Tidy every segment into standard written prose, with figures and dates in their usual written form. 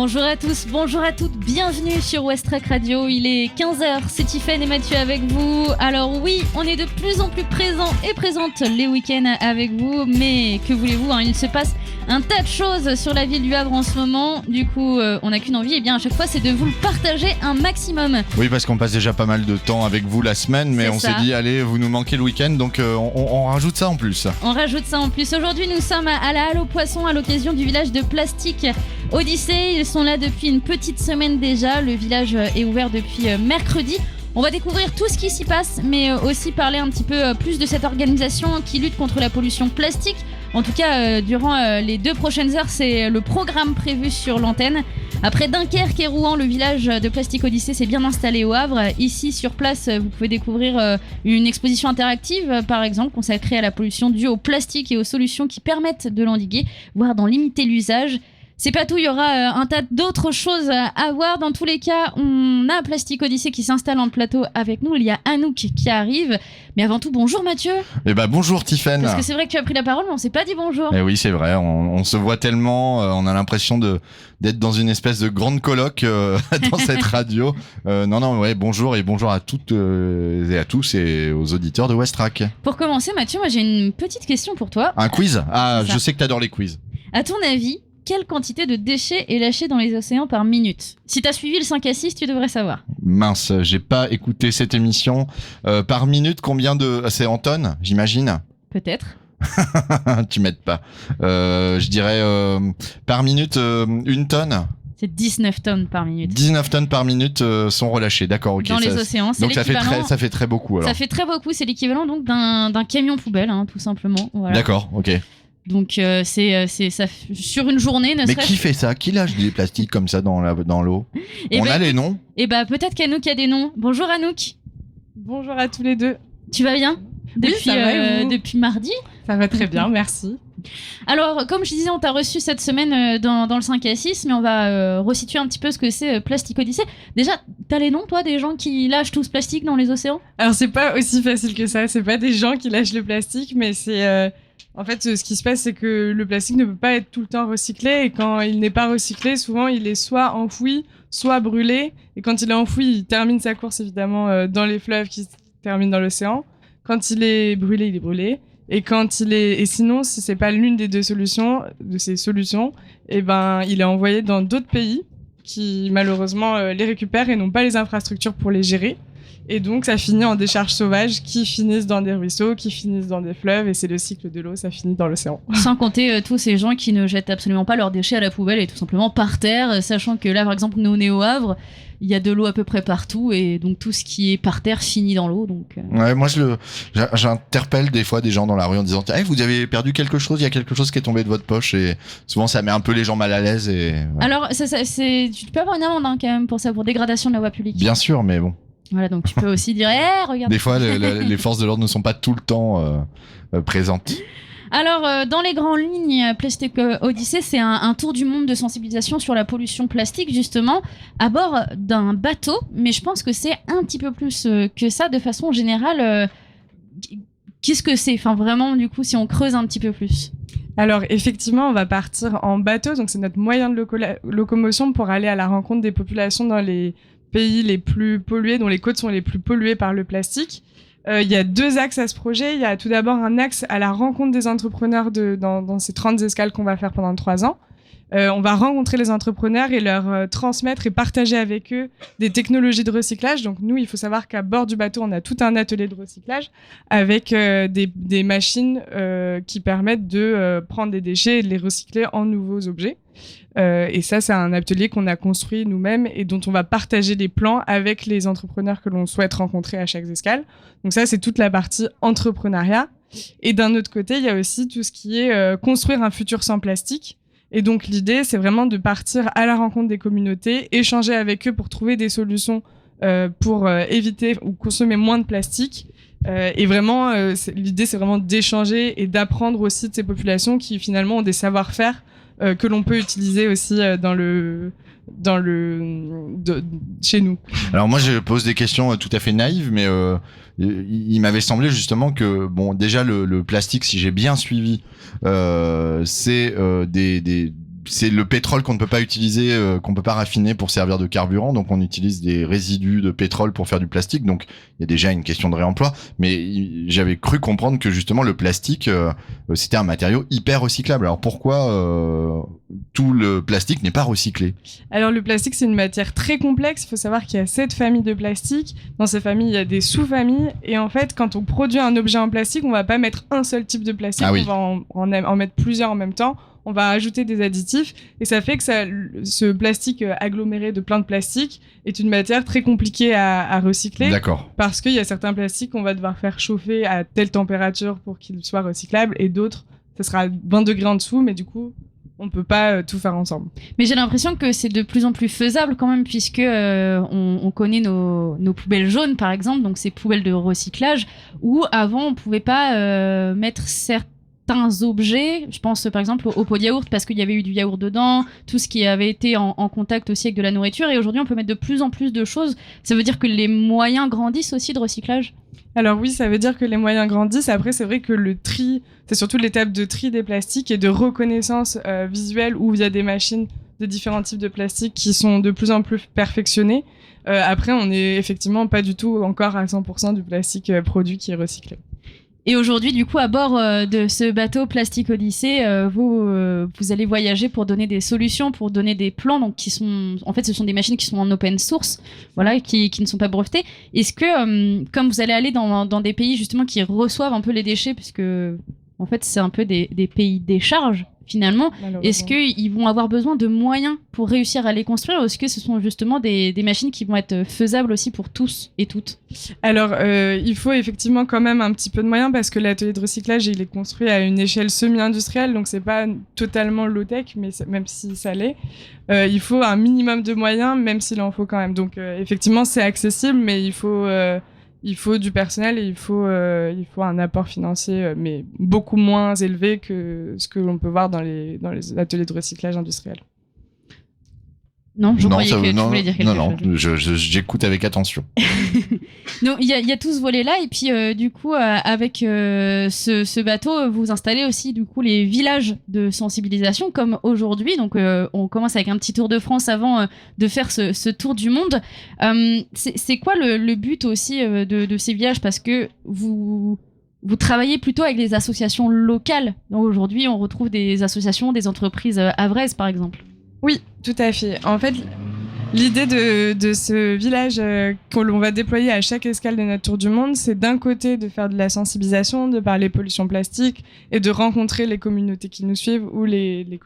Bonjour à tous, bonjour à toutes, bienvenue sur Westrack Radio, il est 15h, c'est Tiffaine et Mathieu avec vous. Alors oui, on est de plus en plus présents et présentes les week-ends avec vous, mais que voulez-vous, il se passe un tas de choses sur la ville du Havre en ce moment, du coup on n'a qu'une envie, et bien à chaque fois c'est de vous le partager un maximum. Oui, parce qu'on passe déjà pas mal de temps avec vous la semaine, mais s'est dit allez, vous nous manquez le week-end, donc on rajoute ça en plus. On rajoute ça en plus. Aujourd'hui nous sommes à la Halle aux Poissons à l'occasion du village de plastique Odyssée. Ils sont là depuis une petite semaine déjà. Le village est ouvert depuis mercredi. On va découvrir tout ce qui s'y passe, mais aussi parler un petit peu plus de cette organisation qui lutte contre la pollution plastique. En tout cas, durant les 2 prochaines heures, c'est le programme prévu sur l'antenne. Après Dunkerque et Rouen, le village de Plastique Odyssée s'est bien installé au Havre. Ici, sur place, vous pouvez découvrir une exposition interactive, par exemple, consacrée à la pollution due au plastique et aux solutions qui permettent de l'endiguer, voire d'en limiter l'usage. C'est pas tout, il y aura un tas d'autres choses à voir. Dans tous les cas, on a Plastique Odyssée qui s'installe en plateau avec nous. Il y a Anouk qui arrive. Mais avant tout, bonjour Mathieu. Eh ben bonjour Tiffaine. Parce que c'est vrai que tu as pris la parole, mais on s'est pas dit bonjour. Eh oui, c'est vrai, on se voit tellement, on a l'impression d'être dans une espèce de grande colloque dans cette radio. Ouais, bonjour et bonjour à toutes et à tous et aux auditeurs de Westrack. Pour commencer Mathieu, moi j'ai une petite question pour toi. Un quiz ? Ah, je sais que t'adores les quiz. À ton avis, quelle quantité de déchets est lâchée dans les océans par minute ? Si t'as suivi le 5 à 6, tu devrais savoir. Mince, j'ai pas écouté cette émission. Par minute, combien de... C'est en tonnes, j'imagine ? Peut-être. Tu m'aides pas. Je dirais par minute, 1 tonne ? C'est 19 tonnes par minute. 19 tonnes par minute sont relâchées, d'accord, ok. Dans les océans, c'est donc l'équivalent... ça fait très beaucoup alors. Ça fait très beaucoup, c'est l'équivalent donc d'un camion poubelle, tout simplement. Voilà. D'accord, ok. Donc c'est ça sur une journée, ne Mais serait-ce... qui fait ça ? Qui lâche des plastiques comme ça dans l'eau ? On a les noms ? Eh bah peut-être qu'Anouk a des noms. Bonjour Anouk. Bonjour à tous les deux. Tu vas bien ? Depuis mardi ? Ça va très bien, merci. Alors, comme je disais, on t'a reçu cette semaine dans le 5 à 6, mais on va resituer un petit peu ce que c'est Plastique Odyssée. Déjà, t'as les noms, toi, des gens qui lâchent tout ce plastique dans les océans ? Alors, c'est pas aussi facile que ça. C'est pas des gens qui lâchent le plastique, mais c'est... En fait, ce qui se passe, c'est que le plastique ne peut pas être tout le temps recyclé. Et quand il n'est pas recyclé, souvent, il est soit enfoui, soit brûlé. Et quand il est enfoui, il termine sa course, évidemment, dans les fleuves qui terminent dans l'océan. Quand il est brûlé, il est brûlé. Et sinon, si c'est pas l'une des deux solutions, de ces solutions, eh ben, il est envoyé dans d'autres pays qui, malheureusement, les récupèrent et n'ont pas les infrastructures pour les gérer. Et donc, ça finit en décharges sauvages qui finissent dans des ruisseaux, qui finissent dans des fleuves, et c'est le cycle de l'eau, ça finit dans l'océan. Sans compter tous ces gens qui ne jettent absolument pas leurs déchets à la poubelle et tout simplement par terre, sachant que là, par exemple, nous, on est au Havre, il y a de l'eau à peu près partout, et donc tout ce qui est par terre finit dans l'eau. Donc, Ouais, moi, j'interpelle des fois des gens dans la rue en disant hey, vous avez perdu quelque chose, il y a quelque chose qui est tombé de votre poche, et souvent, ça met un peu les gens mal à l'aise. Et, ouais. Alors, tu peux avoir une amende quand même pour ça, pour dégradation de la voie publique. Bien sûr, mais bon. Voilà, donc tu peux aussi dire regarde. Des fois, les forces de l'ordre ne sont pas tout le temps présentes. Alors, dans les grandes lignes, Plastique Odyssée, c'est un tour du monde de sensibilisation sur la pollution plastique, justement, à bord d'un bateau. Mais je pense que c'est un petit peu plus que ça, de façon générale. Qu'est-ce que c'est ? Enfin, vraiment, du coup, si on creuse un petit peu plus. Alors, effectivement, on va partir en bateau. Donc, c'est notre moyen de locomotion pour aller à la rencontre des populations dans les pays les plus pollués, dont les côtes sont les plus polluées par le plastique. Il y a 2 axes à ce projet. Il y a tout d'abord un axe à la rencontre des entrepreneurs dans ces 30 escales qu'on va faire pendant 3 ans. On va rencontrer les entrepreneurs et leur transmettre et partager avec eux des technologies de recyclage. Donc nous, il faut savoir qu'à bord du bateau, on a tout un atelier de recyclage avec des machines qui permettent de prendre des déchets et de les recycler en nouveaux objets. Et ça, c'est un atelier qu'on a construit nous-mêmes et dont on va partager les plans avec les entrepreneurs que l'on souhaite rencontrer à chaque escale. Donc ça, c'est toute la partie entrepreneuriat. Et d'un autre côté, il y a aussi tout ce qui est construire un futur sans plastique. Et donc l'idée, c'est vraiment de partir à la rencontre des communautés, échanger avec eux pour trouver des solutions pour éviter ou consommer moins de plastique. Et vraiment, l'idée, c'est vraiment d'échanger et d'apprendre aussi de ces populations qui finalement ont des savoir-faire que l'on peut utiliser aussi chez nous. Alors moi, je pose des questions tout à fait naïves, mais il m'avait semblé justement que déjà le plastique, si j'ai bien suivi, c'est c'est le pétrole qu'on ne peut pas utiliser, qu'on peut pas raffiner pour servir de carburant, donc on utilise des résidus de pétrole pour faire du plastique, donc il y a déjà une question de réemploi, mais j'avais cru comprendre que justement le plastique, c'était un matériau hyper recyclable. Alors pourquoi tout le plastique n'est pas recyclé? Alors le plastique, c'est une matière très complexe. Il faut savoir qu'il y a 7 familles de plastique. Dans ces familles, il y a des sous-familles. Et en fait, quand on produit un objet en plastique, on va pas mettre un seul type de plastique. Ah oui. On va en mettre plusieurs en même temps. On va ajouter des additifs. Et ça fait que ce plastique aggloméré de plein de plastiques est une matière très compliquée à recycler. D'accord. Parce qu'il y a certains plastiques qu'on va devoir faire chauffer à telle température pour qu'ils soient recyclables. Et d'autres, ça sera 20 degrés en dessous. Mais du coup, on peut pas tout faire ensemble. Mais j'ai l'impression que c'est de plus en plus faisable quand même, puisque on connaît nos poubelles jaunes, par exemple, donc ces poubelles de recyclage, où avant on pouvait pas mettre certains objets, je pense par exemple au pot de yaourt, parce qu'il y avait eu du yaourt dedans, tout ce qui avait été en contact aussi avec de la nourriture, et aujourd'hui on peut mettre de plus en plus de choses. Ça veut dire que les moyens grandissent aussi de recyclage? Alors oui, ça veut dire que les moyens grandissent. Après, c'est vrai que le tri, c'est surtout l'étape de tri des plastiques et de reconnaissance visuelle où il y a des machines de différents types de plastiques qui sont de plus en plus perfectionnées. Après, on n'est effectivement pas du tout encore à 100% du plastique produit qui est recyclé. Et aujourd'hui, du coup, à bord de ce bateau Plastic Odyssey, vous allez voyager pour donner des solutions, pour donner des plans, donc qui sont, en fait, ce sont des machines qui sont en open source, voilà, qui ne sont pas brevetées. Est-ce que, comme vous allez aller dans des pays justement qui reçoivent un peu les déchets, puisque en fait, c'est un peu des pays décharge finalement, est-ce qu'ils vont avoir besoin de moyens pour réussir à les construire, ou est-ce que ce sont justement des machines qui vont être faisables aussi pour tous et toutes? Alors, il faut effectivement quand même un petit peu de moyens, parce que l'atelier de recyclage, il est construit à une échelle semi-industrielle, donc c'est pas totalement low-tech, mais même si ça l'est. Il faut un minimum de moyens, même s'il en faut quand même. Donc, effectivement, c'est accessible, mais il faut du personnel et il faut un apport financier, mais beaucoup moins élevé que ce que l'on peut voir dans les ateliers de recyclage industriels. Non, je croyais que tu voulais dire quelque chose. Non, j'écoute avec attention. Donc il y a tout ce volet-là, et puis du coup avec ce bateau, vous installez aussi du coup les villages de sensibilisation comme aujourd'hui. Donc on commence avec un petit tour de France avant de faire ce tour du monde. C'est quoi le but aussi de ces villages, parce que vous travaillez plutôt avec des associations locales. Donc aujourd'hui, on retrouve des associations, des entreprises havraises par exemple. Oui, tout à fait. En fait, l'idée de ce village que l'on va déployer à chaque escale de notre tour du monde, c'est d'un côté de faire de la sensibilisation, de parler pollution plastique et de rencontrer les communautés qui nous suivent ou les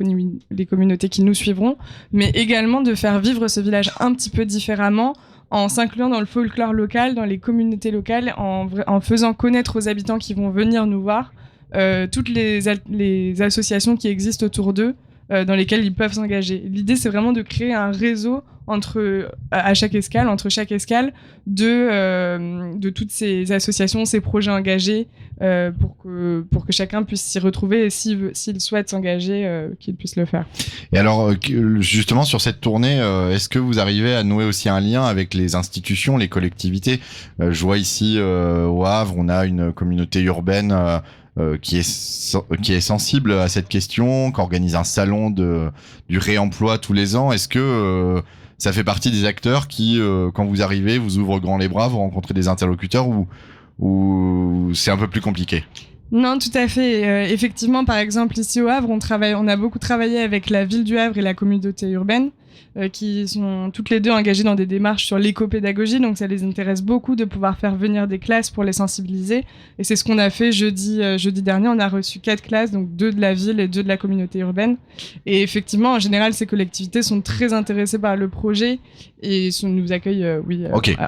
communautés qui nous suivront, mais également de faire vivre ce village un petit peu différemment, en s'incluant dans le folklore local, dans les communautés locales, en faisant connaître aux habitants qui vont venir nous voir toutes les associations qui existent autour d'eux, dans lesquels ils peuvent s'engager. L'idée, c'est vraiment de créer un réseau entre chaque escale, de toutes ces associations, ces projets engagés, pour que chacun puisse s'y retrouver, et s'il souhaite s'engager, qu'il puisse le faire. Et alors, justement, sur cette tournée, est-ce que vous arrivez à nouer aussi un lien avec les institutions, les collectivités? Je vois ici, au Havre, on a une communauté urbaine qui est sensible à cette question, qui organise un salon du réemploi tous les ans. Est-ce que ça fait partie des acteurs qui, quand vous arrivez, vous ouvrent grand les bras, vous rencontrez des interlocuteurs, ou c'est un peu plus compliqué? Non, tout à fait. Effectivement, par exemple, ici au Havre, on a beaucoup travaillé avec la ville du Havre et la communauté urbaine, qui sont toutes les deux engagées dans des démarches sur l'éco-pédagogie. Donc, ça les intéresse beaucoup de pouvoir faire venir des classes pour les sensibiliser. Et c'est ce qu'on a fait jeudi dernier. On a reçu 4 classes, donc 2 de la ville et 2 de la communauté urbaine. Et effectivement, en général, ces collectivités sont très intéressées par le projet et nous accueillent,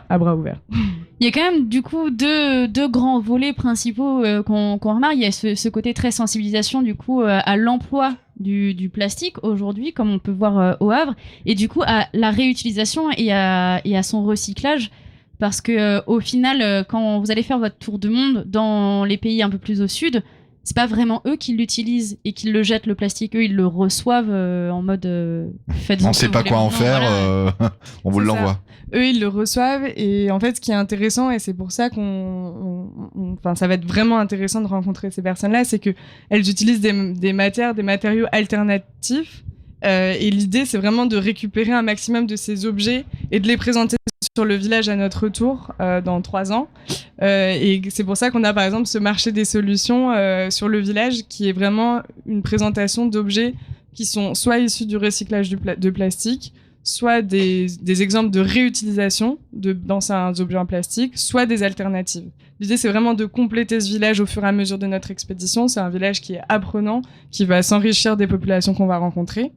à bras ouverts. Il y a quand même du coup deux grands volets principaux qu'on remarque. Il y a ce côté très sensibilisation du coup à l'emploi du plastique aujourd'hui, comme on peut voir au Havre, et du coup à la réutilisation et à son recyclage, parce que au final, quand vous allez faire votre tour du monde dans les pays un peu plus au sud, c'est pas vraiment eux qui l'utilisent et qui le jettent, le plastique. Eux, ils le reçoivent en mode on sait pas quoi en faire, voilà. On vous l'envoie. Eux, ils le reçoivent, et en fait, ce qui est intéressant, et c'est pour ça ça va être vraiment intéressant de rencontrer ces personnes-là, c'est que elles utilisent des matériaux alternatifs Et l'idée, c'est vraiment de récupérer un maximum de ces objets et de les présenter sur le village à notre retour dans 3 ans. Et c'est pour ça qu'on a par exemple ce marché des solutions sur le village qui est vraiment une présentation d'objets qui sont soit issus du recyclage de plastique, soit des exemples de réutilisation d'anciens objets en plastique, soit des alternatives. L'idée, c'est vraiment de compléter ce village au fur et à mesure de notre expédition. C'est un village qui est apprenant, qui va s'enrichir des populations qu'on va rencontrer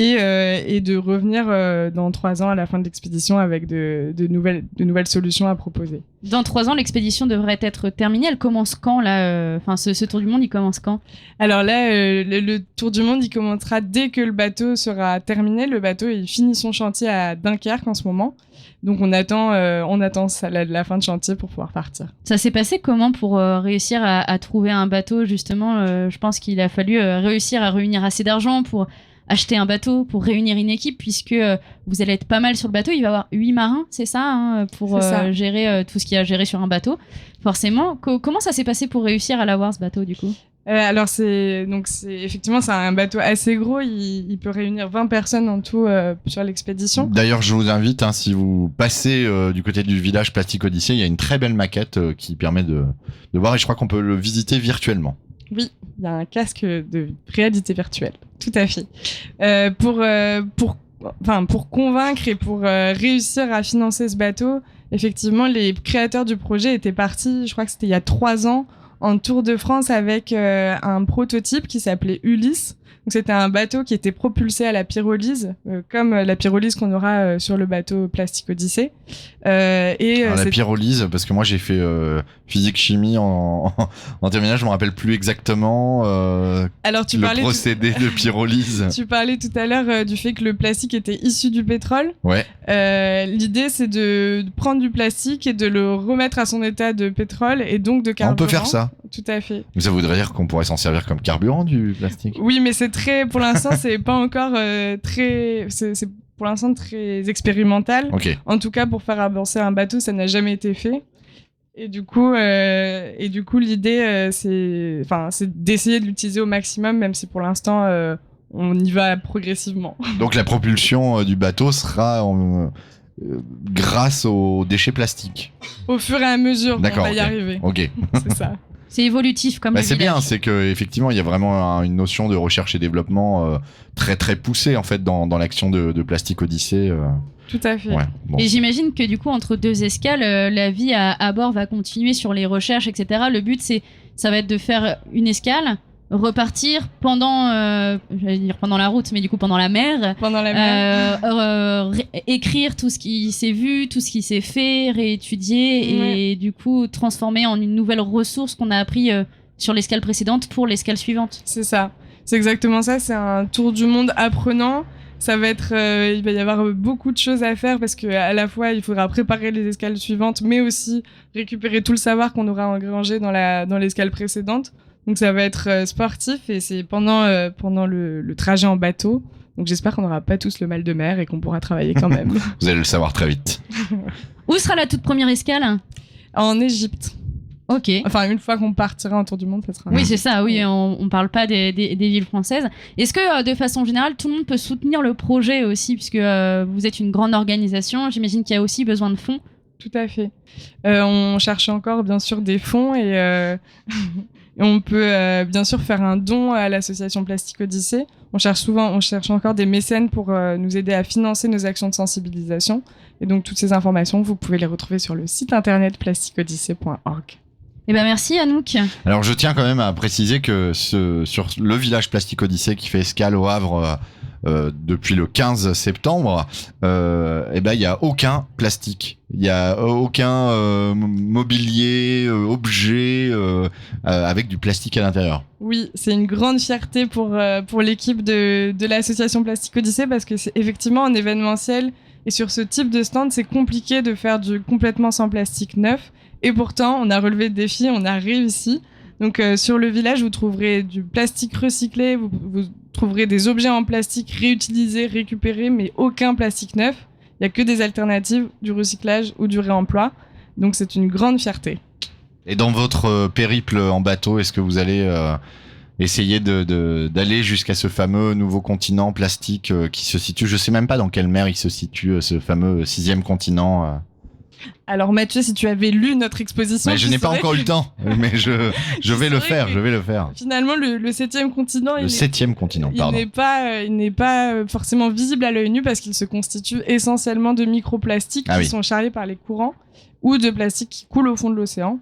et de revenir dans 3 ans à la fin de l'expédition avec de nouvelles solutions à proposer. Dans 3 ans, l'expédition devrait être terminée. Elle commence quand là Enfin, ce tour du monde, il commence quand? Alors là, le tour du monde, il commencera dès que le bateau sera terminé. Le bateau, il finit son chantier à Dunkerque en ce moment. Donc on attend la fin de chantier pour pouvoir partir. Ça s'est passé comment pour réussir à trouver un bateau justement Je pense qu'il a fallu réussir à réunir assez d'argent pour acheter un bateau, pour réunir une équipe, puisque vous allez être pas mal sur le bateau. Il va y avoir 8 marins, c'est ça, hein, pour gérer tout ce qu'il y a à gérer sur un bateau. Forcément, comment ça s'est passé pour réussir à l'avoir, ce bateau, du coup? Alors effectivement c'est un bateau assez gros, il peut réunir 20 personnes en tout sur l'expédition. D'ailleurs, je vous invite, si vous passez du côté du village Plastic Odyssée, il y a une très belle maquette qui permet de voir, et je crois qu'on peut le visiter virtuellement. Oui, il y a un casque de réalité virtuelle, tout à fait. Pour convaincre et pour réussir à financer ce bateau, effectivement, les créateurs du projet étaient partis, je crois que c'était il y a 3 ans, en Tour de France avec un prototype qui s'appelait Ulysse. Donc c'était un bateau qui était propulsé à la pyrolyse, comme la pyrolyse qu'on aura sur le bateau Plastic Odyssey. La pyrolyse, parce que moi j'ai fait physique-chimie en terminale, je me rappelle plus exactement le procédé de pyrolyse. Tu parlais tout à l'heure du fait que le plastique était issu du pétrole. Ouais. L'idée c'est de prendre du plastique et de le remettre à son état de pétrole et donc de carburant. On peut faire ça. Tout à fait. Mais ça voudrait dire qu'on pourrait s'en servir comme carburant du plastique. Oui, mais pour l'instant, c'est pas encore c'est pour l'instant très expérimental. Okay. En tout cas, pour faire avancer un bateau, ça n'a jamais été fait. Et du coup, l'idée, c'est d'essayer de l'utiliser au maximum, même si pour l'instant, on y va progressivement. Donc la propulsion du bateau sera grâce aux déchets plastiques. Au fur et à mesure, on va y arriver. Ok. C'est ça. C'est évolutif comme le c'est village. bien, c'est qu'effectivement, il y a vraiment une notion de recherche et développement très très poussée en fait dans l'action de Plastic Odyssey. Tout à fait. Ouais, bon. Et j'imagine que du coup, entre 2 escales, la vie à bord va continuer sur les recherches, etc. Le but, ça va être de faire une escale, repartir pendant la route, mais du coup pendant la mer. Écrire tout ce qui s'est vu, tout ce qui s'est fait, réétudier et du coup transformer en une nouvelle ressource qu'on a appris sur l'escale précédente pour l'escale suivante. C'est ça. C'est exactement ça. C'est un tour du monde apprenant. Ça va être, il va y avoir beaucoup de choses à faire parce que à la fois il faudra préparer les escales suivantes, mais aussi récupérer tout le savoir qu'on aura engrangé dans l'escale précédente. Donc ça va être sportif et c'est pendant le trajet en bateau. Donc j'espère qu'on n'aura pas tous le mal de mer et qu'on pourra travailler quand même. Vous allez le savoir très vite. Où sera la toute première escale? En Égypte. Ok. Enfin, une fois qu'on partira en tour du monde, ça sera... Oui, c'est ça, oui, on parle pas des villes françaises. Est-ce que, de façon générale, tout le monde peut soutenir le projet aussi, puisque vous êtes une grande organisation, j'imagine qu'il y a aussi besoin de fonds? Tout à fait. On cherche encore, bien sûr, des fonds et on peut, bien sûr, faire un don à l'association Plastic Odyssey. On cherche encore des mécènes pour nous aider à financer nos actions de sensibilisation. Et donc, toutes ces informations, vous pouvez les retrouver sur le site internet plasticodyssey.org. Eh ben merci Anouk. Alors je tiens quand même à préciser que sur le village Plastic Odyssey qui fait escale au Havre depuis le 15 septembre, il y a aucun plastique, il y a aucun mobilier, objet avec du plastique à l'intérieur. Oui, c'est une grande fierté pour l'équipe de l'association Plastic Odyssey parce que c'est effectivement un événementiel et sur ce type de stand, c'est compliqué de faire du complètement sans plastique neuf. Et pourtant, on a relevé le défi, on a réussi. Donc, sur le village, vous trouverez du plastique recyclé, vous trouverez des objets en plastique réutilisés, récupérés, mais aucun plastique neuf. Il n'y a que des alternatives, du recyclage ou du réemploi. Donc, c'est une grande fierté. Et dans votre périple en bateau, est-ce que vous allez essayer d'aller jusqu'à ce fameux nouveau continent plastique qui se situe, je sais même pas dans quelle mer il se situe, ce fameux 6e continent. Alors Mathieu, si tu avais lu notre exposition, Mais je n'ai pas encore eu le temps, mais je vais le faire, je vais le faire. Finalement, le 7e continent, Le 7e continent, pardon. Il n'est pas forcément visible à l'œil nu parce qu'il se constitue essentiellement de microplastiques qui sont charriés par les courants ou de plastiques qui coulent au fond de l'océan.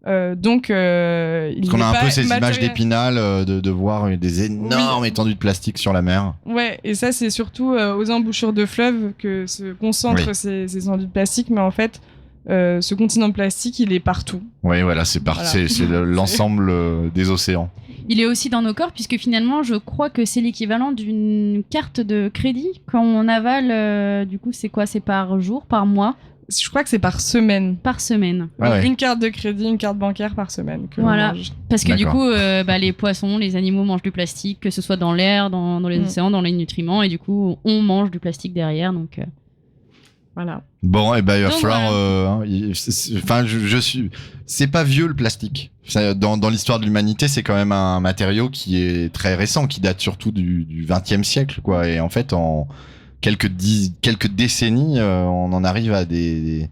Donc, parce qu'on a un peu ces images d'Épinal de voir des énormes étendues de plastique sur la mer. Ouais, et ça c'est surtout aux embouchures de fleuves que se concentrent ces enduits de plastique, mais en fait, ce continent de plastique, il est partout. Oui, voilà, c'est l'ensemble des océans. Il est aussi dans nos corps, puisque finalement, je crois que c'est l'équivalent d'une carte de crédit. Quand on avale, du coup, c'est quoi? C'est par jour, par mois? Je crois que c'est par semaine. Par semaine. Une carte de crédit, une carte bancaire par semaine. Voilà. Parce que du coup, les poissons, les animaux mangent du plastique, que ce soit dans l'air, dans les océans, dans les nutriments, et du coup, on mange du plastique derrière. Donc, voilà. Bon, et il va falloir. C'est pas vieux le plastique. Dans l'histoire de l'humanité, c'est quand même un matériau qui est très récent, qui date surtout du XXe siècle, quoi. Et en fait, en quelques décennies, on en arrive à des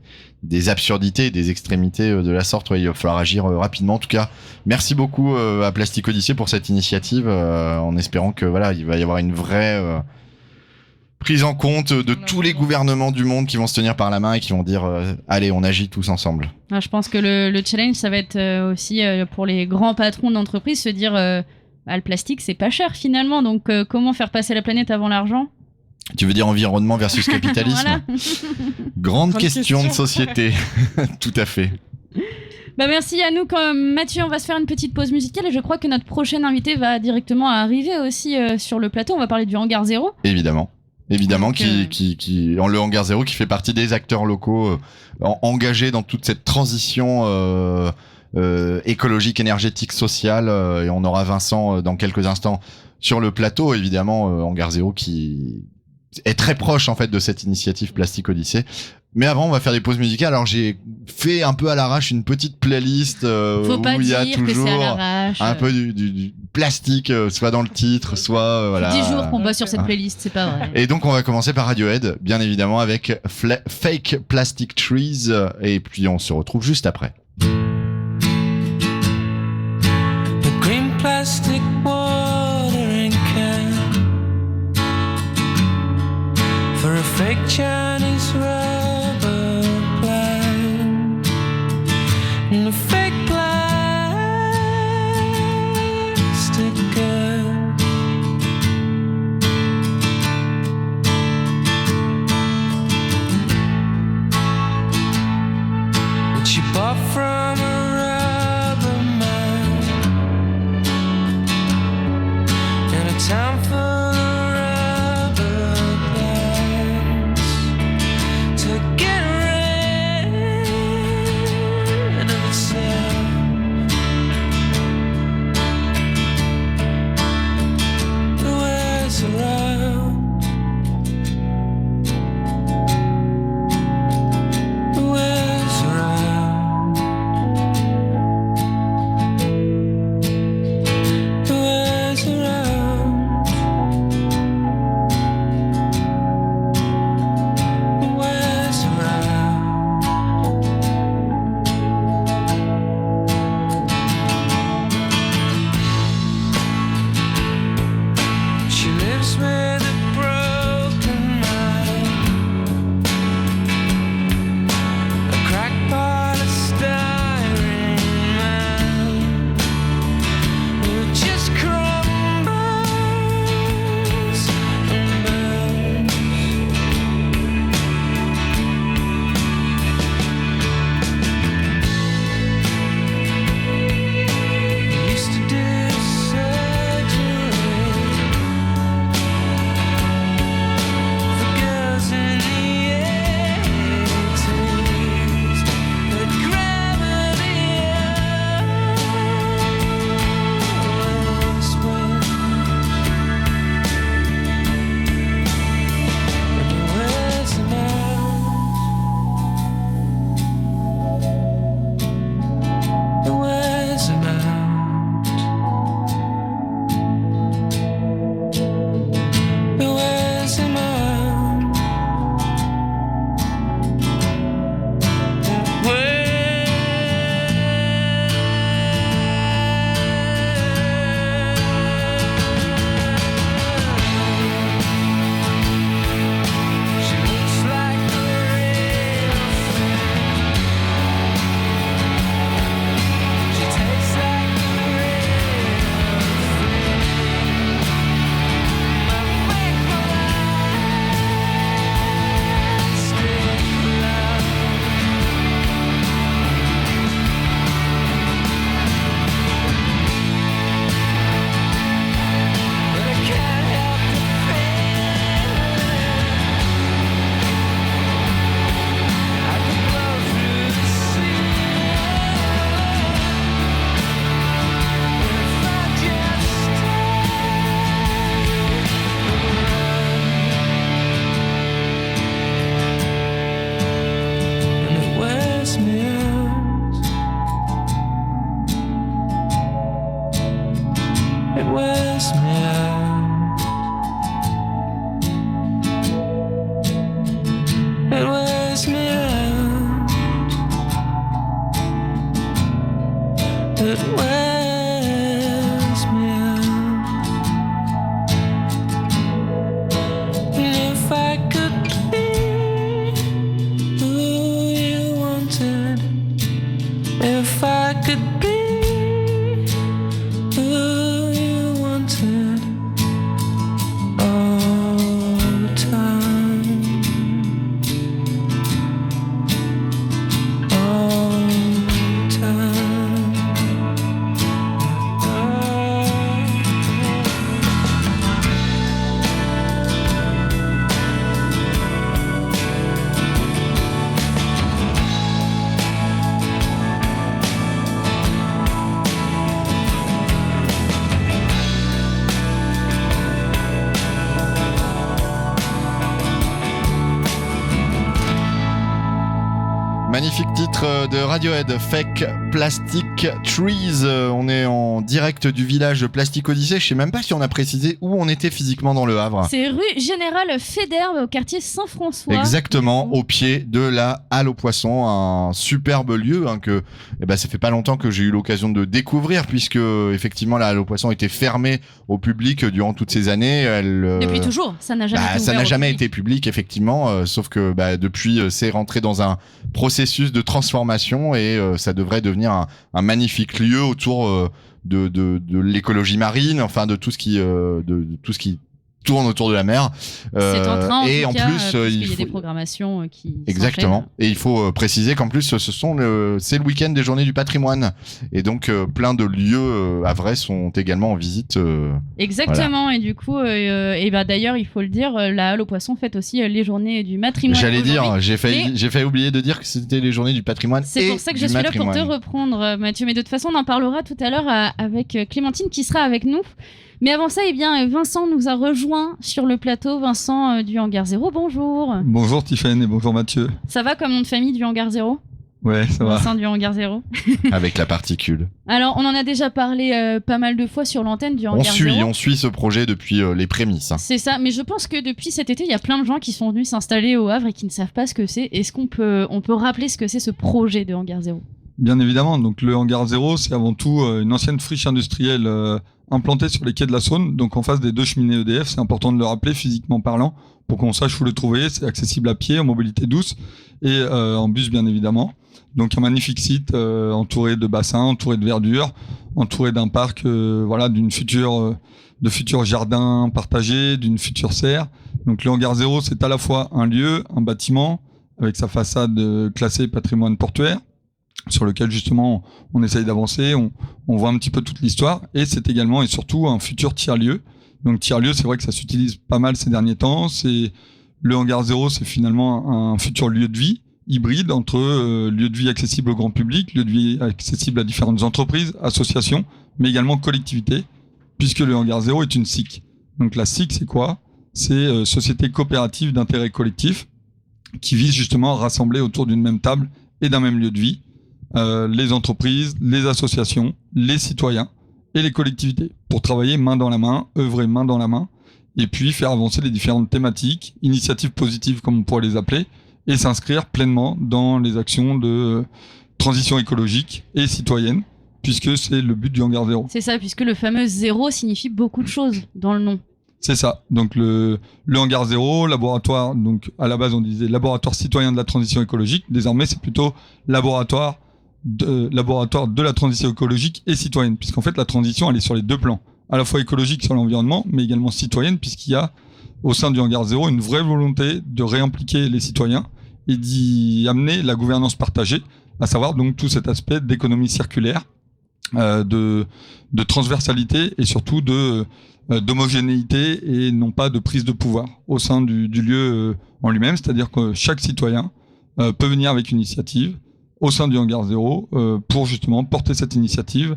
absurdités, des extrémités de la sorte. Il va falloir agir rapidement. En tout cas, merci beaucoup à Plastic Odyssey pour cette initiative, en espérant que il va y avoir une vraie prise en compte de tous les gouvernements du monde qui vont se tenir par la main et qui vont dire allez, on agit tous ensemble. Je pense que le challenge, ça va être aussi pour les grands patrons d'entreprise se dire le plastique, c'est pas cher finalement. Donc comment faire passer la planète avant l'argent? Tu veux dire environnement versus capitalisme? Voilà. Grande question de société. Tout à fait. Merci à nous. Mathieu, on va se faire une petite pause musicale et je crois que notre prochain invité va directement arriver aussi sur le plateau. On va parler du Hangar Zéro. Évidemment, donc, qui le Hangar Zéro qui fait partie des acteurs locaux engagés dans toute cette transition écologique, énergétique, sociale. Et on aura Vincent dans quelques instants sur le plateau. Évidemment, Hangar Zéro qui est très proche en fait de cette initiative Plastic Odyssey. Mais avant, on va faire des pauses musicales. Alors j'ai fait un peu à l'arrache une petite playlist où il y a toujours un peu du plastique, soit dans le titre, soit voilà. 10 jours qu'on bosse sur cette playlist, c'est pas vrai. Et donc on va commencer par Radiohead, bien évidemment, avec Fake Plastic Trees, et puis on se retrouve juste après. The green plastic watering can for a fake Chinese rubber plant and a fake plastic girl. Which she bought from a rubber man in a town full of rubber plants to get rid of itself. The ways around, the ways around. that wears me out. And if I could be who you wanted, if I could be who you wanted all the time, all the time. Magnifique titre de Radiohead, Fake Plastic Trees. On est en direct du village de Plastic Odyssée. Je sais même pas si on a précisé où on était physiquement dans le Havre. C'est rue Général Fédère au quartier Saint-François. Exactement, au pied de la Halle aux Poissons, un superbe lieu que ça fait pas longtemps que j'ai eu l'occasion de découvrir, puisque effectivement la Halle aux Poissons était fermée au public durant toutes ces années. Depuis toujours, ça n'a jamais été ça n'a ouvert au jamais public. été public effectivement, sauf que depuis c'est rentré dans un processus de transformation et ça devrait devenir un magnifique lieu autour de l'écologie marine, enfin de tout ce qui tourne autour de la mer. C'est en train, et en en tout cas, plus, puisqu'il il y a faut... des programmations qui Exactement. s'enchaînent. Et il faut préciser qu'en plus, c'est le week-end des Journées du Patrimoine. Et donc, plein de lieux havrais sont également en visite. Exactement. Et du coup, d'ailleurs, il faut le dire, la Halle aux Poissons fête aussi les Journées du Matrimoine. J'allais dire, aujourd'hui. j'ai failli oublier de dire que c'était les Journées du Patrimoine. C'est pour ça que je suis là pour te reprendre, Mathieu. Mais de toute façon, on en parlera tout à l'heure avec Clémentine qui sera avec nous. Mais avant ça, Vincent nous a rejoint sur le plateau. Vincent du Hangar Zéro, bonjour. Bonjour Tiffany et bonjour Mathieu. Ça va comme nom de famille du Hangar Zéro ? Ouais, ça va. Vincent du Hangar Zéro. Avec la particule. Alors, on en a déjà parlé pas mal de fois sur l'antenne du Hangar Zéro. On suit ce projet depuis les prémices. C'est ça, mais je pense que depuis cet été, il y a plein de gens qui sont venus s'installer au Havre et qui ne savent pas ce que c'est. Est-ce qu'on peut rappeler ce que c'est ce projet de Hangar Zéro ? Bien évidemment, donc le Hangar Zéro, c'est avant tout une ancienne friche industrielle implantée sur les quais de la Saône, donc en face des 2 cheminées EDF. C'est important de le rappeler physiquement parlant pour qu'on sache où le trouver. C'est accessible à pied, en mobilité douce et en bus bien évidemment. Donc un magnifique site entouré de bassins, entouré de verdure, entouré d'un parc, de futurs jardins partagés, d'une future serre. Donc le Hangar Zéro, c'est à la fois un lieu, un bâtiment avec sa façade classée patrimoine portuaire, sur lequel justement on essaye d'avancer, on voit un petit peu toute l'histoire, et c'est également et surtout un futur tiers-lieu. Donc tiers-lieu, c'est vrai que ça s'utilise pas mal ces derniers temps. Le Hangar Zéro, c'est finalement un futur lieu de vie hybride entre lieu de vie accessible au grand public, lieu de vie accessible à différentes entreprises, associations, mais également collectivités, puisque le Hangar Zéro est une SIC. Donc la SIC, c'est quoi ? C'est Société coopérative d'intérêt collectif, qui vise justement à rassembler autour d'une même table et d'un même lieu de vie les entreprises, les associations, les citoyens et les collectivités pour travailler main dans la main, œuvrer main dans la main, et puis faire avancer les différentes thématiques, initiatives positives comme on pourrait les appeler, et s'inscrire pleinement dans les actions de transition écologique et citoyenne, puisque c'est le but du Hangar Zéro. C'est ça, puisque le fameux zéro signifie beaucoup de choses dans le nom. C'est ça. Donc le Hangar Zéro, laboratoire, donc à la base on disait laboratoire citoyen de la transition écologique, désormais c'est plutôt laboratoire de la transition écologique et citoyenne, puisqu'en fait la transition elle est sur les 2 plans, à la fois écologique sur l'environnement, mais également citoyenne, puisqu'il y a au sein du Hangar Zéro une vraie volonté de réimpliquer les citoyens et d'y amener la gouvernance partagée, à savoir donc tout cet aspect d'économie circulaire, de transversalité et surtout d'homogénéité et non pas de prise de pouvoir au sein du lieu en lui-même, c'est-à-dire que chaque citoyen peut venir avec une initiative au sein du Hangar Zéro pour justement porter cette initiative,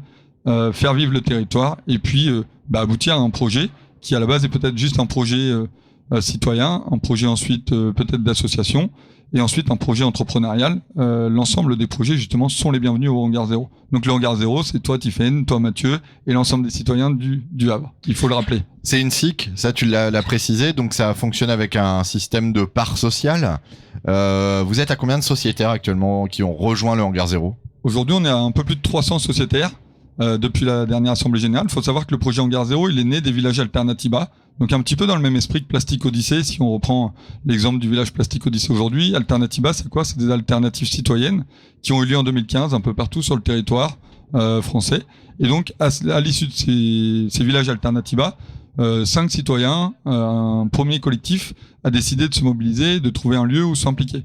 faire vivre le territoire et puis aboutir à un projet qui à la base est peut-être juste un projet citoyen, un projet ensuite peut-être d'association et ensuite un projet entrepreneurial. L'ensemble des projets justement sont les bienvenus au Hangar Zéro. Donc le Hangar Zéro, c'est toi Tiffaine, toi Mathieu et l'ensemble des citoyens du Havre. Il faut le rappeler. C'est une SIC, ça tu l'as précisé, donc ça fonctionne avec un système de part sociale. Vous êtes à combien de sociétaires actuellement qui ont rejoint le Hangar Zéro ? Aujourd'hui, on est à un peu plus de 300 sociétaires. depuis la dernière assemblée générale. Il faut savoir que le projet Hangar Zéro, il est né des villages Alternatiba, donc un petit peu dans le même esprit que Plastic Odyssey. Si on reprend l'exemple du village Plastic Odyssey aujourd'hui, Alternatiba, c'est quoi? C'est des alternatives citoyennes qui ont eu lieu en 2015 un peu partout sur le territoire français. Et donc, à l'issue de ces villages Alternatiba, 5 citoyens, un premier collectif, a décidé de se mobiliser, de trouver un lieu où s'impliquer,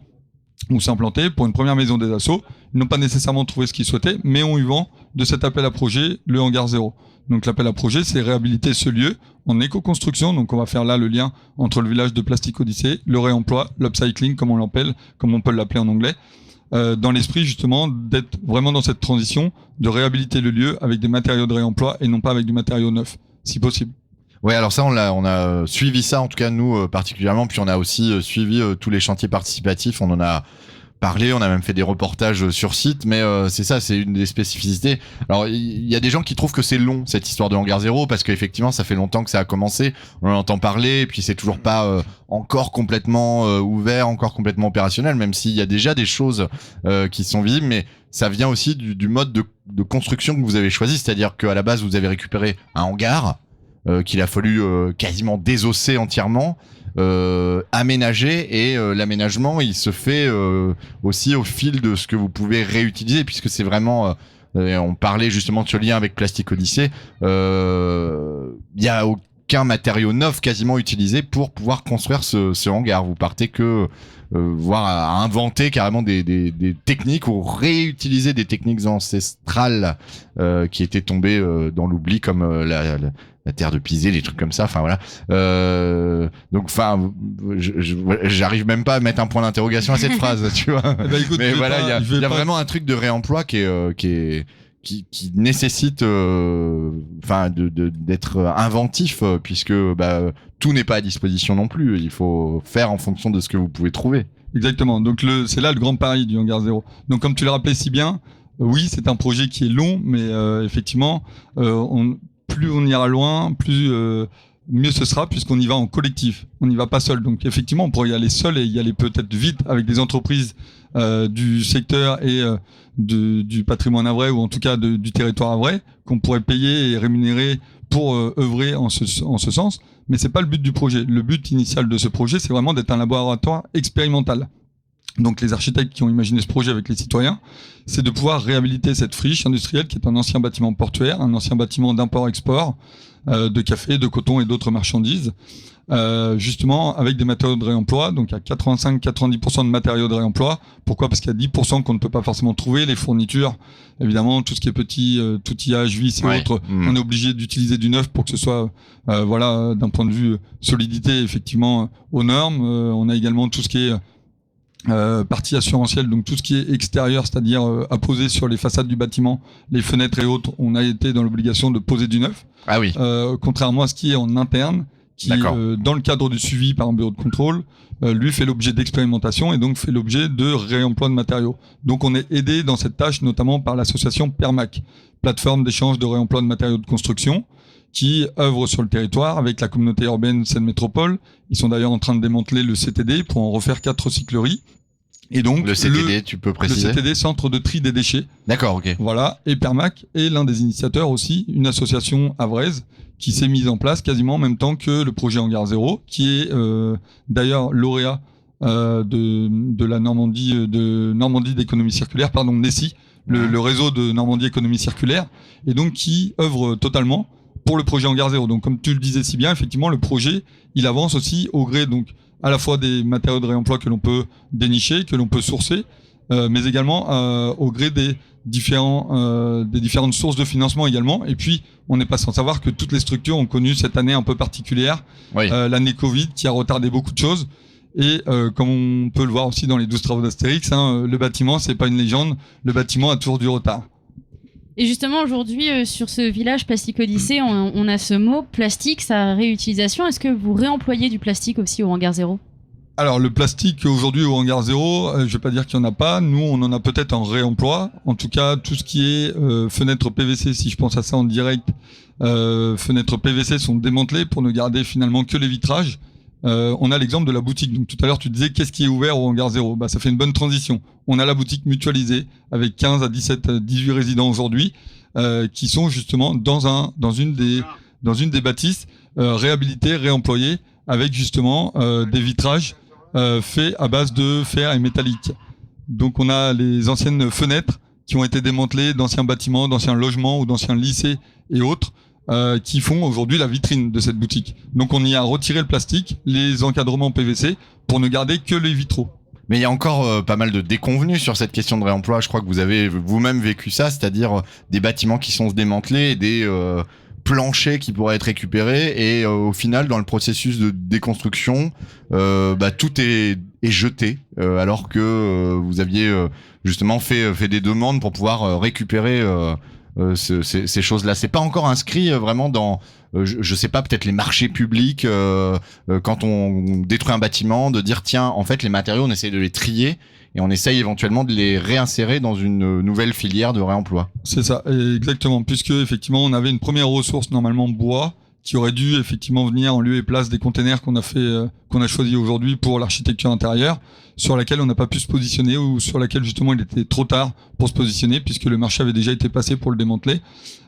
où s'implanter pour une première maison des assos. Ils n'ont pas nécessairement trouvé ce qu'ils souhaitaient, mais ont eu vent de cet appel à projet, le Hangar Zéro. Donc l'appel à projet, c'est réhabiliter ce lieu en éco-construction. Donc on va faire là le lien entre le village de Plastic Odyssey, le réemploi, l'upcycling, comme on peut l'appeler en anglais, dans l'esprit justement d'être vraiment dans cette transition, de réhabiliter le lieu avec des matériaux de réemploi et non pas avec du matériau neuf, si possible. Ouais, alors ça, on a suivi ça, en tout cas nous particulièrement, puis on a aussi suivi tous les chantiers participatifs, on en a parlé, on a même fait des reportages sur site, mais c'est ça, c'est une des spécificités. Alors il y a des gens qui trouvent que c'est long cette histoire de Hangar Zéro, parce qu'effectivement ça fait longtemps que ça a commencé, on en entend parler, et puis c'est toujours pas encore complètement ouvert, encore complètement opérationnel, même s'il y a déjà des choses qui sont visibles, mais ça vient aussi du mode de construction que vous avez choisi, c'est-à-dire qu'à la base vous avez récupéré un hangar qu'il a fallu quasiment désosser entièrement, aménager, et l'aménagement il se fait aussi au fil de ce que vous pouvez réutiliser, puisque c'est vraiment on parlait justement de ce lien avec Plastic Odyssey, il y a aucun matériau neuf quasiment utilisé pour pouvoir construire ce hangar. Vous partez que voire à inventer carrément des techniques ou réutiliser des techniques ancestrales qui étaient tombées dans l'oubli, comme la terre de Pisé, des trucs comme ça. Enfin voilà. Donc enfin, j'arrive même pas à mettre un point d'interrogation à cette phrase, tu vois. Bah, écoute, mais voilà, il y a pas... vraiment un truc de réemploi qui nécessite d'être inventif, puisque tout n'est pas à disposition non plus. Il faut faire en fonction de ce que vous pouvez trouver. Exactement. Donc c'est là le grand pari du Hangar Zéro. Donc comme tu l'as rappelé si bien, oui, c'est un projet qui est long, mais effectivement, plus on ira loin, plus mieux ce sera, puisqu'on y va en collectif. On n'y va pas seul. Donc effectivement, on pourrait y aller seul et y aller peut-être vite avec des entreprises du secteur et du patrimoine havrais, ou en tout cas du territoire havrais, qu'on pourrait payer et rémunérer pour œuvrer en ce sens. Mais c'est pas le but du projet. Le but initial de ce projet, c'est vraiment d'être un laboratoire expérimental. Donc les architectes qui ont imaginé ce projet avec les citoyens, c'est de pouvoir réhabiliter cette friche industrielle qui est un ancien bâtiment portuaire, un ancien bâtiment d'import-export de café, de coton et d'autres marchandises, justement avec des matériaux de réemploi. Donc à 85-90% de matériaux de réemploi. Pourquoi? Parce qu'il y a 10% qu'on ne peut pas forcément trouver. Les fournitures, évidemment, tout ce qui est petit outillage, vis et autres, on est obligé d'utiliser du neuf pour que ce soit d'un point de vue solidité, effectivement, aux normes. On a également tout ce qui est partie assurantielle, donc tout ce qui est extérieur, c'est-à-dire apposé sur les façades du bâtiment, les fenêtres et autres, on a été dans l'obligation de poser du neuf. Ah oui. Contrairement à ce qui est en interne, qui dans le cadre du suivi par un bureau de contrôle, lui fait l'objet d'expérimentation et donc fait l'objet de réemploi de matériaux. Donc on est aidé dans cette tâche notamment par l'association PERMAC, plateforme d'échange de réemploi de matériaux de construction, qui œuvre sur le territoire avec la communauté urbaine Seine Métropole. Ils sont d'ailleurs en train de démanteler le CTD pour en refaire 4 recycleries. Et donc le CTD, tu peux préciser? Le CTD, Centre de tri des déchets. D'accord, ok. Voilà, et PERMAC est l'un des initiateurs aussi, une association havraise qui s'est mise en place quasiment en même temps que le projet Hangar Zéro, qui est d'ailleurs lauréat de la Normandie d'économie circulaire, pardon, NECI, le réseau de Normandie économie circulaire, et donc qui œuvre totalement pour le projet Hangar Zéro. Donc comme tu le disais si bien, effectivement, le projet, il avance aussi au gré donc à la fois des matériaux de réemploi que l'on peut dénicher, que l'on peut sourcer, mais également au gré des différentes sources de financement également. Et puis, on n'est pas sans savoir que toutes les structures ont connu cette année un peu particulière, l'année Covid, qui a retardé beaucoup de choses. Et comme on peut le voir aussi dans les 12 travaux d'Astérix, le bâtiment, c'est pas une légende, le bâtiment a toujours du retard. Et justement, aujourd'hui, sur ce village Plastic Odyssey, on a ce mot plastique, sa réutilisation. Est-ce que vous réemployez du plastique aussi au Hangar Zéro? Alors, le plastique aujourd'hui au Hangar Zéro, je vais pas dire qu'il y en a pas. Nous, on en a peut-être en réemploi. En tout cas, tout ce qui est fenêtres PVC, si je pense à ça en direct, fenêtres PVC sont démantelées pour ne garder finalement que les vitrages. On a l'exemple de la boutique. Donc tout à l'heure, tu disais qu'est-ce qui est ouvert au Hangar Zéro? Ça fait une bonne transition. On a la boutique mutualisée avec 15 à 18 résidents aujourd'hui. qui sont justement dans une des bâtisses réhabilitées, réemployées, avec justement des vitrages faits à base de fer et métallique. Donc on a les anciennes fenêtres qui ont été démantelées d'anciens bâtiments, d'anciens logements ou d'anciens lycées et autres, qui font aujourd'hui la vitrine de cette boutique. Donc on y a retiré le plastique, les encadrements PVC, pour ne garder que les vitraux. Mais il y a encore pas mal de déconvenus sur cette question de réemploi. Je crois que vous avez vous-même vécu ça, c'est-à-dire des bâtiments qui sont démantelés, des planchers qui pourraient être récupérés, et au final, dans le processus de déconstruction, tout est jeté, alors que vous aviez justement fait des demandes pour pouvoir récupérer ces choses-là. C'est pas encore inscrit vraiment dans, je sais pas, peut-être les marchés publics, quand on détruit un bâtiment, de dire tiens, en fait les matériaux, on essaye de les trier et on essaye éventuellement de les réinsérer dans une nouvelle filière de réemploi. C'est ça, exactement, puisque effectivement on avait une première ressource normalement bois, qui aurait dû effectivement venir en lieu et place des containers qu'on a choisi aujourd'hui pour l'architecture intérieure, sur laquelle on n'a pas pu se positionner, ou sur laquelle justement il était trop tard pour se positionner, puisque le marché avait déjà été passé pour le démanteler.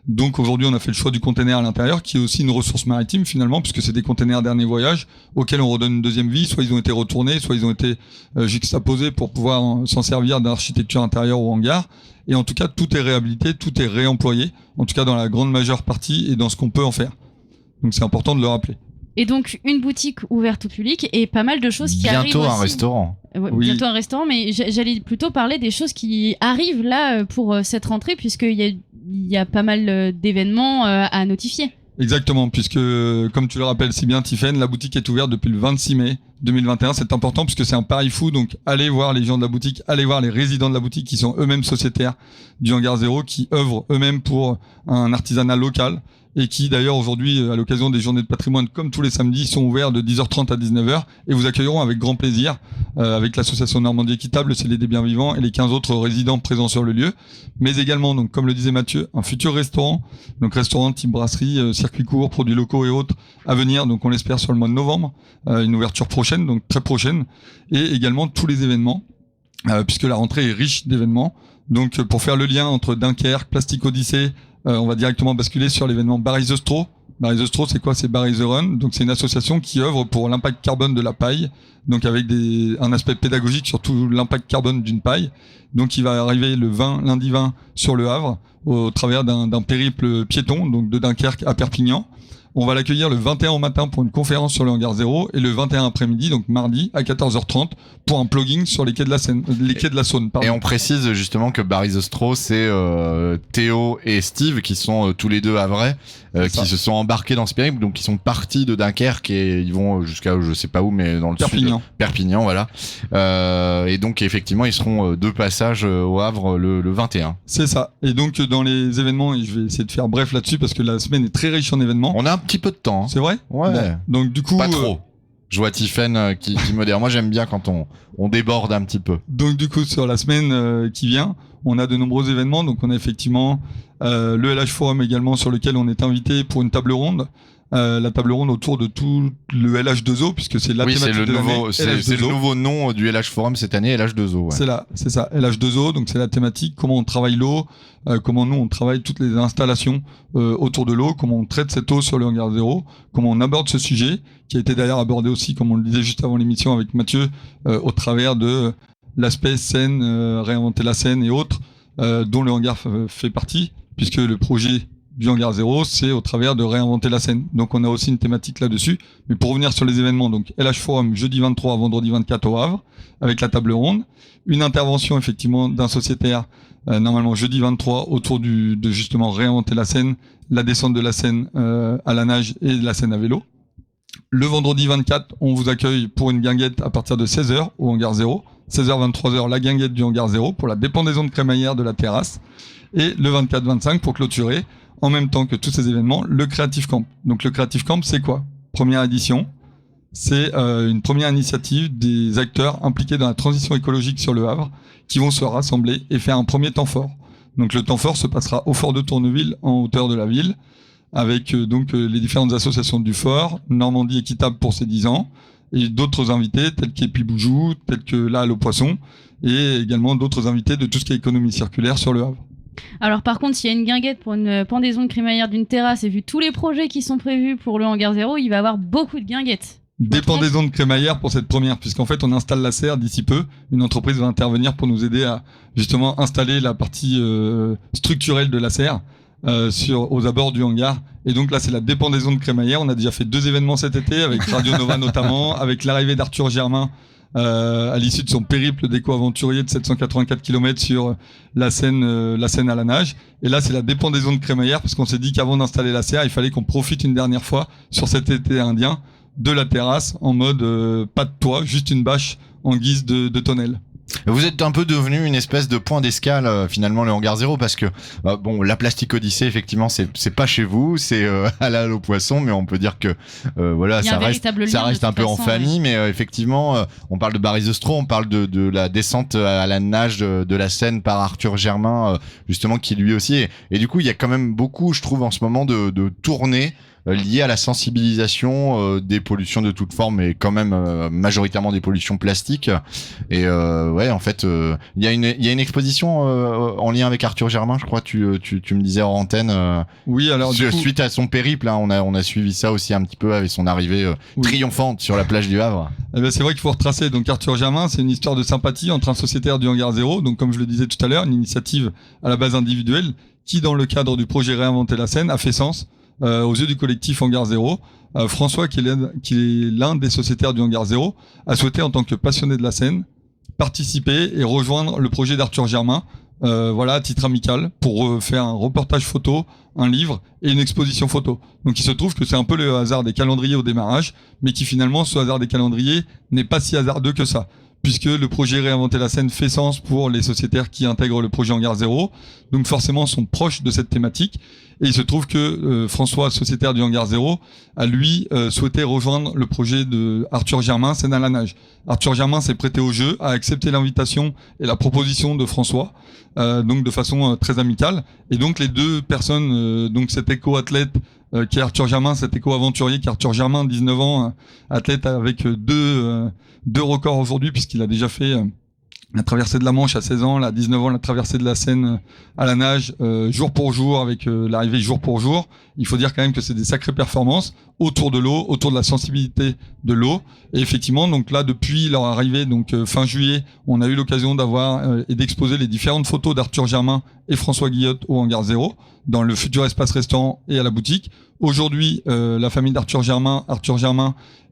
Donc aujourd'hui on a fait le choix du container à l'intérieur, qui est aussi une ressource maritime finalement, puisque c'est des containers dernier voyage auxquels on redonne une deuxième vie. Soit ils ont été retournés, soit ils ont été juxtaposés pour pouvoir s'en servir d'architecture intérieure ou hangar. Et en tout cas tout est réhabilité, tout est réemployé, en tout cas dans la grande majeure partie, et dans ce qu'on peut en faire. Donc c'est important de le rappeler. Et donc une boutique ouverte au public et pas mal de choses qui arrivent bientôt aussi. Un restaurant. Oui. Bientôt un restaurant, mais j'allais plutôt parler des choses qui arrivent là pour cette rentrée, puisqu'il y a pas mal d'événements à notifier. Exactement, puisque comme tu le rappelles si bien Tiffaine, la boutique est ouverte depuis le 26 mai 2021. C'est important puisque c'est un pari fou, donc allez voir les gens de la boutique, allez voir les résidents de la boutique qui sont eux-mêmes sociétaires du Hangar Zéro, qui œuvrent eux-mêmes pour un artisanat local, et qui d'ailleurs aujourd'hui, à l'occasion des journées de patrimoine, comme tous les samedis, sont ouverts de 10h30 à 19h, et vous accueilleront avec grand plaisir, avec l'association Normandie Équitable, c'est des Biens Vivants et les 15 autres résidents présents sur le lieu, mais également, donc comme le disait Mathieu, un futur restaurant, donc restaurant type brasserie, circuit court, produits locaux et autres, à venir, donc on l'espère sur le mois de novembre, une ouverture prochaine, donc très prochaine, et également tous les événements, puisque la rentrée est riche d'événements. Donc pour faire le lien entre Dunkerque, Plastic Odyssée, on va directement basculer sur l'événement Barry the Straw. Barry the Straw, c'est quoi? C'est Barry the Run. Donc c'est une association qui œuvre pour l'impact carbone de la paille, donc avec un aspect pédagogique sur tout l'impact carbone d'une paille. Donc il va arriver lundi 20 sur le Havre, au travers d'un périple piéton, donc de Dunkerque à Perpignan. On va l'accueillir le 21 au matin pour une conférence sur le Hangar Zéro, et le 21 après-midi, donc mardi à 14h30, pour un plugging sur les quais de la Saône. Et on précise justement que Barry the Straw, c'est Théo et Steve qui sont tous les deux havrais, qui se sont embarqués dans ce périple, donc ils sont partis de Dunkerque et ils vont jusqu'à je sais pas où, mais dans le Perpignan. sud. Perpignan, voilà. Et donc effectivement ils seront de passage au Havre le 21. C'est ça. Et donc dans les événements, et je vais essayer de faire bref là-dessus parce que la semaine est très riche en événements. On a un petit peu de temps. Hein. C'est vrai? Ouais. Bon. Donc du coup, pas trop. Je vois Tiffaine qui modère. Moi j'aime bien quand on déborde un petit peu. Donc du coup sur la semaine qui vient, on a de nombreux événements. Donc on a effectivement le LH Forum également, sur lequel on est invité pour une table ronde. La table ronde autour de tout le LH2O, puisque c'est la thématique de l'année. C'est le nouveau nom du LH Forum cette année, LH2O. Ouais. C'est ça, LH2O, donc c'est la thématique, comment on travaille l'eau, comment nous on travaille toutes les installations autour de l'eau, comment on traite cette eau sur le Hangar Zéro, comment on aborde ce sujet, qui a été d'ailleurs abordé aussi, comme on le disait juste avant l'émission avec Mathieu, au travers de l'aspect Seine, réinventer la Seine et autres, dont le Hangar fait partie, puisque le projet du Hangar Zéro, c'est au travers de réinventer la Seine. Donc on a aussi une thématique là-dessus. Mais pour revenir sur les événements, donc LH Forum jeudi 23 à vendredi 24 au Havre, avec la table ronde. Une intervention effectivement d'un sociétaire, normalement jeudi 23, autour de justement réinventer la Seine, la descente de la Seine à la nage et de la Seine à vélo. Le vendredi 24, on vous accueille pour une guinguette à partir de 16h au Hangar Zéro. 16h-23h, la guinguette du Hangar Zéro pour la dépendaison de crémaillère de la terrasse. Et le 24-25, pour clôturer, en même temps que tous ces événements, le Creative Camp. Donc le Creative Camp, c'est quoi? Première édition, c'est une première initiative des acteurs impliqués dans la transition écologique sur le Havre, qui vont se rassembler et faire un premier temps fort. Donc le temps fort se passera au fort de Tourneville, en hauteur de la ville, avec les différentes associations du fort, Normandie Équitable pour ses 10 ans, et d'autres invités tels qu'Epi Boujou, tels que là le Poisson, et également d'autres invités de tout ce qui est économie circulaire sur le Havre. Alors par contre, s'il y a une guinguette pour une pendaison de crémaillère d'une terrasse et vu tous les projets qui sont prévus pour le hangar 0, il va y avoir beaucoup de guinguettes. Des pendaisons de crémaillère pour cette première, puisqu'en fait on installe la serre d'ici peu. Une entreprise va intervenir pour nous aider à justement installer la partie structurelle de la serre aux abords du hangar. Et donc là c'est la dépendaison de crémaillère. On a déjà fait 2 événements cet été avec Radio Nova notamment, avec l'arrivée d'Arthur Germain à l'issue de son périple d'éco-aventurier de 784 km sur la Seine à la nage. Et là c'est la dépendaison de crémaillère, parce qu'on s'est dit qu'avant d'installer la serre, il fallait qu'on profite une dernière fois sur cet été indien de la terrasse en mode pas de toit, juste une bâche en guise de tonnelle. Vous êtes un peu devenu une espèce de point d'escale finalement le hangar 0, parce que bon, la Plastic Odyssey effectivement c'est pas chez vous, c'est à la Halle aux Poissons, mais on peut dire que voilà, ça reste un peu en famille, mais effectivement on parle de Barry the Straw, on parle de la descente à la nage de la Seine par Arthur Germain justement, qui lui aussi et du coup il y a quand même beaucoup, je trouve, en ce moment de tournées lié à la sensibilisation des pollutions de toute forme, et quand même majoritairement des pollutions plastiques. Et ouais, en fait, il y a une exposition en lien avec Arthur Germain, je crois. Tu me disais hors antenne. Oui, alors suite à son périple, hein, on a suivi ça aussi un petit peu avec son arrivée triomphante sur la plage du Havre. Eh ben, c'est vrai qu'il faut retracer. Donc Arthur Germain, c'est une histoire de sympathie entre un sociétaire du hangar 0. Donc comme je le disais tout à l'heure, une initiative à la base individuelle qui, dans le cadre du projet Réinventer la Seine, a fait sens. Aux yeux du collectif Hangar 0, François, qui est l'un des sociétaires du Hangar 0, a souhaité, en tant que passionné de la Seine, participer et rejoindre le projet d'Arthur Germain, voilà, à titre amical, pour faire un reportage photo, un livre et une exposition photo. Donc il se trouve que c'est un peu le hasard des calendriers au démarrage, mais qui finalement, ce hasard des calendriers n'est pas si hasardeux que ça, puisque le projet Réinventer la Seine fait sens pour les sociétaires qui intègrent le projet Hangar 0, donc forcément sont proches de cette thématique. Et il se trouve que François, sociétaire du Hangar 0, a lui souhaité rejoindre le projet de Arthur Germain, Seine à la nage. Arthur Germain s'est prêté au jeu, a accepté l'invitation et la proposition de François, donc de façon très amicale. Et donc les deux personnes, donc cet éco-athlète qui est Arthur Germain, cet éco-aventurier qui est Arthur Germain, 19 ans, athlète avec deux records aujourd'hui, puisqu'il a déjà fait la traversée de la Manche à 16 ans, là, 19 ans, la traversée de la Seine à la nage, jour pour jour, avec l'arrivée jour pour jour. Il faut dire quand même que c'est des sacrées performances autour de l'eau, autour de la sensibilité de l'eau. Et effectivement, donc là, depuis leur arrivée, donc fin juillet, on a eu l'occasion d'avoir et d'exposer les différentes photos d'Arthur Germain et François Guillotte au Hangar 0, dans le futur espace restaurant et à la boutique. Aujourd'hui, la famille d'Arthur Germain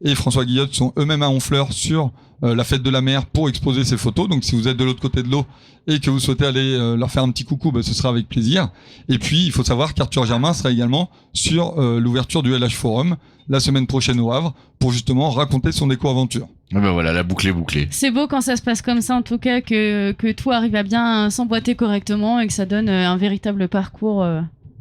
et François Guillotte sont eux-mêmes à Honfleur sur la fête de la mer pour exposer ces photos. Donc si vous êtes de l'autre côté de l'eau et que vous souhaitez aller leur faire un petit coucou, ce sera avec plaisir. Et puis il faut savoir qu'Arthur Germain sera également sur l'ouverture du LH Forum la semaine prochaine au Havre pour justement raconter son éco-aventure. Ben voilà, la boucle est bouclée. C'est beau quand ça se passe comme ça, en tout cas, que tout arrive à bien s'emboîter correctement et que ça donne un véritable parcours.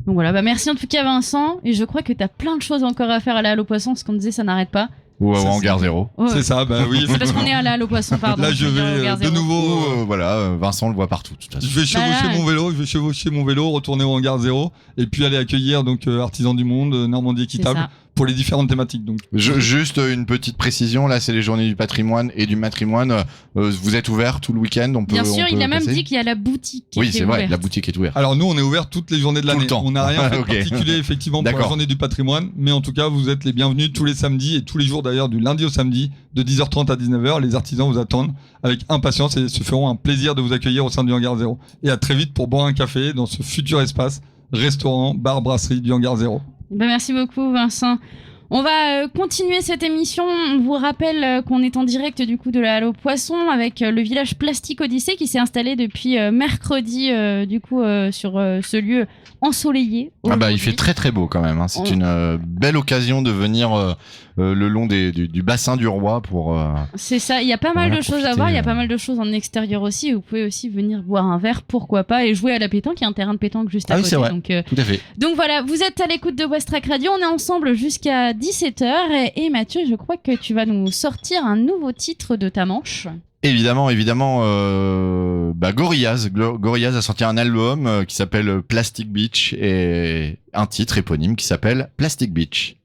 Donc voilà, merci en tout cas Vincent, et je crois que t'as plein de choses encore à faire à la Halle aux Poissons, parce qu'on disait ça n'arrête pas. Ou au Hangar 0. Ouais. C'est ça, oui. C'est parce qu'on est à la Halle aux Poissons, pardon. Là, je vais de nouveau. Voilà, Vincent le voit partout. De toute façon. Je vais chevaucher mon vélo, retourner au Hangar 0, et puis aller accueillir donc Artisans du Monde, Normandie équitable, pour les différentes thématiques. Donc. Juste une petite précision, là, c'est les journées du patrimoine et du matrimoine. Vous êtes ouvert tout le week-end, Bien sûr, il a même dit qu'il y a la boutique. Oui, c'est vrai, la boutique est ouverte. Alors nous, on est ouvert toutes les journées de l'année. On n'a rien fait de particulier effectivement pour la journée du patrimoine, mais en tout cas, vous êtes les bienvenus tous les samedis et tous les jours d'ailleurs, du lundi au samedi, de 10h30 à 19h. Les artisans vous attendent avec impatience et se feront un plaisir de vous accueillir au sein du Hangar 0. Et à très vite pour boire un café dans ce futur espace restaurant, bar, brasserie du Hangar 0. Merci beaucoup Vincent. On va continuer cette émission. On vous rappelle qu'on est en direct du coup de la Halle aux Poissons avec le village Plastic Odyssey qui s'est installé depuis mercredi du coup sur ce lieu ensoleillé. Il fait très très beau quand même. Hein. C'est une belle occasion de venir le long du bassin du Roi pour. C'est ça. Il y a pas mal de choses à voir. Il y a pas mal de choses en extérieur aussi. Vous pouvez aussi venir boire un verre, pourquoi pas, et jouer à la pétanque. Il y a un terrain de pétanque juste à côté. Oui, c'est vrai. Donc, tout à fait. Donc voilà, vous êtes à l'écoute de West Track Radio. On est ensemble jusqu'à 17h et Mathieu, je crois que tu vas nous sortir un nouveau titre de ta manche. Évidemment, Gorillaz a sorti un album qui s'appelle Plastic Beach et un titre éponyme qui s'appelle Plastic Beach.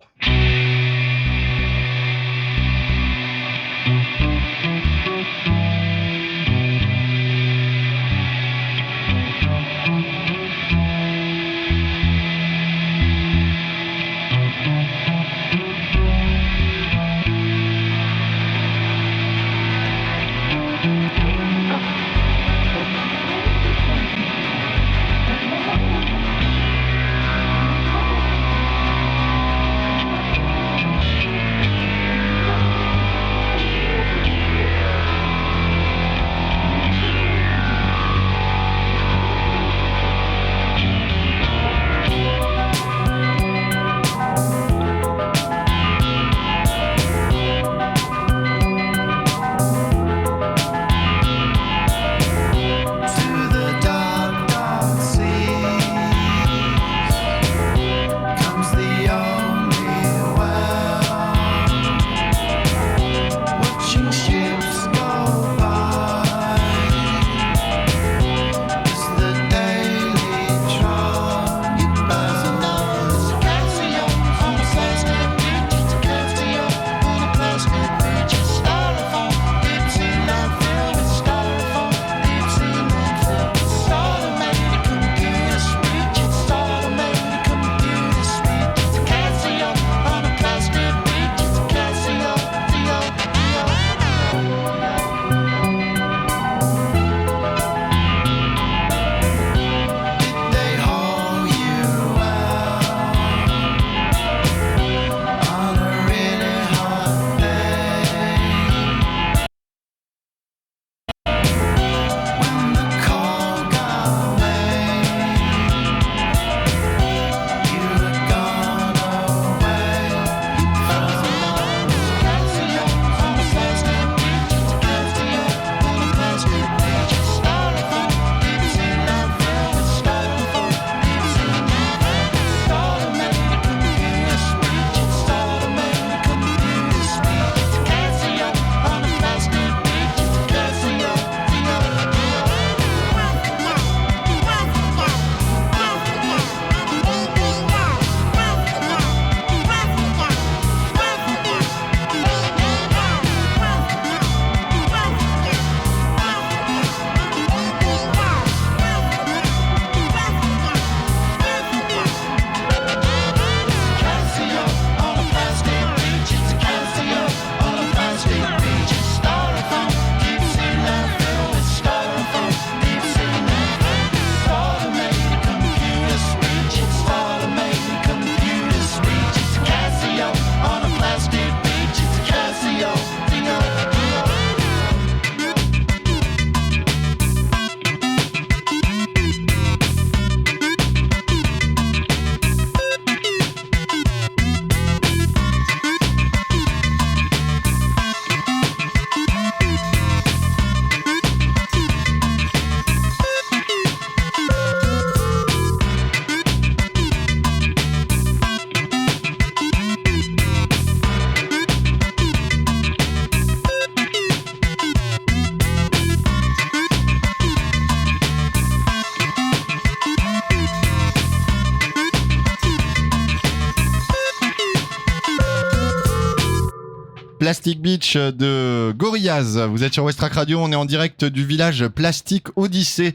Plastic Beach de Gorillaz. Vous êtes sur Westrack Radio, on est en direct du village Plastic Odyssée.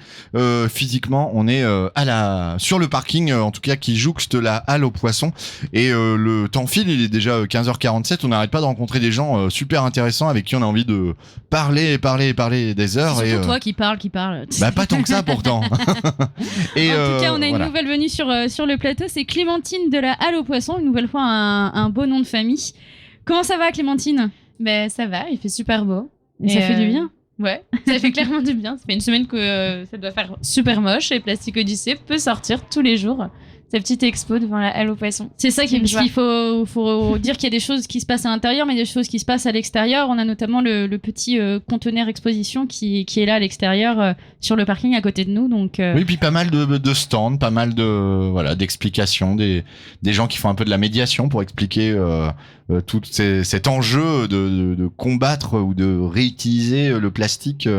Physiquement, on est sur le parking, en tout cas qui jouxte la halle aux poissons. Et le temps file, il est déjà 15h47. On n'arrête pas de rencontrer des gens super intéressants avec qui on a envie de parler des heures. C'est surtout et toi qui parle. Bah pas tant que ça pourtant. Et en tout cas, on a une voilà. nouvelle venue sur le plateau, c'est Clémentine de la halle aux poissons. Une nouvelle fois un beau nom de famille. Comment ça va, Clémentine? Ben ça va, il fait super beau. Et ça fait du bien. Ouais, ça fait clairement du bien. Ça fait une semaine que ça doit faire super moche et Plastic Odyssée peut sortir tous les jours sa petite expo devant la halle aux poissons. C'est ça Une parce joie. qu'il faut dire qu'il y a des choses qui se passent à l'intérieur, mais des choses qui se passent à l'extérieur. On a notamment le petit conteneur exposition qui est là à l'extérieur sur le parking à côté de nous. Donc, Oui, puis pas mal de stands, pas mal d'explications, des gens qui font un peu de la médiation pour expliquer tout cet enjeu de combattre ou de réutiliser le plastique.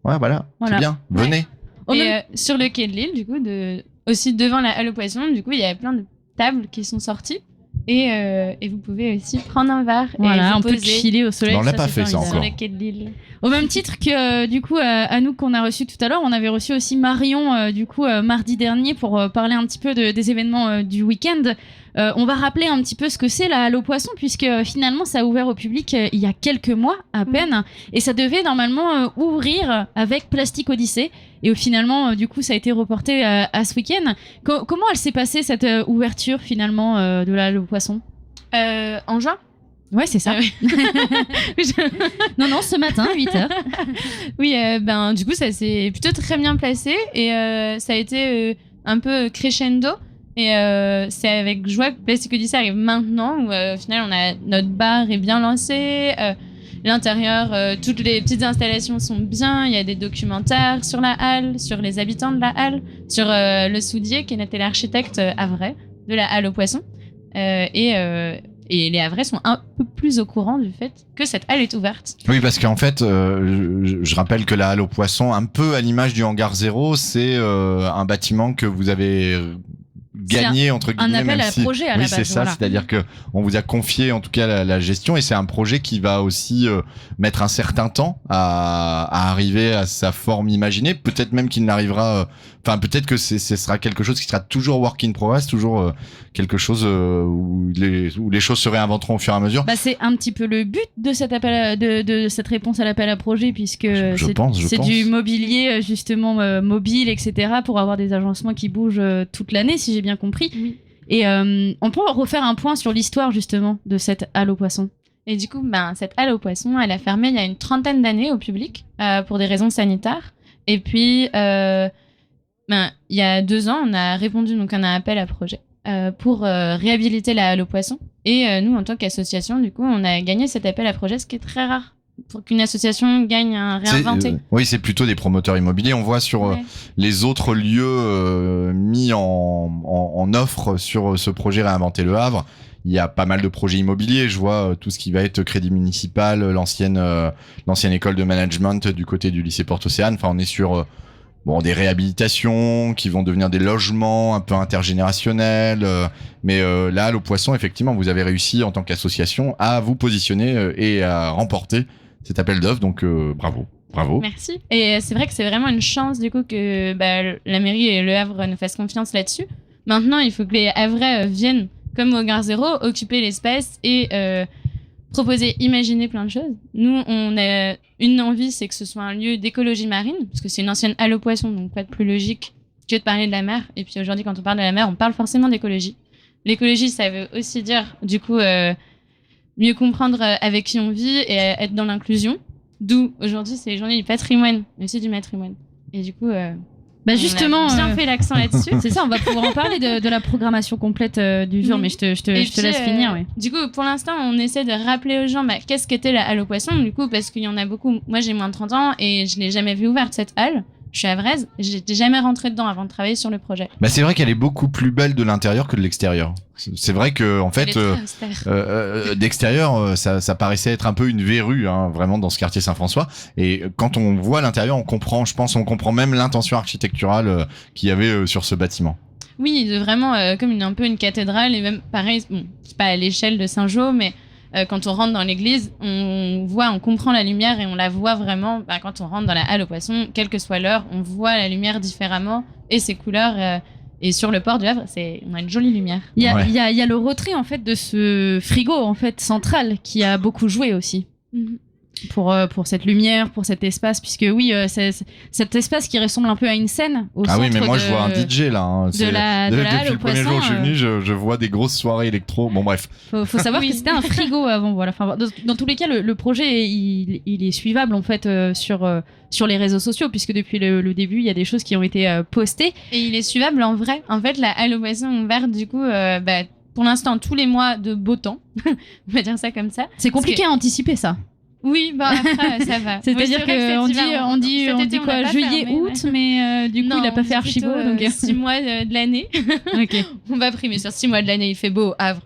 Ouais, voilà. C'est bien. Venez. au Et même- sur le quai de Lille, du coup, aussi devant la halle aux poissons, du coup, il y avait plein de tables qui sont sorties. Et vous pouvez aussi prendre un verre et voilà, vous on peut poser chiller au soleil. Non, on l'a ça, pas c'est fait, ça, formidable. sur encore. le quai de Lille. Au même titre que du coup Anouk qu'on a reçu tout à l'heure, on avait reçu aussi Marion mardi dernier pour parler un petit peu des événements du week-end. On va rappeler un petit peu ce que c'est la halle aux poissons puisque finalement ça a ouvert au public il y a quelques mois à peine et ça devait normalement ouvrir avec Plastic Odyssée et finalement du coup ça a été reporté à ce week-end. Comment elle s'est passée cette ouverture finalement de la halle aux poissons? En juin. Ouais, c'est ça. Ah oui. Non, ce matin, 8h. Oui, du coup, ça s'est plutôt très bien placé et ça a été un peu crescendo. Et c'est avec joie que Plastic Odyssée arrive maintenant où au final, notre bar est bien lancé. L'intérieur, toutes les petites installations sont bien. Il y a des documentaires sur la halle, sur les habitants de la halle, sur le soudier qui était l'architecte havrais de la halle aux poissons. Et les Havrais sont un peu plus au courant du fait que cette halle est ouverte. Oui, parce qu'en fait, je rappelle que la halle aux poissons, un peu à l'image du hangar 0, c'est un bâtiment que vous avez gagné entre guillemets. Un appel même à si... projet à oui, la base. c'est ça. Voilà. C'est-à-dire que on vous a confié en tout cas la gestion et c'est un projet qui va aussi mettre un certain temps à arriver à sa forme imaginée. Peut-être même qu'il n'arrivera. Enfin, peut-être que ce sera quelque chose qui sera toujours work in progress, toujours quelque chose où les choses se réinventeront au fur et à mesure. Bah, c'est un petit peu le but de cet appel de cette réponse à l'appel à projet puisque Je pense. c'est du mobilier justement mobile, etc. pour avoir des agencements qui bougent toute l'année, si j'ai bien compris. Oui. Et on peut refaire un point sur l'histoire justement de cette halle aux poissons. Et du coup, cette halle aux poissons, elle a fermé il y a une 30aine d'années au public pour des raisons sanitaires. Et puis, il y a 2 ans, on a répondu donc à un appel à projet pour réhabiliter la halle aux poissons. Et nous, en tant qu'association, du coup, on a gagné cet appel à projet, ce qui est très rare pour qu'une association gagne un réinventé. Oui, c'est plutôt des promoteurs immobiliers. On voit sur Ouais. les autres lieux mis en offre sur ce projet Réinventer le Havre. Il y a pas mal de projets immobiliers. Je vois tout ce qui va être Crédit Municipal, l'ancienne école de management du côté du lycée Porte-Océane. Enfin, on est sur des réhabilitations qui vont devenir des logements un peu intergénérationnels. Mais là, le Poisson, effectivement, vous avez réussi en tant qu'association à vous positionner et à remporter cet appel d'offres. Donc, bravo. Merci. Et c'est vrai que c'est vraiment une chance du coup que la mairie et le Havre nous fassent confiance là-dessus. Maintenant, il faut que les Havrais viennent, comme au Gare Zéro, occuper l'espace et imaginer plein de choses. Nous, on a une envie, c'est que ce soit un lieu d'écologie marine, parce que c'est une ancienne halle aux poissons, donc quoi de plus logique que de parler de la mer. Et puis aujourd'hui, quand on parle de la mer, on parle forcément d'écologie. L'écologie, ça veut aussi dire, du coup, mieux comprendre avec qui on vit et être dans l'inclusion. D'où, aujourd'hui, c'est les journées du patrimoine, mais aussi du matrimoine. Et du coup, Justement, on a bien fait l'accent là-dessus. c'est ça, on va pouvoir en parler de la programmation complète du jour, Oui. mais je te Et laisse puis, finir. Oui. Du coup, pour l'instant, on essaie de rappeler aux gens qu'est-ce qu'était la halle aux poissons, du coup, parce qu'il y en a beaucoup. Moi, j'ai moins de 30 ans et je l'ai jamais vue ouverte, cette halle. Je suis havraise, j'étais jamais rentrée dedans avant de travailler sur le projet. Bah, c'est vrai qu'elle est beaucoup plus belle de l'intérieur que de l'extérieur. C'est vrai que en fait, Elle est très austère. d'extérieur, ça paraissait être un peu une verrue, hein, vraiment dans ce quartier Saint-François. Et quand on voit l'intérieur, on comprend même l'intention architecturale qu'il y avait sur ce bâtiment. Oui, vraiment comme un peu une cathédrale et même pareil, bon, c'est pas à l'échelle de Saint-Jean, mais quand on rentre dans l'église, on comprend la lumière et on la voit vraiment. Quand on rentre dans la halle aux poissons, quelle que soit l'heure, on voit la lumière différemment et ses couleurs. Et sur le port du Havre, on a une jolie lumière. Il y a le retrait en fait de ce frigo en fait central qui a beaucoup joué aussi. Pour cette lumière, pour cet espace, puisque oui, c'est cet espace qui ressemble un peu à une scène au centre. Ah oui, mais moi je vois un DJ là. Hein. De la depuis halle le aux premier jour où je suis venu, je vois des grosses soirées électro. Bon bref. Faut savoir que c'était un frigo avant. Voilà. Enfin, dans tous les cas, le projet il est suivable en fait sur les réseaux sociaux, puisque depuis le début, il y a des choses qui ont été postées. Et il est suivable en vrai. En fait, la halle aux poissons ouverte, du coup, pour l'instant, tous les mois de beau temps, on va dire ça comme ça. C'est compliqué à anticiper ça. Oui, après, ça va. C'est-à-dire qu'on dit quoi, juillet, août, mais du coup, il n'a pas fait archi beau. Donc 6 mois de l'année. Ok. On va primer sur 6 mois de l'année, il fait beau au Havre.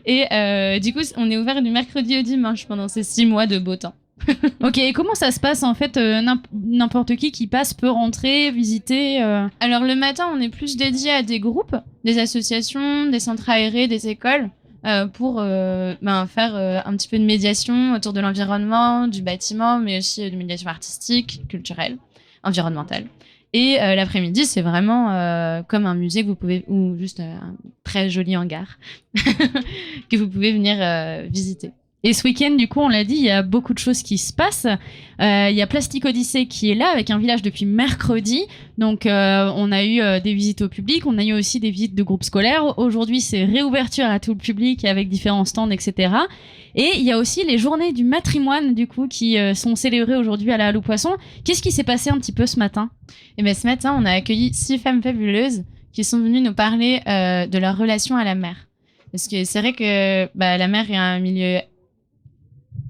Et du coup, on est ouvert du mercredi au dimanche pendant ces 6 mois de beau temps. Ok, et comment ça se passe en fait n'importe qui passe peut rentrer, visiter Alors le matin, on est plus dédié à des groupes, des associations, des centres aérés, des écoles. Pour faire un petit peu de médiation autour de l'environnement, du bâtiment, mais aussi de médiation artistique, culturelle, environnementale. Et l'après-midi, c'est vraiment comme un musée que vous pouvez, ou juste un très joli hangar que vous pouvez venir visiter. Et ce week-end, du coup, on l'a dit, il y a beaucoup de choses qui se passent. Il y a Plastic Odyssey qui est là avec un village depuis mercredi. Donc, on a eu des visites au public. On a eu aussi des visites de groupes scolaires. Aujourd'hui, c'est réouverture à tout le public avec différents stands, etc. Et il y a aussi les journées du matrimoine, du coup, qui sont célébrées aujourd'hui à la Halle aux Poissons. Qu'est-ce qui s'est passé un petit peu ce matin ? Et ben, ce matin, on a accueilli 6 femmes fabuleuses qui sont venues nous parler de leur relation à la mer. Parce que c'est vrai que la mer est un milieu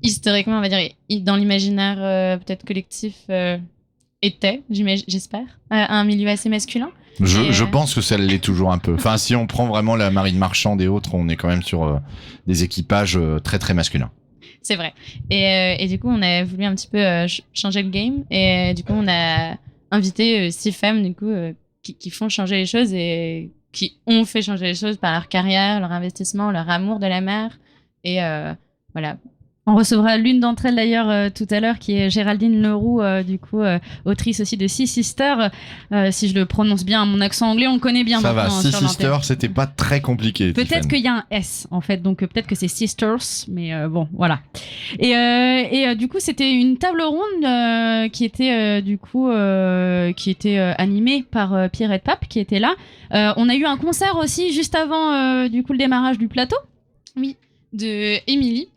historiquement, on va dire, dans l'imaginaire peut-être collectif, était, j'espère, un milieu assez masculin. Je pense que ça l'est toujours un peu. Enfin, si on prend vraiment la marine marchande et autres, on est quand même sur des équipages très très masculins. C'est vrai. Et du coup, on a voulu un petit peu changer le game. Et du coup, on a invité 6 femmes du coup, qui font changer les choses et qui ont fait changer les choses par leur carrière, leur investissement, leur amour de la mer. Et voilà. On recevra l'une d'entre elles d'ailleurs tout à l'heure, qui est Géraldine Leroux, du coup autrice aussi de Six Sisters. Si je le prononce bien, mon accent anglais, on le connaît bien. Ça va, Six Sisters, c'était pas très compliqué. Peut-être qu'il y a un S en fait, donc peut-être que c'est Sisters, mais bon, voilà. Et du coup, c'était une table ronde qui était animée par Pierrette Pape, qui était là. On a eu un concert aussi juste avant du coup le démarrage du plateau. Oui, de Émilie.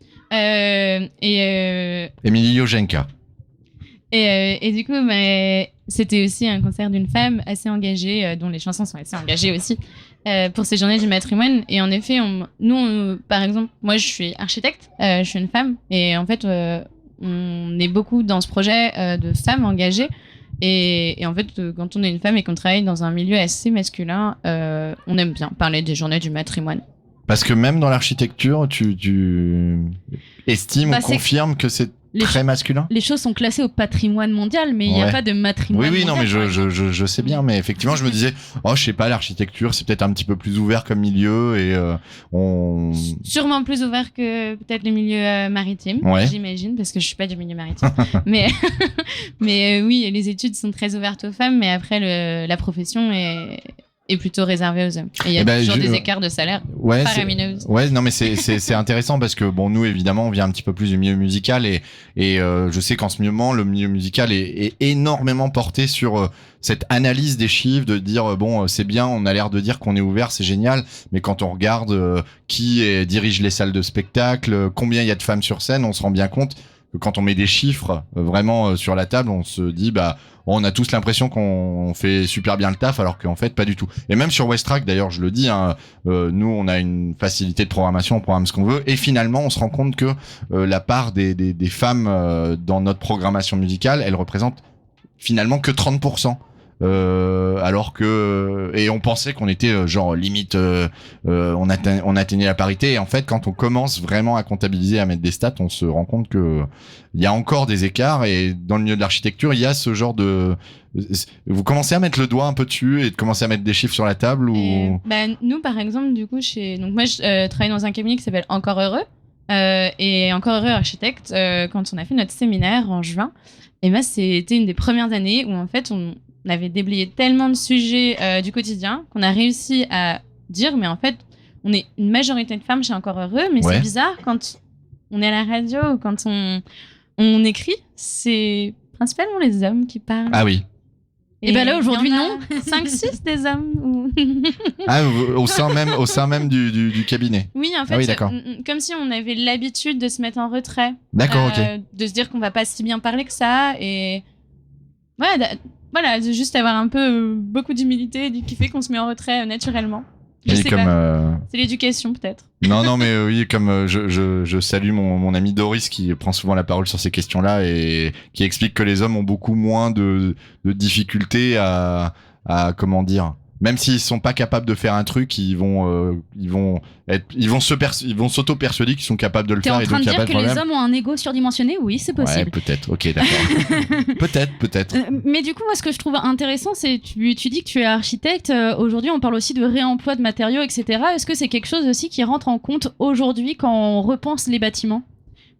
Émilie Yojenka. Et du coup, c'était aussi un concert d'une femme assez engagée, dont les chansons sont assez engagées aussi, pour ces journées du matrimoine. Et en effet, nous, par exemple, moi je suis architecte, je suis une femme, et en fait, on est beaucoup dans ce projet de femmes engagées. Et en fait, quand on est une femme et qu'on travaille dans un milieu assez masculin, on aime bien parler des journées du matrimoine. Parce que même dans l'architecture, tu estimes ou confirmes que c'est très masculin ? Les choses sont classées au patrimoine mondial, mais il n'y a pas de matrimoine mondial. Oui, non, mais je sais bien, mais effectivement, je me disais, je sais pas, l'architecture, c'est peut-être un petit peu plus ouvert comme milieu et Sûrement plus ouvert que peut-être les milieux maritimes, j'imagine, parce que je suis pas du milieu maritime. mais oui, les études sont très ouvertes aux femmes, mais après, la profession est plutôt réservé aux hommes. Et il y a toujours des écarts de salaire faramineux. Ouais, non, mais c'est intéressant parce que bon, nous évidemment, on vient un petit peu plus du milieu musical et je sais qu'en ce moment, le milieu musical est énormément porté sur cette analyse des chiffres, de dire bon, c'est bien, on a l'air de dire qu'on est ouvert, c'est génial, mais quand on regarde qui dirige les salles de spectacle, combien il y a de femmes sur scène, on se rend bien compte que quand on met des chiffres vraiment sur la table, on se dit on a tous l'impression qu'on fait super bien le taf, alors qu'en fait pas du tout. Et même sur Westrack, d'ailleurs, je le dis, nous on a une facilité de programmation, on programme ce qu'on veut, et finalement on se rend compte que la part des femmes dans notre programmation musicale, elle représente finalement que 30%. alors que et on pensait qu'on était genre limite on atteignait la parité, et en fait quand on commence vraiment à comptabiliser, à mettre des stats, on se rend compte que il y a encore des écarts, et dans le milieu de l'architecture il y a ce genre de vous commencez à mettre le doigt un peu dessus et de commencer à mettre des chiffres sur la table ou Nous par exemple du coup donc moi je travaille dans un cabinet qui s'appelle Encore Heureux, et Encore Heureux Architecte, quand on a fait notre séminaire en juin, et ben c'était une des premières années où en fait on avait déblayé tellement de sujets du quotidien qu'on a réussi à dire mais en fait on est une majorité de femmes chez Encore Heureux, mais Ouais. c'est bizarre quand on est à la radio ou quand on écrit, c'est principalement les hommes qui parlent. ah oui. Et ben là, aujourd'hui, non. 5-6 des hommes. Ah, au sein même du cabinet. Oui, en fait, Ah oui, d'accord. comme si on avait l'habitude de se mettre en retrait. D'accord, ok. De se dire qu'on va pas si bien parler que ça. Et voilà, de juste avoir un peu beaucoup d'humilité qui fait qu'on se met en retrait naturellement. Je Oui, sais comme pas. C'est l'éducation, peut-être. non mais oui, comme je salue mon ami Doris qui prend souvent la parole sur ces questions-là et qui explique que les hommes ont beaucoup moins de difficultés à comment dire, même s'ils sont pas capables de faire un truc, ils vont s'auto-persuader qu'ils sont capables de le T'es faire, en et train donc de il y a dire pas de que les problème. hommes ont un ego surdimensionné? Oui, c'est Ouais, possible. peut-être. Ok, d'accord. peut-être. Mais du coup, moi, ce que je trouve intéressant, c'est tu dis que tu es architecte. Aujourd'hui, on parle aussi de réemploi de matériaux, etc. Est-ce que c'est quelque chose aussi qui rentre en compte aujourd'hui quand on repense les bâtiments?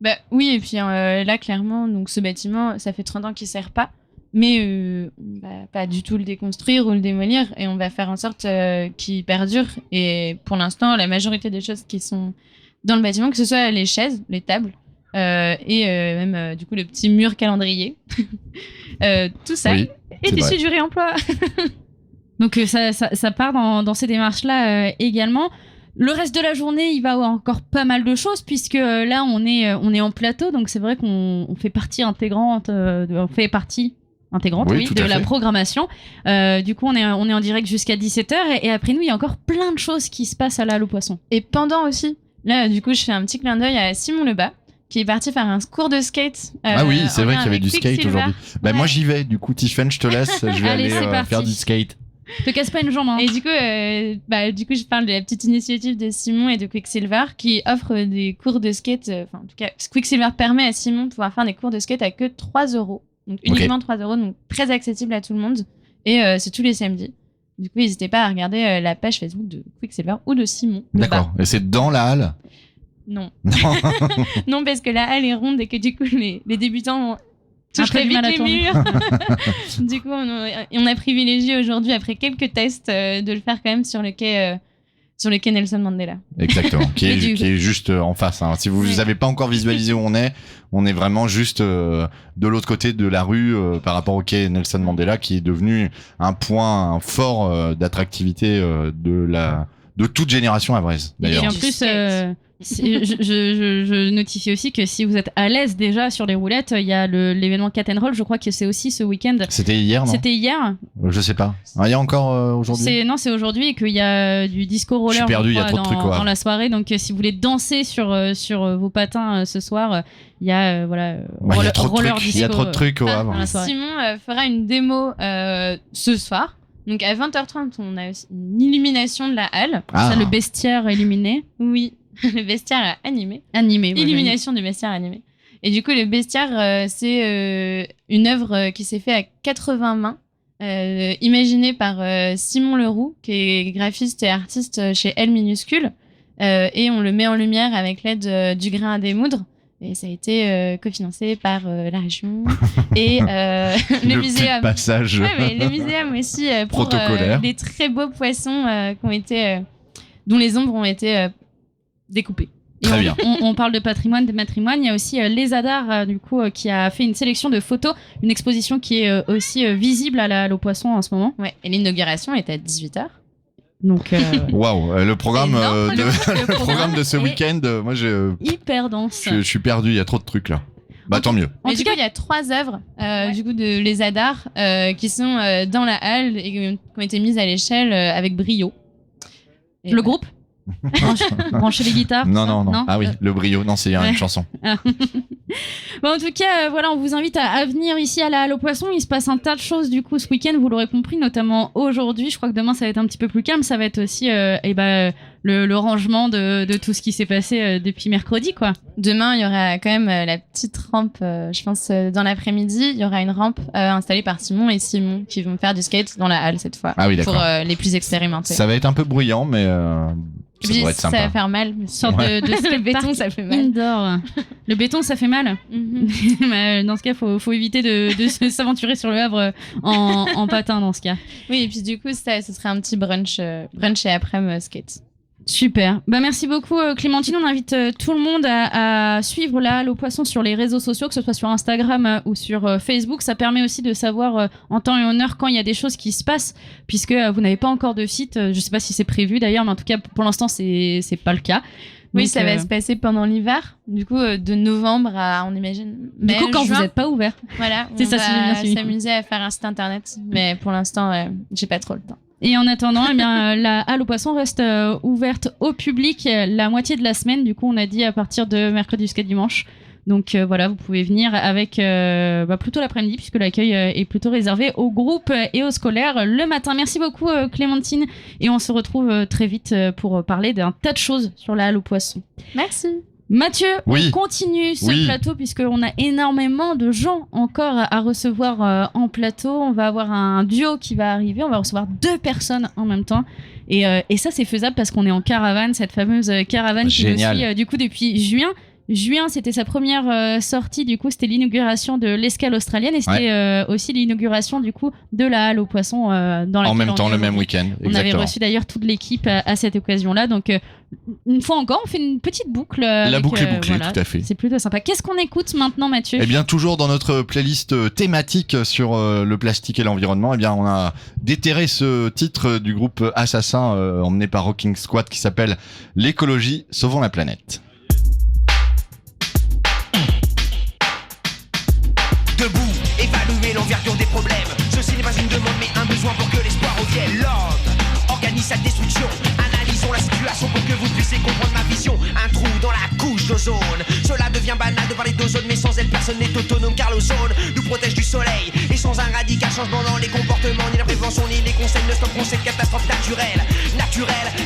Bah, oui, et puis là, clairement, donc, ce bâtiment, ça fait 30 ans qu'il sert pas. Mais on va pas du tout le déconstruire ou le démolir, et on va faire en sorte qu'il perdure. Et pour l'instant, la majorité des choses qui sont dans le bâtiment, que ce soit les chaises, les tables, et même du coup le petit mur calendrier, tout ça Oui, est c'est issu vrai. du réemploi. Donc ça part dans ces démarches-là également. Le reste de la journée, il va avoir encore pas mal de choses, puisque là, on est en plateau, donc c'est vrai qu'on fait partie intégrante, Oui, tout de à la fait. programmation. Du coup, on est en direct jusqu'à 17h, et après nous, il y a encore plein de choses qui se passent à la Halle aux Poissons. Et pendant aussi, là, du coup, je fais un petit clin d'œil à Simon Lebas, qui est parti faire un cours de skate. Ah oui, c'est en vrai lien qu'il y avait avec du skate Quicksilver. aujourd'hui. Bah Ouais. moi j'y vais. Du coup, Tiffen, je te laisse. Je vais Allez, aller c'est parti. faire du skate. Te casse pas une jambe, hein. Et du coup, je parle de la petite initiative de Simon et de Quicksilver qui offre des cours de skate. Enfin, en tout cas, Quicksilver permet à Simon de pouvoir faire des cours de skate à que 3 €. Donc uniquement 3 €, donc très accessible à tout le monde. Et c'est tous les samedis. Du coup, n'hésitez pas à regarder la page Facebook de Quicksilver ou de Simon. Lebas. D'accord. Et c'est dans la halle. Non. Non. Non, parce que la halle est ronde et que du coup, les débutants touchent peu très du vite mal à les tourner. murs. Du coup, on a privilégié aujourd'hui, après quelques tests, de le faire quand même sur le quai Nelson Mandela. Exactement. Qui Mais du- est juste en face. Hein. Si vous Ouais. n'avez pas encore visualisé où on est vraiment juste de l'autre côté de la rue par rapport au quai Nelson Mandela, qui est devenu un point fort d'attractivité de toute génération à Vraise. Et D'ailleurs. en Du plus, skate. je notifie aussi que si vous êtes à l'aise déjà sur les roulettes, il y a l'événement Cat and Roll, je crois que c'est aussi ce week-end. C'était hier, non? C'était hier. Je sais pas. Ah, il y a encore aujourd'hui. C'est aujourd'hui, et qu'il y a du disco roller, Je suis perdu, je il y a crois, trop de trucs, ouais. dans la soirée. Donc si vous voulez danser sur vos patins ce soir, il y a Ouais, il y a trop de roller trucs. disco. Il y a trop de trucs au Ah, Havre. dans la soirée. Simon fera une démo ce soir. Donc à 20h30, on a aussi une illumination de la halle. Ah. Ça, le bestiaire illuminé, Oui, le bestiaire animé. animé. voilà. Illumination du bestiaire animé. Et du coup, le bestiaire, c'est une œuvre qui s'est faite à 80 mains, imaginée par Simon Leroux, qui est graphiste et artiste chez L minuscule. Et on le met en lumière avec l'aide du grain à démoudre. Et ça a été cofinancé par la région et le Le muséum. petit passage. Ouais, mais le muséum aussi pour Protocolaire. des très beaux poissons qui ont été, dont les ombres ont été découpées. Et Très bien. On parle de patrimoine, de matrimoine. Il y a aussi Les Adars, du coup, qui a fait une sélection de photos, une exposition qui est aussi visible à la Halle aux Poissons en ce moment. Ouais, et l'inauguration est à 18h. Donc, Waouh, le programme Énorme, le programme de ce est week-end, moi hyper dense. je suis perdu, il y a trop de trucs là. Bah tant mieux. En Mais tout du cas, coup, il y a 3 œuvres du coup de Les Adars qui sont dans la halle et qui ont été mises à l'échelle avec brio. Et le voilà. groupe, Brancher les guitares. Non, non, non. Ah oui, Euh, le brio. Non, c'est Ouais. une chanson. Bon, en tout cas, voilà, on vous invite à venir ici à la Halle aux Poissons. Il se passe un tas de choses du coup ce week-end, vous l'aurez compris, notamment aujourd'hui. Je crois que demain ça va être un petit peu plus calme. Ça va être aussi le rangement de tout ce qui s'est passé depuis mercredi, quoi. Demain, il y aura quand même la petite rampe, je pense, dans l'après-midi. Il y aura une rampe installée par Simon et Simon qui vont faire du skate dans la halle cette fois. Ah oui, d'accord. Pour les plus expérimentés. Ça va être un peu bruyant, mais Et ça puis, devrait être ça va sympa. faire mal. Une sorte Ouais. de Le skate béton, park ça fait mal. indoor. Le béton, ça fait mal. Mhm. Bah, dans ce cas, faut éviter de s'aventurer sur le Havre en patin dans ce cas. Oui, et puis du coup, ce serait un petit brunch et après skate. Super. Bah, merci beaucoup Clémentine. On invite tout le monde à suivre la Halle aux Poissons sur les réseaux sociaux, que ce soit sur Instagram ou sur Facebook. Ça permet aussi de savoir en temps et en heure quand il y a des choses qui se passent, puisque vous n'avez pas encore de site. Je sais pas si c'est prévu d'ailleurs, mais en tout cas pour l'instant c'est pas le cas. Oui, Donc, ça va se passer pendant l'hiver. Du coup, de novembre à, on imagine, Du coup, quand juin, vous n'êtes pas ouvert. voilà, C'est on ça, si j'ai bien va suivi. s'amuser à faire un site internet. Mais pour l'instant, j'ai pas trop le temps. Et en attendant, eh bien, la Halle aux Poissons reste ouverte au public la moitié de la semaine. Du coup, on a dit à partir de mercredi jusqu'à dimanche. Donc voilà, vous pouvez venir avec plutôt l'après-midi, puisque l'accueil est plutôt réservé aux groupes et aux scolaires le matin. Merci beaucoup Clémentine, et on se retrouve très vite pour parler d'un tas de choses sur la Halle aux Poissons. Merci. Mathieu, Oui. on continue ce Oui. plateau puisqu'on a énormément de gens encore à recevoir en plateau. On va avoir un duo qui va arriver, on va recevoir 2 personnes en même temps. Et ça, c'est faisable parce qu'on est en caravane, cette fameuse caravane qui nous Génial. suit du coup depuis juin. Juin, c'était sa première sortie, du coup, c'était l'inauguration de l'escale australienne et c'était aussi l'inauguration du coup de la Halle aux Poissons dans laquelle En même on temps, est le même aujourd'hui. week-end. On avait Exactement. reçu d'ailleurs toute l'équipe à cette occasion-là. Donc, une fois encore, on fait une petite boucle. La boucle est bouclée, tout à fait. C'est plutôt sympa. Qu'est-ce qu'on écoute maintenant, Mathieu? Eh bien, toujours dans notre playlist thématique sur le plastique et l'environnement, eh bien, on a déterré ce titre du groupe Assassin emmené par Rocking Squad qui s'appelle L'écologie, sauvons la planète. Debout, évaluer l'envergure des problèmes. Ceci n'est pas une demande mais un besoin pour que l'espoir revienne. L'homme organise sa destruction. Analysons la situation pour que vous puissiez comprendre ma vision. Un trou dans la couche d'ozone. Cela devient banal de parler d'ozone, mais sans elle personne n'est autonome car l'ozone nous protège du soleil. Et sans un radical changement dans les comportements, ni la prévention ni les conseils ne stopperont cette catastrophe naturelle.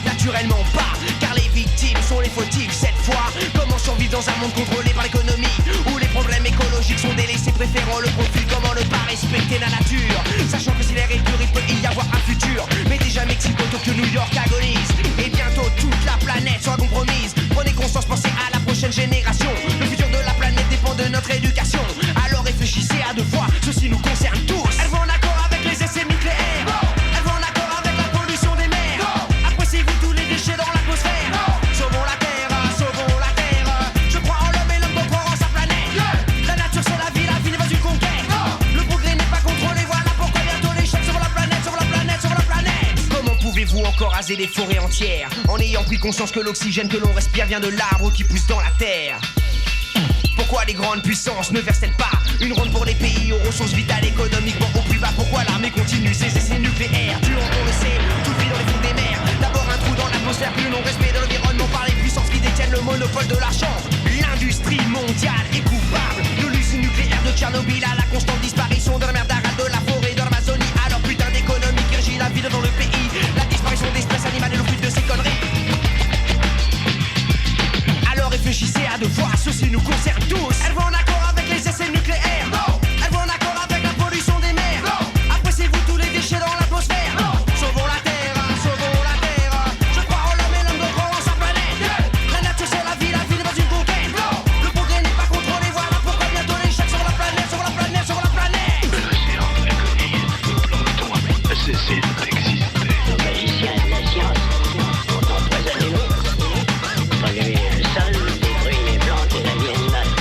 Naturellement pas, car les victimes sont les fautifs cette fois. Comment survivre dans un monde contrôlé par l'économie, où les problèmes écologiques sont délaissés, préférant le profit. Comment ne pas respecter la nature, sachant que si l'air est pur il peut y avoir un futur. Mais déjà Mexico, Tokyo, New York agonise, et bientôt toute la planète sera compromise. Prenez conscience, pensez à la prochaine génération. Le futur de la planète dépend de notre éducation. Alors réfléchissez à 2 fois, ceci nous concerne tous. Elles vont en accord avec les essais nucléaires. Elles vont en accord avec la pollution des mers. Appréciez-vous tous les déchets dans l'atmosphère. Sauvons la terre, sauvons la terre. Je crois en l'homme et l'homme doit croire en sa planète. La nature c'est la vie n'est pas une conquête. Le progrès n'est pas contrôlé, voilà pourquoi bientôt l'échec. Sauvons la planète, sauvons la planète, sauvons la planète. Comment pouvez-vous encore raser des forêts entières en ayant pris conscience que l'oxygène que l'on respire vient de l'arbre qui pousse dans la terre? Pourquoi les grandes puissances ne versent-elles pas une ronde pour les pays aux ressources vitales économiquement au plus bas? Pourquoi l'armée continue ses essais nucléaires? Tuant, on le sait, toute vie dans les fonds des mers. D'abord un trou dans l'atmosphère, puis le non-respect de l'environnement par les puissances qui détiennent le monopole de l'argent. L'industrie mondiale est coupable de l'usine nucléaire de Tchernobyl à la constante disparition de la mer d'Aral, de la forêt, de l'Amazonie. Alors putain d'économie qui régit la vie dans le pays, la disparition d'espèces animales et le fruit de ces conneries. Alors réfléchissez à 2 fois, ceci nous concerne tous. Elles vont en accord avec les essais nucléaires. Non. Elles vont en accord avec la pollution des mers. Non. Appréciez-vous tous les déchets dans l'atmosphère. Non. Sauvons la terre, sauvons la terre. Je crois en l'homme et l'homme doit croire en sa planète. La nature c'est la vie n'est pas une conquête. Non. Le progrès n'est pas contrôlé, voilà pourquoi bientôt l'échec. Sauvons la planète, sauvons la planète, sauvons la planète. Cessez d'exister. Nos magiciens de la science ont empoisonné l'eau, pollué le sol, détruit les plantes et la vie animale.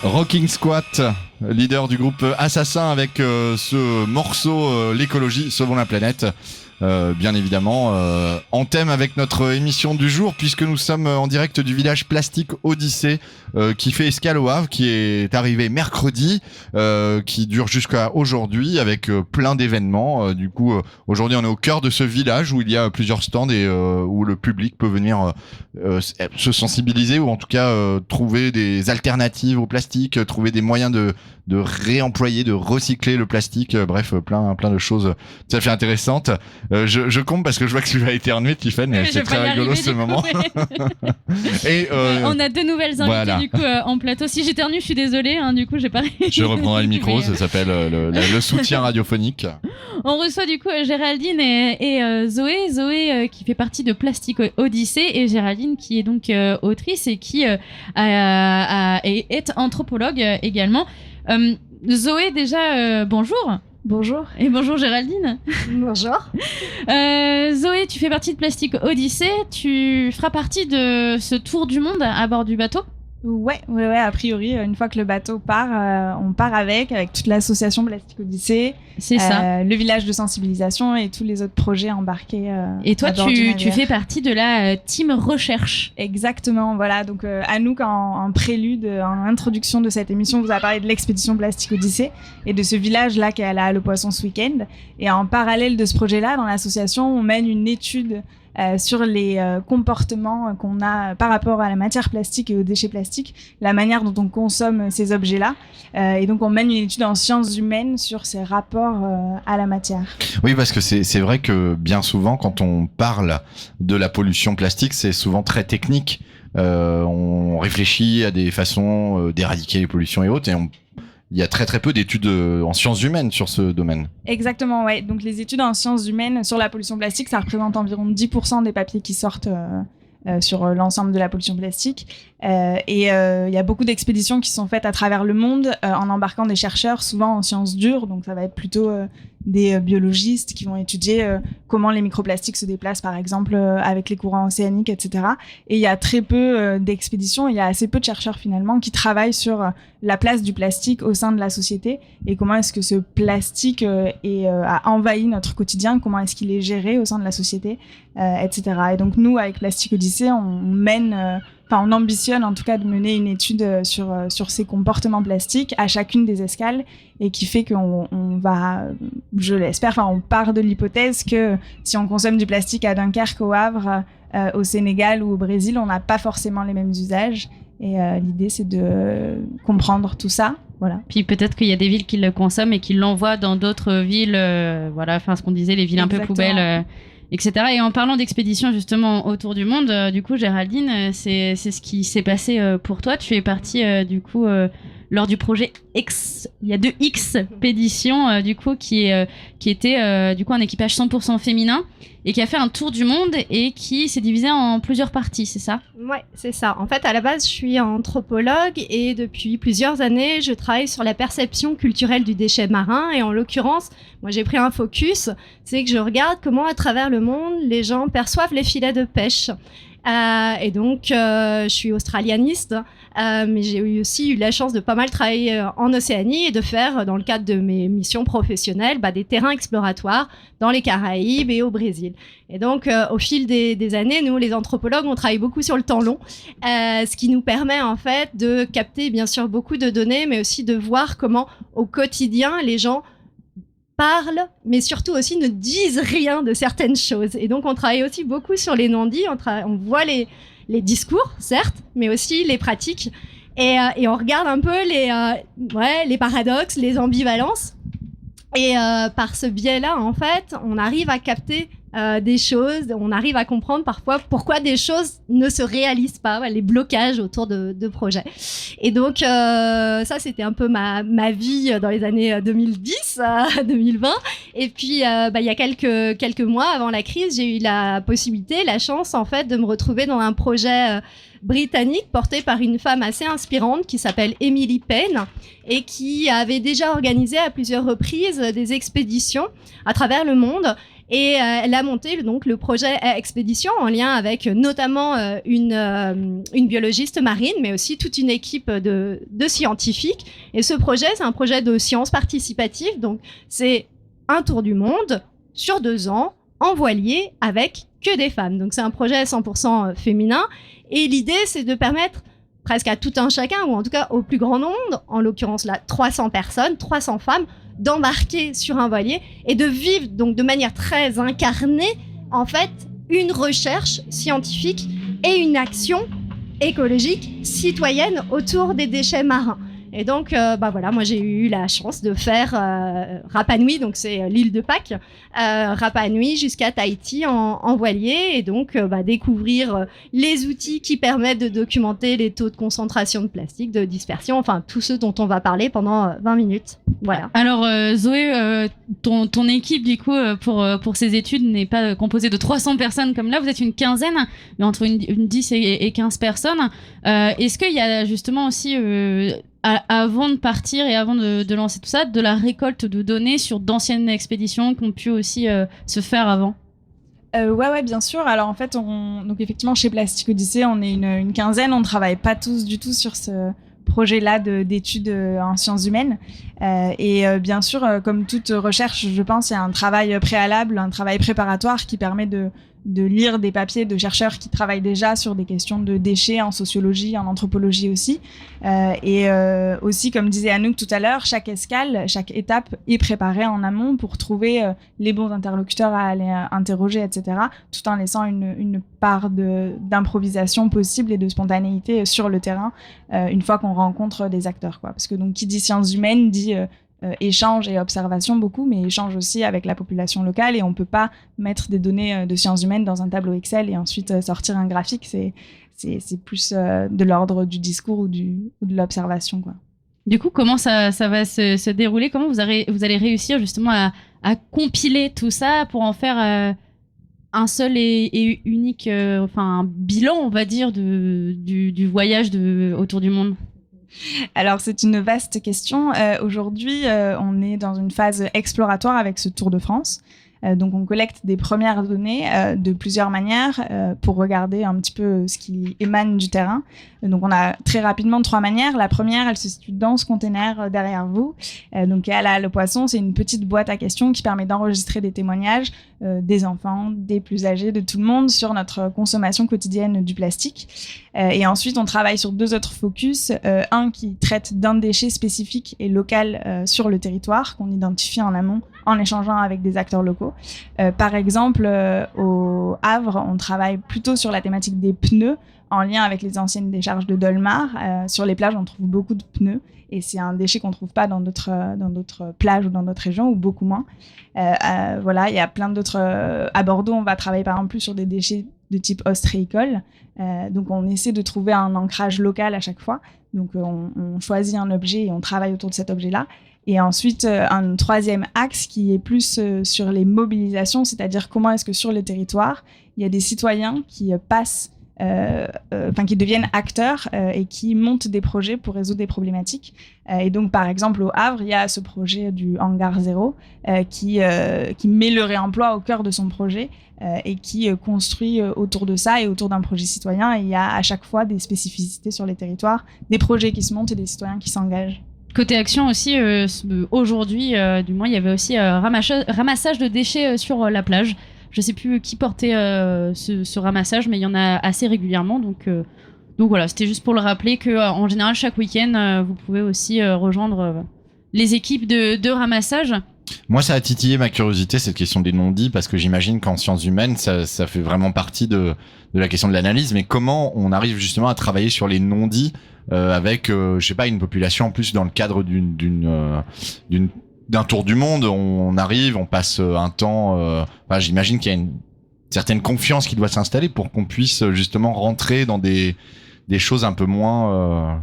Rocking Squat, leader du groupe Assassin avec ce morceau l'écologie, sauvons la planète. Bien évidemment en thème avec notre émission du jour, puisque nous sommes en direct du village plastique Odyssée qui fait escale au Havre, qui est arrivé mercredi, qui dure jusqu'à aujourd'hui avec plein d'événements. Du coup aujourd'hui on est au cœur de ce village où il y a plusieurs stands et où le public peut venir se sensibiliser, ou en tout cas trouver des alternatives au plastique, trouver des moyens de réemployer, de recycler le plastique, bref plein de choses tout à fait intéressantes. Je compte parce que je vois que tu vas éternuer, Tiffany, et c'est très rigolo ce moment. Et on a 2 nouvelles invités voilà. Du coup en plateau. Si j'éternue, je suis désolée, hein, du coup j'ai pas. Je reprendrai le micro, Mais, ça s'appelle le soutien radiophonique. On reçoit du coup Géraldine et Zoé qui fait partie de Plastic Odyssée, et Géraldine qui est donc autrice et qui est anthropologue également. Zoé, déjà bonjour. Bonjour. Et bonjour Géraldine. Bonjour. Zoé, tu fais partie de Plastic Odyssée. Tu feras partie de ce tour du monde à bord du bateau. Ouais, a priori, une fois que le bateau part, on part avec toute l'association Plastic Odyssée. C'est ça. Le village de sensibilisation et tous les autres projets embarqués. Et toi, tu fais partie de la team recherche. Exactement, voilà. Donc, Anouk, en prélude, en introduction de cette émission, vous a parlé de l'expédition Plastic Odyssée et de ce village-là qui est à la Halle aux Poissons ce week-end. Et en parallèle de ce projet-là, dans l'association, on mène une étude sur les comportements qu'on a par rapport à la matière plastique et aux déchets plastiques, la manière dont on consomme ces objets-là. Et donc, on mène une étude en sciences humaines sur ces rapports à la matière. Oui, parce que c'est vrai que bien souvent, quand on parle de la pollution plastique, c'est souvent très technique. On réfléchit à des façons d'éradiquer les pollutions et autres, et il y a très peu d'études en sciences humaines sur ce domaine. Exactement, ouais. Donc les études en sciences humaines sur la pollution plastique, ça représente environ 10% des papiers qui sortent sur l'ensemble de la pollution plastique. Et il y a beaucoup d'expéditions qui sont faites à travers le monde en embarquant des chercheurs, souvent en sciences dures. Donc ça va être plutôt des biologistes qui vont étudier comment les microplastiques se déplacent, par exemple, avec les courants océaniques, etc. Et il y a très peu d'expéditions, il y a assez peu de chercheurs finalement qui travaillent sur la place du plastique au sein de la société et comment est-ce que ce plastique a envahi notre quotidien, comment est-ce qu'il est géré au sein de la société, etc. Et donc nous, avec Plastic Odyssée, on ambitionne en tout cas de mener une étude sur ces comportements plastiques à chacune des escales, et qui fait qu'on va, je l'espère, on part de l'hypothèse que si on consomme du plastique à Dunkerque, au Havre, au Sénégal ou au Brésil, on n'a pas forcément les mêmes usages. Et l'idée, c'est de comprendre tout ça. Voilà. Puis peut-être qu'il y a des villes qui le consomment et qui l'envoient dans d'autres villes, ce qu'on disait, les villes un peu poubelles. Etc. Et en parlant d'expédition justement autour du monde, du coup Géraldine, c'est ce qui s'est passé pour toi. Tu es partie du coup lors du projet X. Il y a 2 expéditions du coup qui était du coup un équipage 100% féminin et qui a fait un tour du monde et qui s'est divisé en plusieurs parties, c'est ça ? Ouais, c'est ça. En fait, à la base, je suis anthropologue et depuis plusieurs années, je travaille sur la perception culturelle du déchet marin. Et en l'occurrence, moi, j'ai pris un focus, c'est que je regarde comment, à travers le monde, les gens perçoivent les filets de pêche. Et donc, je suis australianiste, mais j'ai aussi eu la chance de pas mal travailler en Océanie et de faire, dans le cadre de mes missions professionnelles, des terrains exploratoires dans les Caraïbes et au Brésil. Et donc, au fil des années, nous, les anthropologues, on travaille beaucoup sur le temps long, ce qui nous permet en fait de capter, bien sûr, beaucoup de données, mais aussi de voir comment, au quotidien, les gens parlent, mais surtout aussi ne disent rien de certaines choses. Et donc, on travaille aussi beaucoup sur les non-dits. On voit les discours, certes, mais aussi les pratiques. Et on regarde un peu les paradoxes, les ambivalences. Et par ce biais-là, en fait, on arrive à capter des choses, on arrive à comprendre parfois pourquoi des choses ne se réalisent pas, les blocages autour de projets. Et donc, ça, c'était un peu ma vie dans les années 2010 à 2020. Et puis, il y a quelques mois avant la crise, j'ai eu la possibilité, la chance, en fait, de me retrouver dans un projet britannique porté par une femme assez inspirante qui s'appelle Emily Payne et qui avait déjà organisé à plusieurs reprises des expéditions à travers le monde. Et elle a monté donc le projet Expédition en lien avec notamment une biologiste marine, mais aussi toute une équipe de scientifiques. Et ce projet, c'est un projet de sciences participatives. Donc, c'est un tour du monde sur 2 ans en voilier avec que des femmes. Donc, c'est un projet 100% féminin. Et l'idée, c'est de permettre presque à tout un chacun, ou en tout cas au plus grand nombre, en l'occurrence là, 300 personnes, 300 femmes, d'embarquer sur un voilier et de vivre donc de manière très incarnée en fait une recherche scientifique et une action écologique citoyenne autour des déchets marins. Et donc, voilà, moi j'ai eu la chance de faire Rapa Nui, donc c'est l'île de Pâques, Rapa Nui jusqu'à Tahiti en voilier, et donc découvrir les outils qui permettent de documenter les taux de concentration de plastique, de dispersion, enfin tout ce dont on va parler pendant 20 minutes. Voilà. Alors Zoé, ton équipe du coup pour ces études n'est pas composée de 300 personnes comme là, vous êtes une quinzaine, mais entre une 10 et 15 personnes. Est-ce qu'il y a justement aussi avant de partir et avant de lancer tout ça, de la récolte de données sur d'anciennes expéditions qui ont pu aussi se faire avant? Ouais, bien sûr. Alors en fait, donc effectivement, chez Plastic Odyssey, on est une quinzaine. On ne travaille pas tous du tout sur ce projet-là d'études en sciences humaines. Bien sûr, comme toute recherche, je pense, il y a un travail préalable, un travail préparatoire qui permet de lire des papiers de chercheurs qui travaillent déjà sur des questions de déchets en sociologie, en anthropologie aussi. Aussi, comme disait Anouk tout à l'heure, chaque escale, chaque étape est préparée en amont pour trouver les bons interlocuteurs à aller interroger, etc., tout en laissant une part d'improvisation possible et de spontanéité sur le terrain une fois qu'on rencontre des acteurs, quoi. Parce que donc, qui dit sciences humaines dit échange et observation beaucoup, mais échange aussi avec la population locale, et on peut pas mettre des données de sciences humaines dans un tableau Excel et ensuite sortir un graphique. C'est plus de l'ordre du discours ou de l'observation, quoi. Du coup, comment ça va se dérouler? Comment vous allez réussir justement à compiler tout ça pour en faire un seul et unique un bilan, on va dire, du voyage autour du monde? Alors, c'est une vaste question. Aujourd'hui, on est dans une phase exploratoire avec ce Tour de France. Donc, on collecte des premières données de plusieurs manières pour regarder un petit peu ce qui émane du terrain. Donc, on a très rapidement 3 manières. La première, elle se situe dans ce container derrière vous. Donc, à la Halle aux Poissons, c'est une petite boîte à questions qui permet d'enregistrer des témoignages des enfants, des plus âgés, de tout le monde sur notre consommation quotidienne du plastique. Et ensuite, on travaille sur 2 autres focus. Un qui traite d'un déchet spécifique et local sur le territoire, qu'on identifie en amont en échangeant avec des acteurs locaux. Par exemple, au Havre, on travaille plutôt sur la thématique des pneus, en lien avec les anciennes décharges de Dolmar. Sur les plages, on trouve beaucoup de pneus, et c'est un déchet qu'on ne trouve pas dans d'autres plages ou dans d'autres régions, ou beaucoup moins. Voilà, il y a plein d'autres... à Bordeaux, on va travailler par exemple plus sur des déchets de type ostréicole. Donc on essaie de trouver un ancrage local à chaque fois. Donc on choisit un objet et on travaille autour de cet objet-là. Et ensuite, un troisième axe qui est plus sur les mobilisations, c'est-à-dire comment est-ce que sur le territoire, il y a des citoyens qui passent, qui deviennent acteurs et qui montent des projets pour résoudre des problématiques. Et donc, par exemple, au Havre, il y a ce projet du Hangar Zéro qui met le réemploi au cœur de son projet et qui construit autour de ça et autour d'un projet citoyen. Et il y a à chaque fois des spécificités sur les territoires, des projets qui se montent et des citoyens qui s'engagent. Côté action aussi, aujourd'hui, du moins, il y avait aussi ramassage de déchets sur la plage. Je sais plus qui portait ce ramassage, mais il y en a assez régulièrement. Donc voilà, c'était juste pour le rappeler qu'en général, chaque week-end, vous pouvez aussi rejoindre les équipes de ramassage. Moi, ça a titillé ma curiosité, cette question des non-dits, parce que j'imagine qu'en sciences humaines, ça fait vraiment partie de la question de l'analyse. Mais comment on arrive justement à travailler sur les non-dits avec, je sais pas, une population en plus dans le cadre d'un tour du monde? On arrive, on passe un temps... j'imagine qu'il y a une certaine confiance qui doit s'installer pour qu'on puisse justement rentrer dans des choses un peu moins...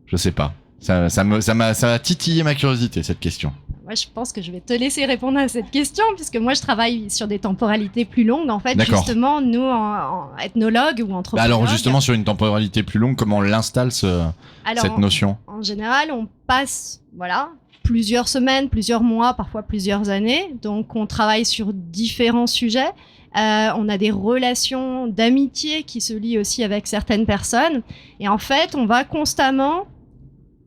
je sais pas. Ça a titillé ma curiosité, cette question. Moi, je pense que je vais te laisser répondre à cette question, puisque moi, je travaille sur des temporalités plus longues. En fait, D'accord. Justement, nous, en ethnologue ou anthropologue... Alors, justement, sur une temporalité plus longue, comment on l'installe, cette notion? En général, on passe, plusieurs semaines, plusieurs mois, parfois plusieurs années. Donc, on travaille sur différents sujets. On a des relations d'amitié qui se lient aussi avec certaines personnes. Et en fait, on va constamment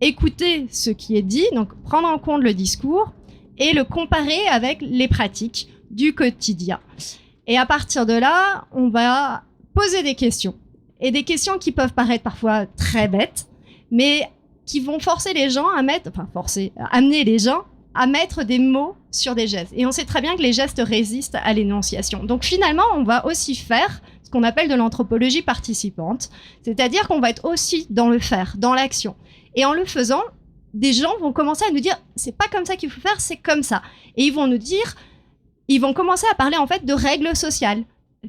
écouter ce qui est dit, donc prendre en compte le discours et le comparer avec les pratiques du quotidien. Et à partir de là, on va poser des questions. Et des questions qui peuvent paraître parfois très bêtes, mais qui vont amener les gens à mettre des mots sur des gestes. Et on sait très bien que les gestes résistent à l'énonciation. Donc finalement, on va aussi faire ce qu'on appelle de l'anthropologie participante, c'est-à-dire qu'on va être aussi dans le faire, dans l'action. Et en le faisant, des gens vont commencer à nous dire « c'est pas comme ça qu'il faut faire, c'est comme ça ». Et ils vont commencer à parler en fait de règles sociales.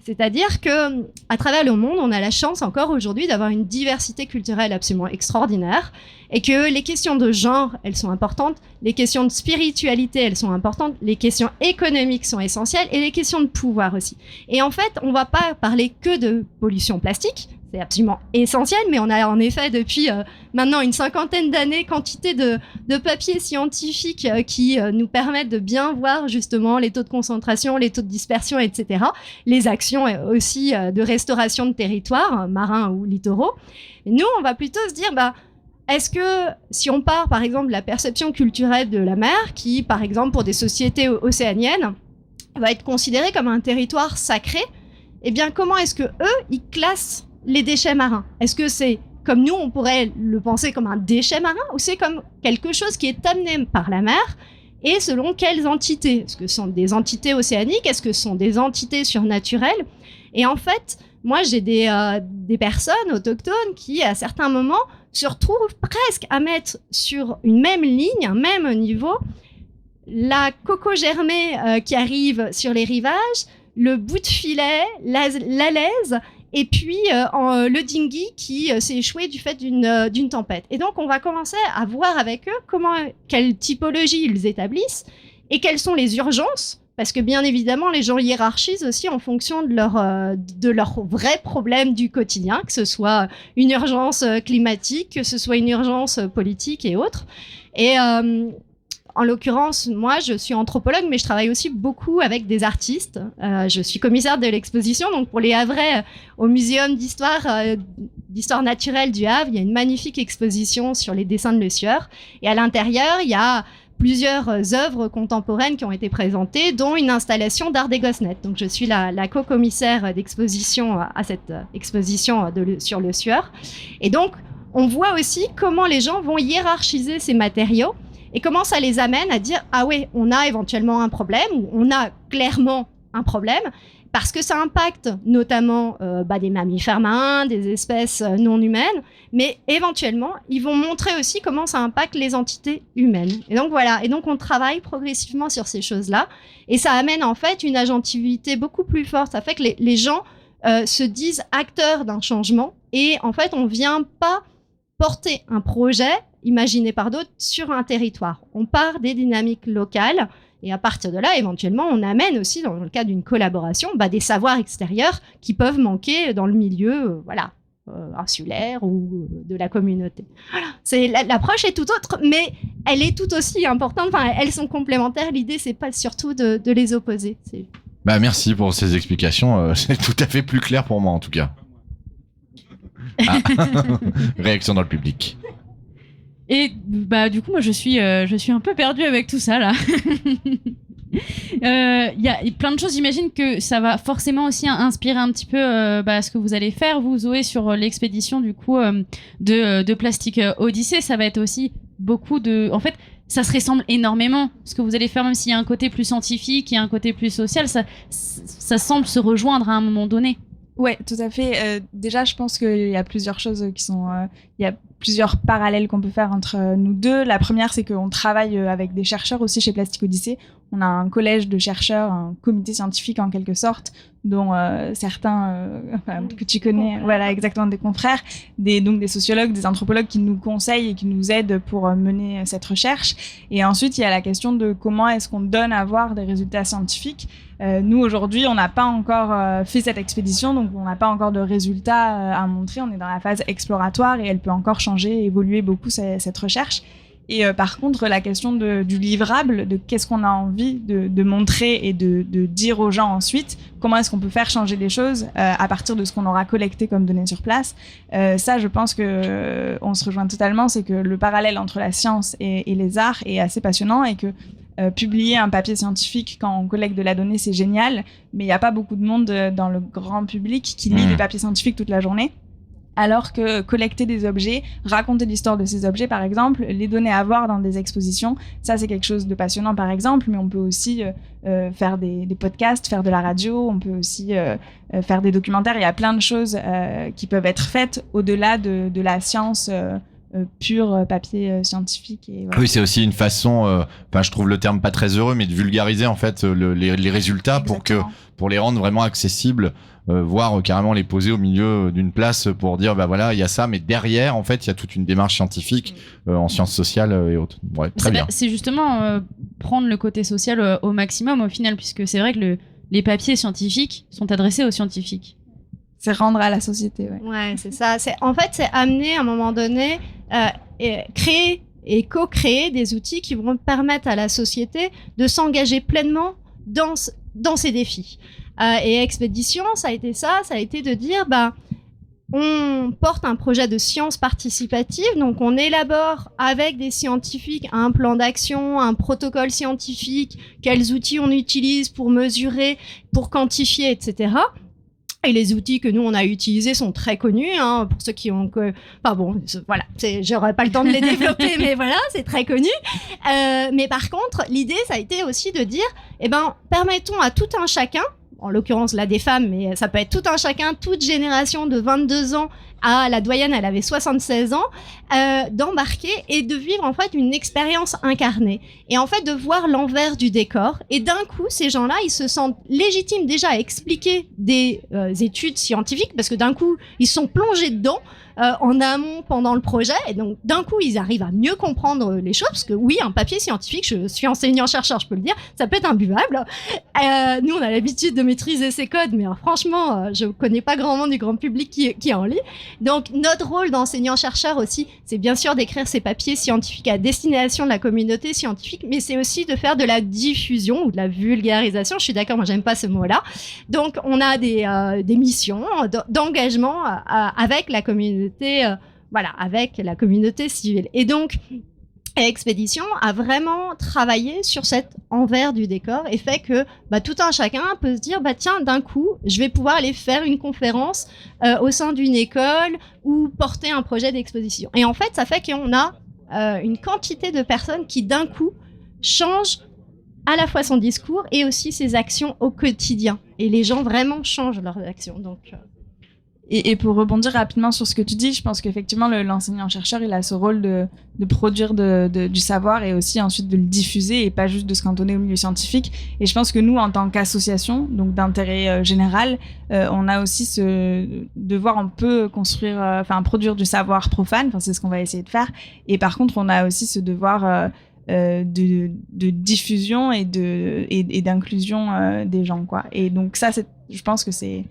C'est-à-dire que à travers le monde, on a la chance encore aujourd'hui d'avoir une diversité culturelle absolument extraordinaire et que les questions de genre, elles sont importantes, les questions de spiritualité, elles sont importantes, les questions économiques sont essentielles et les questions de pouvoir aussi. Et en fait, on va pas parler que de pollution plastique, c'est absolument essentiel, mais on a en effet depuis maintenant une 50aine d'années quantité de papiers scientifiques qui nous permettent de bien voir justement les taux de concentration, les taux de dispersion, etc. Les actions aussi de restauration de territoires, marins ou littoraux. Et nous, on va plutôt se dire, est-ce que si on part par exemple de la perception culturelle de la mer, qui par exemple pour des sociétés océaniennes va être considérée comme un territoire sacré, eh bien comment est-ce que eux, ils classent les déchets marins? Est-ce que c'est comme nous, on pourrait le penser comme un déchet marin, ou c'est comme quelque chose qui est amené par la mer, et selon quelles entités? Est-ce que ce sont des entités océaniques? Est-ce que ce sont des entités surnaturelles? Et en fait, moi, j'ai des personnes autochtones qui, à certains moments, se retrouvent presque à mettre sur une même ligne, un même niveau, la coco germée qui arrive sur les rivages, le bout de filet, l'alaise, et puis le dinghy qui s'est échoué du fait d'une tempête. Et donc, on va commencer à voir avec eux quelle typologie ils établissent et quelles sont les urgences, parce que bien évidemment, les gens hiérarchisent aussi en fonction de leurs vrais problèmes du quotidien, que ce soit une urgence climatique, que ce soit une urgence politique et autres. Et en l'occurrence, moi, je suis anthropologue, mais je travaille aussi beaucoup avec des artistes. Je suis commissaire de l'exposition. Donc, pour les Havrais, au Muséum d'histoire naturelle du Havre, il y a une magnifique exposition sur les dessins de Le Sieur. Et à l'intérieur, il y a plusieurs œuvres contemporaines qui ont été présentées, dont une installation d'Art des Gossenettes. Donc, je suis la co-commissaire d'exposition à cette exposition sur Le Sieur. Et donc, on voit aussi comment les gens vont hiérarchiser ces matériaux et comment ça les amène à dire « Ah ouais, on a éventuellement un problème » ou « On a clairement un problème » parce que ça impacte notamment des mammifères marins, des espèces non humaines, mais éventuellement, ils vont montrer aussi comment ça impacte les entités humaines. Et donc voilà, et donc on travaille progressivement sur ces choses-là, et ça amène en fait une agentivité beaucoup plus forte. Ça fait que les gens se disent acteurs d'un changement, et en fait, on vient pas porter un projet imaginé par d'autres sur un territoire. On part des dynamiques locales et à partir de là, éventuellement, on amène aussi, dans le cas d'une collaboration, des savoirs extérieurs qui peuvent manquer dans le milieu insulaire ou de la communauté. Voilà. L'approche est tout autre, mais elle est tout aussi importante. Enfin, elles sont complémentaires. L'idée, c'est pas surtout de les opposer. Merci pour ces explications. C'est tout à fait plus clair pour moi, en tout cas. Réaction dans le public. Et du coup, moi, je suis un peu perdue avec tout ça là. Il y a plein de choses. J'imagine que ça va forcément aussi inspirer un petit peu ce que vous allez faire, vous, Zoé, sur l'expédition du coup de Plastic Odyssey. Ça va être aussi beaucoup de. En fait, ça se ressemble énormément. Ce que vous allez faire, même s'il y a un côté plus scientifique et un côté plus social, ça semble se rejoindre à un moment donné. Ouais, tout à fait. Déjà, je pense qu'il y a plusieurs choses qui sont... il y a plusieurs parallèles qu'on peut faire entre nous deux. La première, c'est qu'on travaille avec des chercheurs aussi chez Plastic Odyssey. On a un collège de chercheurs, un comité scientifique en quelque sorte, dont certains que tu connais, voilà, exactement, des confrères, donc des sociologues, des anthropologues qui nous conseillent et qui nous aident pour mener cette recherche. Et ensuite, il y a la question de comment est-ce qu'on donne à voir des résultats scientifiques. Nous, aujourd'hui, on n'a pas encore fait cette expédition, donc on n'a pas encore de résultats à montrer. On est dans la phase exploratoire et elle peut encore changer, évoluer beaucoup, cette recherche. Et par contre, la question du livrable, de qu'est-ce qu'on a envie de montrer et de dire aux gens ensuite, comment est-ce qu'on peut faire changer les choses à partir de ce qu'on aura collecté comme données sur place. Ça, je pense que on se rejoint totalement, c'est que le parallèle entre la science et les arts est assez passionnant et que publier un papier scientifique quand on collecte de la donnée, c'est génial, mais il n'y a pas beaucoup de monde dans le grand public qui lit des papiers scientifiques toute la journée. Alors que collecter des objets, raconter l'histoire de ces objets par exemple, les donner à voir dans des expositions, ça c'est quelque chose de passionnant par exemple, mais on peut aussi faire des podcasts, faire de la radio, on peut aussi faire des documentaires, il y a plein de choses qui peuvent être faites au-delà de la science pur papier scientifique. Et voilà. Oui, c'est aussi une façon, je trouve le terme pas très heureux, mais de vulgariser en fait les résultats. Exactement. pour les rendre vraiment accessibles, voire carrément les poser au milieu d'une place pour dire bah voilà, il y a ça, mais derrière en fait il y a toute une démarche scientifique en sciences sociales et autres. Ouais, très bien. C'est justement prendre le côté social au maximum au final, puisque c'est vrai que les papiers scientifiques sont adressés aux scientifiques. C'est rendre à la société. Ouais, c'est ça. En fait, c'est amener à un moment donné, créer et co-créer des outils qui vont permettre à la société de s'engager pleinement dans ces défis. Et Expédition, ça a été de dire, on porte un projet de science participative, donc on élabore avec des scientifiques un plan d'action, un protocole scientifique, quels outils on utilise pour mesurer, pour quantifier, etc. Et les outils que nous, on a utilisés sont très connus, hein, pour ceux qui ont... voilà, j'aurais pas le temps de les développer, mais voilà, c'est très connu. Mais par contre, l'idée, ça a été aussi de dire, permettons à tout un chacun, en l'occurrence là des femmes, mais ça peut être tout un chacun, toute génération de 22 ans à la doyenne, elle avait 76 ans, d'embarquer et de vivre en fait une expérience incarnée. Et en fait de voir l'envers du décor. Et d'un coup, ces gens-là, ils se sentent légitimes déjà à expliquer des études scientifiques, parce que d'un coup, ils sont plongés dedans, en amont pendant le projet, et donc d'un coup ils arrivent à mieux comprendre les choses, parce que oui, un papier scientifique, je suis enseignant-chercheur, je peux le dire, ça peut être imbuvable. Nous on a l'habitude de maîtriser ces codes, mais franchement je connais pas grand monde du grand public qui en lit. Donc notre rôle d'enseignant-chercheur aussi, c'est bien sûr d'écrire ces papiers scientifiques à destination de la communauté scientifique, mais c'est aussi de faire de la diffusion ou de la vulgarisation. Je suis d'accord, moi j'aime pas ce mot-là. Donc on a des missions d'engagement avec la communauté, avec la communauté civile. Et donc, Expédition a vraiment travaillé sur cet envers du décor et fait que tout un chacun peut se dire tiens, d'un coup, je vais pouvoir aller faire une conférence au sein d'une école ou porter un projet d'exposition. Et en fait, ça fait qu'on a une quantité de personnes qui d'un coup changent à la fois son discours et aussi ses actions au quotidien. Et les gens vraiment changent leurs actions. Donc Et pour rebondir rapidement sur ce que tu dis, je pense qu'effectivement l'enseignant-chercheur, il a ce rôle de produire du savoir et aussi ensuite de le diffuser et pas juste de se cantonner au milieu scientifique. Et je pense que nous, en tant qu'association, donc d'intérêt général, on a aussi ce devoir, on peut produire du savoir profane, c'est ce qu'on va essayer de faire. Et par contre, on a aussi ce devoir de diffusion et d'inclusion des gens, quoi. Et donc ça, je pense que c'est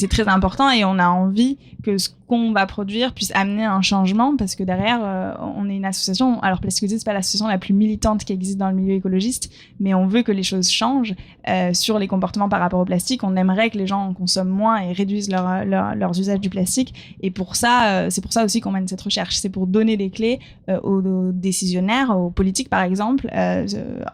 très important et on a envie que ce qu'on va produire puisse amener un changement, parce que derrière on est une association, alors Plasticodie, c'est pas l'association la plus militante qui existe dans le milieu écologiste, mais on veut que les choses changent sur les comportements par rapport au plastique. On aimerait que les gens en consomment moins et réduisent leurs usages du plastique, et pour ça c'est pour ça aussi qu'on mène cette recherche, c'est pour donner des clés aux décisionnaires, aux politiques par exemple,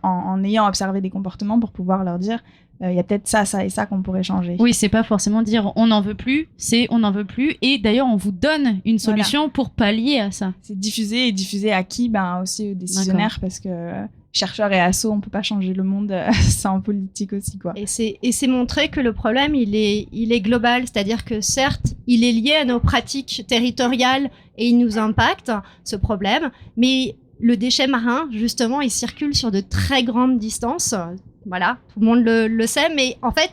en ayant observé des comportements, pour pouvoir leur dire il y a peut-être ça et ça qu'on pourrait changer. Oui, c'est pas forcément dire on n'en veut plus, c'est on n'en veut plus. Et d'ailleurs, on vous donne une solution pour pallier à ça. C'est diffuser à qui? Aussi aux décisionnaires. D'accord. Parce que chercheurs et assos, on peut pas changer le monde sans politique aussi, quoi. Et c'est montrer que le problème, il est global. C'est-à-dire que certes, il est lié à nos pratiques territoriales et il nous impacte, ce problème. Mais le déchet marin, justement, il circule sur de très grandes distances. Voilà, tout le monde le sait, mais en fait,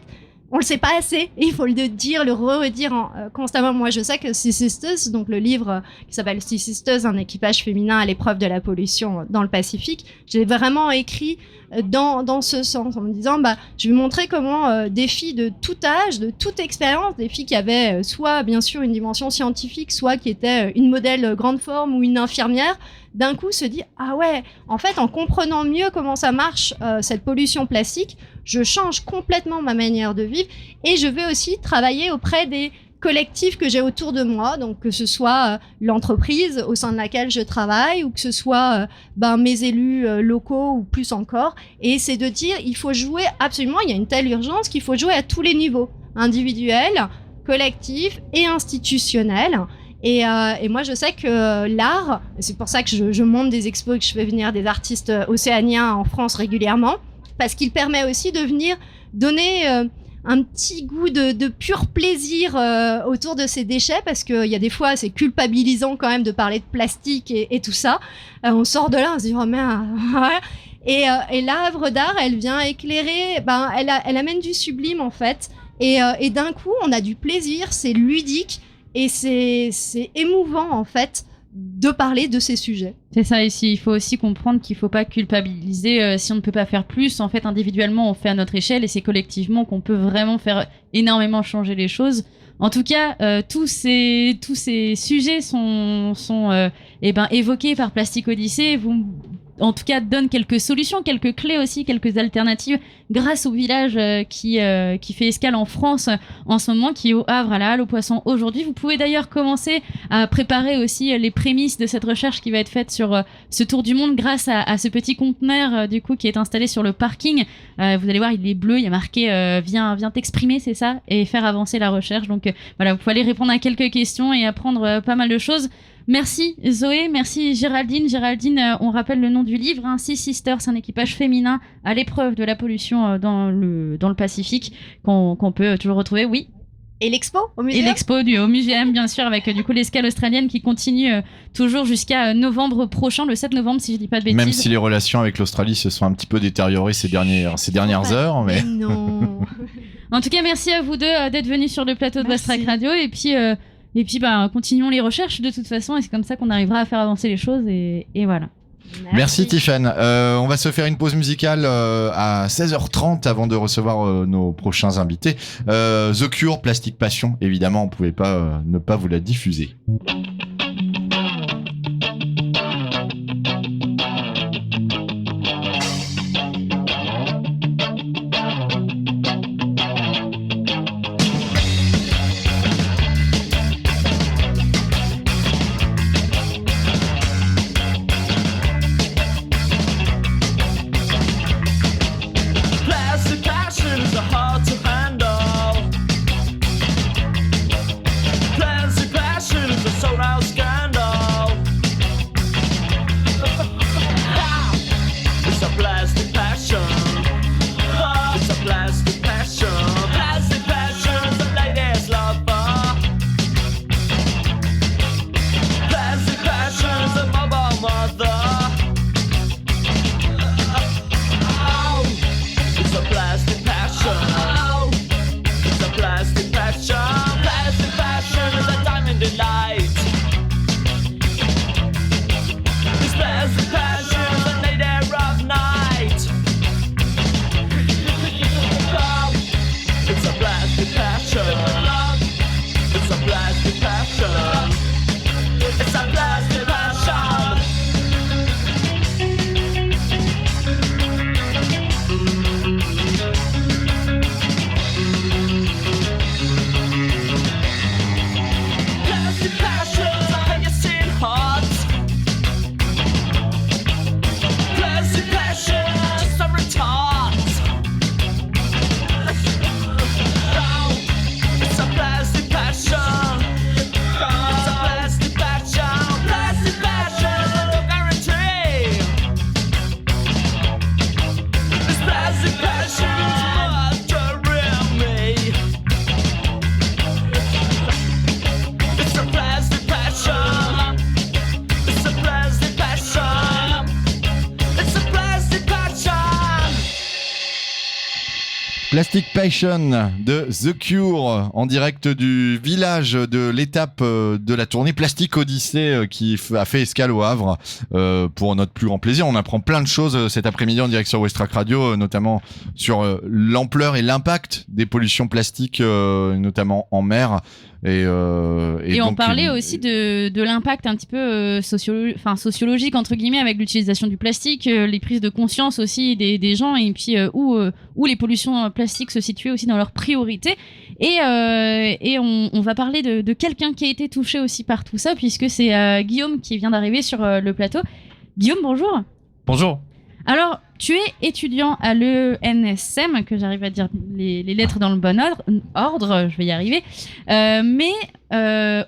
on le sait pas assez. Et il faut le dire, le redire constamment. Moi, je sais que Sea Sisters, donc le livre qui s'appelle Sea Sisters, un équipage féminin à l'épreuve de la pollution dans le Pacifique, j'ai vraiment écrit dans ce sens, en me disant je vais montrer comment des filles de tout âge, de toute expérience, des filles qui avaient soit bien sûr une dimension scientifique, soit qui étaient une modèle grande forme ou une infirmière, d'un coup se dit ah ouais, en fait en comprenant mieux comment ça marche cette pollution plastique, je change complètement ma manière de vivre et je vais aussi travailler auprès des collectifs que j'ai autour de moi, donc que ce soit l'entreprise au sein de laquelle je travaille ou que ce soit mes élus locaux ou plus encore. Et c'est de dire il faut jouer absolument, il y a une telle urgence qu'il faut jouer à tous les niveaux, individuel, collectif et institutionnel. Et moi, je sais que l'art, c'est pour ça que je monte des expos et que je fais venir des artistes océaniens en France régulièrement, parce qu'il permet aussi de venir donner un petit goût de pur plaisir autour de ces déchets, parce qu'il y a des fois, c'est culpabilisant quand même de parler de plastique et tout ça. On sort de là, on se dit « Oh merde !» Et l'œuvre d'art, elle vient éclairer, elle amène du sublime en fait. Et d'un coup, on a du plaisir, c'est ludique. Et c'est émouvant, en fait, de parler de ces sujets. C'est ça, ici. Il faut aussi comprendre qu'il ne faut pas culpabiliser si on ne peut pas faire plus. En fait, individuellement, on fait à notre échelle et c'est collectivement qu'on peut vraiment faire énormément changer les choses. En tout cas, tous ces sujets sont évoqués par Plastic Odyssey. Vous, en tout cas, donne quelques solutions, quelques clés aussi, quelques alternatives grâce au village qui fait escale en France en ce moment, qui est au Havre à la Halle aux Poissons aujourd'hui. Vous pouvez d'ailleurs commencer à préparer aussi les prémices de cette recherche qui va être faite sur ce tour du monde grâce à ce petit conteneur du coup qui est installé sur le parking. Vous allez voir, il est bleu, il y a marqué viens t'exprimer, c'est ça, et faire avancer la recherche. Donc voilà, vous pouvez aller répondre à quelques questions et apprendre pas mal de choses. Merci Zoé, merci Géraldine. Géraldine, on rappelle le nom du livre, Six Sisters, un équipage féminin à l'épreuve de la pollution dans le Pacifique, qu'on peut toujours retrouver, oui. Et l'expo au muséum. Et l'expo au muséum, bien sûr, avec du coup l'escale australienne qui continue toujours jusqu'à novembre prochain, le 7 novembre, si je dis pas de bêtises. Même si les relations avec l'Australie se sont un petit peu détériorées ces dernières heures. Mais non. En tout cas, merci à vous deux d'être venus sur le plateau de West Radio. Et puis, continuons les recherches de toute façon, et c'est comme ça qu'on arrivera à faire avancer les choses, et voilà. Merci Tiffen. On va se faire une pause musicale à 16h30 avant de recevoir nos prochains invités. The Cure, Plastic Passion, évidemment, on pouvait pas ne pas vous la diffuser. Plastic Passion de The Cure en direct du village de l'étape de la tournée Plastic Odyssée qui a fait escale au Havre pour notre plus grand plaisir. On apprend plein de choses cet après-midi en direct sur Westrack Radio, notamment sur l'ampleur et l'impact des pollutions plastiques, notamment en mer. Et on donc, parlait aussi de l'impact un petit peu sociologique entre guillemets avec l'utilisation du plastique, les prises de conscience aussi des gens et puis où les pollutions plastiques se situaient aussi dans leurs priorités. Et on va parler de quelqu'un qui a été touché aussi par tout ça puisque c'est Guillaume qui vient d'arriver sur le plateau. Guillaume, bonjour. Bonjour. Alors, tu es étudiant à l'ENSM, que j'arrive à dire les lettres dans le bon ordre, je vais y arriver. Mais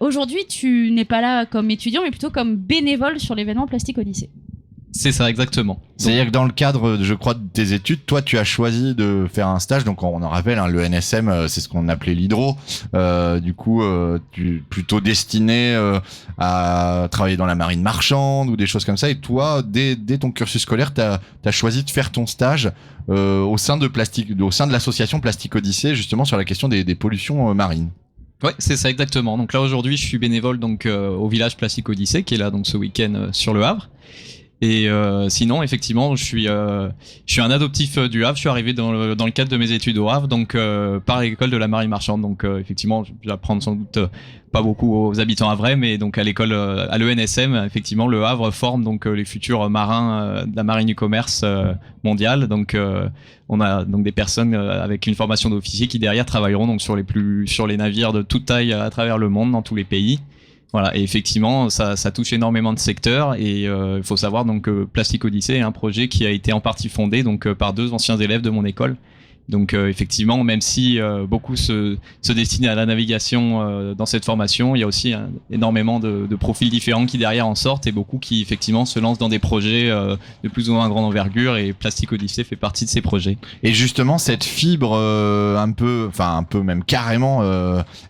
aujourd'hui, tu n'es pas là comme étudiant, mais plutôt comme bénévole sur l'événement Plastic Odyssée. C'est ça, exactement. C'est-à-dire que dans le cadre, je crois, de tes études, toi, tu as choisi de faire un stage. Donc, on en rappelle, le NSM, c'est ce qu'on appelait l'hydro. Du coup, tu plutôt destiné à travailler dans la marine marchande ou des choses comme ça. Et toi, dès ton cursus scolaire, t'as choisi de faire ton stage au sein de l'association Plastic Odyssée, justement sur la question des pollutions marines. Ouais, c'est ça, exactement. Donc là, aujourd'hui, je suis bénévole donc au village Plastic Odyssée, qui est là donc ce week-end sur le Havre. Et sinon, effectivement, je suis un adoptif du Havre. Je suis arrivé dans le cadre de mes études au Havre, donc par l'école de la marine marchande. Donc effectivement, j'apprends sans doute pas beaucoup aux habitants havrais, mais donc à l'école, à l'ENSM, effectivement, le Havre forme donc les futurs marins de la marine du commerce mondiale. Donc on a donc des personnes avec une formation d'officier qui derrière travailleront donc sur les navires de toute taille à travers le monde, dans tous les pays. Voilà, et effectivement, ça touche énormément de secteurs et il faut savoir donc que Plastic Odyssée est un projet qui a été en partie fondé donc par 2 anciens élèves de mon école. Donc effectivement, même si beaucoup se destinent à la navigation dans cette formation, il y a aussi énormément de profils différents qui derrière en sortent et beaucoup qui effectivement se lancent dans des projets de plus ou moins grande envergure et Plastic Odyssée fait partie de ces projets. Et justement, cette fibre un peu même carrément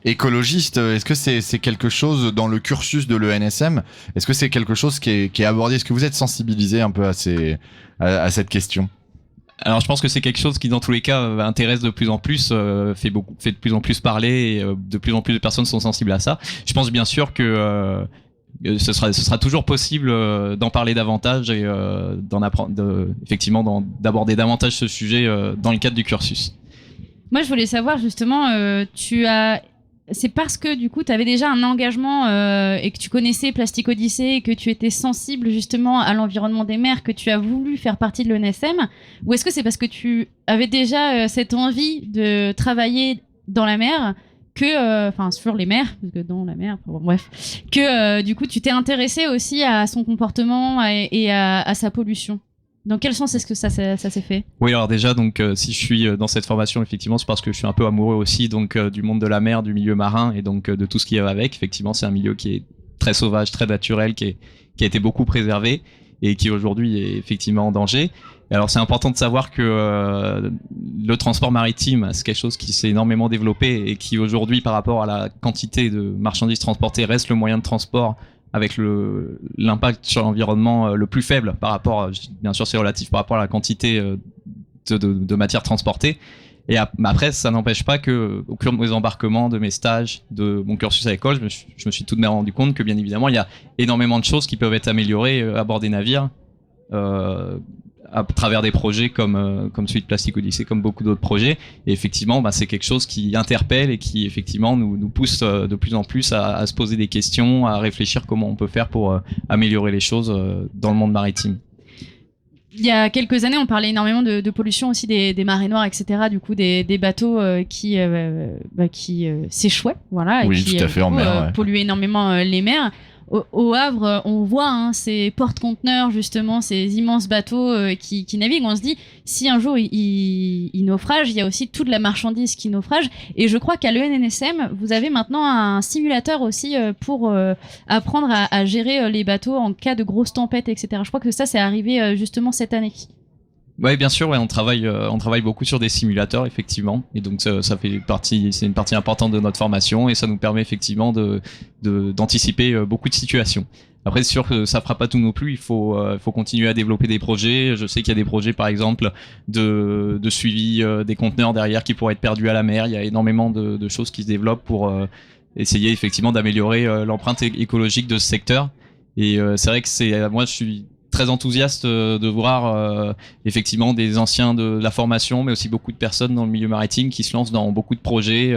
écologiste, est-ce que c'est quelque chose dans le cursus de l'ENSM? Est-ce que c'est quelque chose qui est abordé? Est-ce que vous êtes sensibilisé un peu à cette question? Alors je pense que c'est quelque chose qui dans tous les cas intéresse de plus en plus, fait de plus en plus parler et de plus en plus de personnes sont sensibles à ça. Je pense bien sûr que ce sera toujours possible d'en parler davantage et d'en apprendre, effectivement d'aborder davantage ce sujet dans le cadre du cursus. Moi je voulais savoir justement, c'est parce que du coup tu avais déjà un engagement et que tu connaissais Plastic Odyssée et que tu étais sensible justement à l'environnement des mers que tu as voulu faire partie de l'ENSM, ou est-ce que c'est parce que tu avais déjà cette envie de travailler dans la mer sur les mers, parce que dans la mer, bref, que du coup tu t'es intéressé aussi à son comportement et à sa pollution? Dans quel sens est-ce que ça s'est fait? Oui, alors déjà, donc si je suis dans cette formation, effectivement, c'est parce que je suis un peu amoureux aussi donc du monde de la mer, du milieu marin et donc de tout ce qui va avec. Effectivement, c'est un milieu qui est très sauvage, très naturel, qui a été beaucoup préservé et qui aujourd'hui est effectivement en danger. Et alors, c'est important de savoir que le transport maritime, c'est quelque chose qui s'est énormément développé et qui aujourd'hui, par rapport à la quantité de marchandises transportées, reste le moyen de transport avec l'impact sur l'environnement le plus faible par rapport, bien sûr c'est relatif par rapport à la quantité de matière transportée. Et après, ça n'empêche pas que au cours de mes embarquements, de mes stages, de mon cursus à l'école, je me suis tout de même rendu compte que bien évidemment, il y a énormément de choses qui peuvent être améliorées à bord des navires, à travers des projets comme celui de Plastic Odyssée, comme beaucoup d'autres projets. Et effectivement, c'est quelque chose qui interpelle et qui effectivement nous pousse de plus en plus à se poser des questions, à réfléchir comment on peut faire pour améliorer les choses dans le monde maritime. Il y a quelques années, on parlait énormément de pollution aussi des marées noires, etc. Du coup, des bateaux qui s'échouaient, voilà, oui, et qui tout à fait, en mer, ouais. polluaient énormément les mers. Au Havre, on voit ces porte-conteneurs, justement, ces immenses bateaux qui naviguent. On se dit, si un jour ils naufragent, il y a aussi toute la marchandise qui naufrage. Et je crois qu'à l'ENSM, vous avez maintenant un simulateur aussi pour apprendre à gérer les bateaux en cas de grosses tempêtes, etc. Je crois que ça, c'est arrivé justement cette année. Ouais, bien sûr, on travaille beaucoup sur des simulateurs, effectivement, et donc ça fait partie, c'est une partie importante de notre formation, et ça nous permet effectivement d'anticiper beaucoup de situations. Après, c'est sûr que ça fera pas tout non plus. Il faut continuer à développer des projets. Je sais qu'il y a des projets, par exemple, de suivi des conteneurs derrière qui pourraient être perdus à la mer. Il y a énormément de choses qui se développent pour essayer effectivement d'améliorer l'empreinte écologique de ce secteur. Et c'est vrai que moi, je suis très enthousiaste de voir effectivement des anciens de la formation, mais aussi beaucoup de personnes dans le milieu maritime qui se lancent dans beaucoup de projets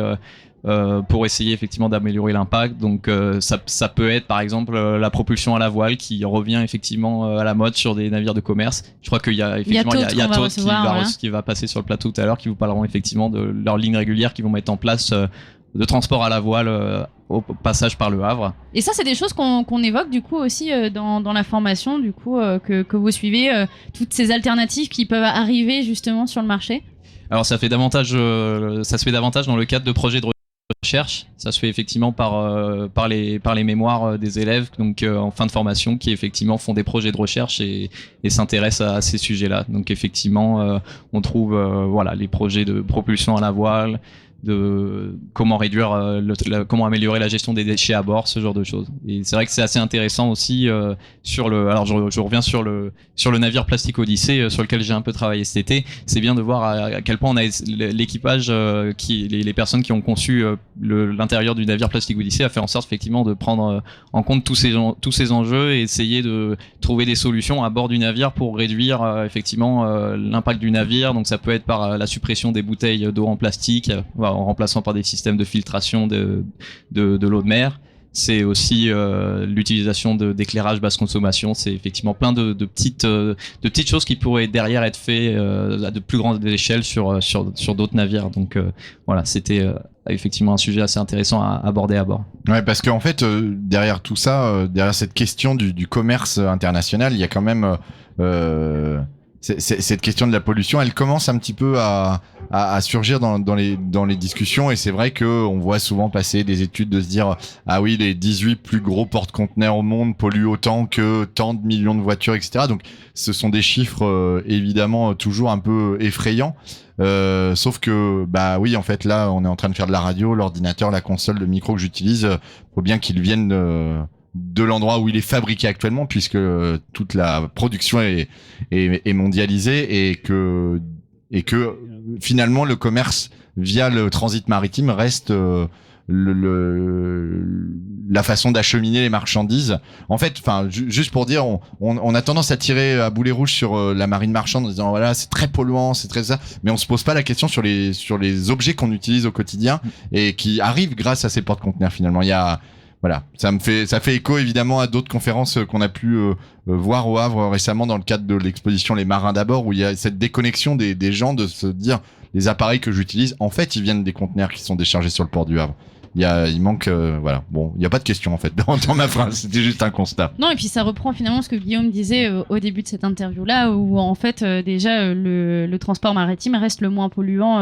pour essayer effectivement d'améliorer l'impact. Donc ça peut être par exemple la propulsion à la voile qui revient effectivement à la mode sur des navires de commerce. Je crois qu'il y a effectivement il y a Toth qui va passer sur le plateau tout à l'heure, qui vous parleront effectivement de leurs lignes régulières qu'ils vont mettre en place de transport à la voile au passage par le Havre. Et ça, c'est des choses qu'on évoque du coup aussi dans la formation, du coup que vous suivez, toutes ces alternatives qui peuvent arriver justement sur le marché. Alors ça se fait davantage dans le cadre de projets de recherche. Ça se fait effectivement par les mémoires des élèves, donc en fin de formation, qui effectivement font des projets de recherche et s'intéressent à ces sujets-là. Donc effectivement, on trouve les projets de propulsion à la voile, de comment réduire comment améliorer la gestion des déchets à bord, ce genre de choses. Et c'est vrai que c'est assez intéressant aussi alors je reviens sur le navire Plastic Odyssey sur lequel j'ai un peu travaillé cet été. C'est bien de voir à quel point on a l'équipage les personnes qui ont conçu l'intérieur du navire Plastic Odyssey a fait en sorte effectivement de prendre en compte tous ces enjeux et essayer de trouver des solutions à bord du navire pour réduire effectivement l'impact du navire. Donc ça peut être par la suppression des bouteilles d'eau en plastique, en remplaçant par des systèmes de filtration de l'eau de mer. C'est aussi l'utilisation d'éclairage basse consommation. C'est effectivement plein de petites choses qui pourraient derrière être faites à de plus grande échelle sur d'autres navires. Donc c'était effectivement un sujet assez intéressant à aborder à bord. Ouais, parce qu'en fait, derrière tout ça, derrière cette question du commerce international, il y a quand même cette question de la pollution. Elle commence un petit peu à surgir dans les discussions, et c'est vrai que on voit souvent passer des études de se dire ah oui, les 18 plus gros porte-conteneurs au monde polluent autant que tant de millions de voitures, etc. Donc ce sont des chiffres évidemment toujours un peu effrayants. Sauf que bah oui, en fait là on est en train de faire de la radio, l'ordinateur, la console, le micro que j'utilise, faut bien qu'ils viennent de l'endroit où il est fabriqué actuellement, puisque toute la production est mondialisée, et que finalement le commerce via le transit maritime reste la façon d'acheminer les marchandises. En fait, enfin, juste pour dire, on a tendance à tirer à boulet rouge sur la marine marchande en disant voilà, c'est très polluant, c'est très ça, mais on se pose pas la question sur les objets qu'on utilise au quotidien et qui arrivent grâce à ces porte-conteneurs. Finalement, il y a voilà, ça fait écho évidemment à d'autres conférences qu'on a pu voir au Havre récemment dans le cadre de l'exposition Les Marins d'abord, où il y a cette déconnexion des gens de se dire les appareils que j'utilise, en fait, ils viennent des conteneurs qui sont déchargés sur le port du Havre. Il manque, voilà. Bon, il n'y a pas de question en fait dans ma phrase. C'était juste un constat. Non, et puis ça reprend finalement ce que Guillaume disait au début de cette interview-là, où en fait déjà le transport maritime reste le moins polluant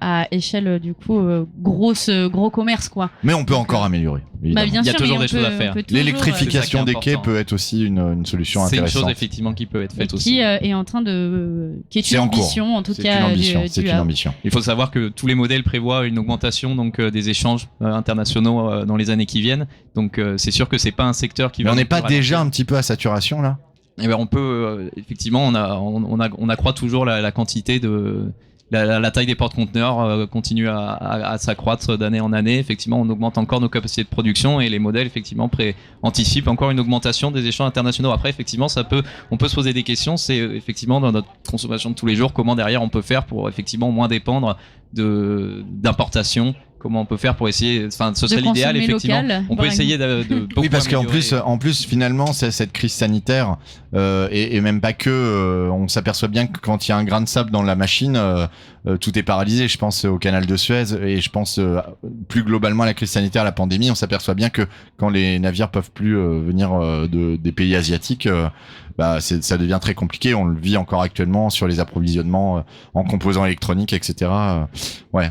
à échelle du coup gros commerce quoi. Mais on peut encore améliorer. Bah, bien il y a sûr, toujours des choses à faire. L'électrification des quais peut être aussi une solution intéressante. C'est une chose effectivement qui peut être faite aussi. Qui est en train qui est une ambition en tout cas. C'est une ambition. Il faut savoir que tous les modèles prévoient une augmentation donc des échanges internationaux dans les années qui viennent. Donc c'est sûr que c'est pas un secteur qui. Mais on n'est pas déjà un petit peu à saturation là? Eh ben on peut effectivement on accroît toujours la quantité de. La taille des porte-conteneurs continue à s'accroître d'année en année. Effectivement, on augmente encore nos capacités de production et les modèles effectivement anticipent encore une augmentation des échanges internationaux. Après, effectivement, on peut se poser des questions. C'est effectivement dans notre consommation de tous les jours, comment derrière on peut faire pour effectivement moins dépendre d'importations. Comment on peut faire pour essayer, enfin, ce serait l'idéal, effectivement. Local, on peut essayer de oui, parce qu'en plus, finalement, cette crise sanitaire, et même pas que, on s'aperçoit bien que quand il y a un grain de sable dans la machine, tout est paralysé. Je pense au canal de Suez, et je pense plus globalement à la crise sanitaire, à la pandémie. On s'aperçoit bien que quand les navires peuvent plus venir des pays asiatiques, ça devient très compliqué. On le vit encore actuellement sur les approvisionnements en composants électroniques, etc. Ouais,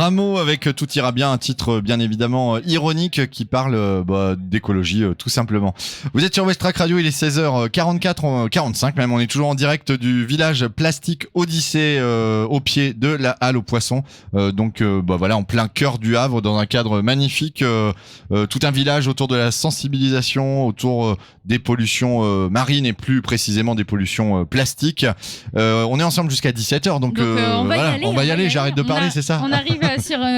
Rameau avec Tout ira bien, un titre bien évidemment ironique qui parle d'écologie tout simplement. Vous êtes sur Westrack Radio, il est 16h44, 45 même, on est toujours en direct du village plastique Odyssée au pied de la Halle aux Poissons. Donc voilà, en plein cœur du Havre, dans un cadre magnifique, tout un village autour de la sensibilisation, autour des pollutions marines et plus précisément des pollutions plastiques. On est ensemble jusqu'à 17h, donc on va y aller, j'arrête de parler, c'est ça. On arrive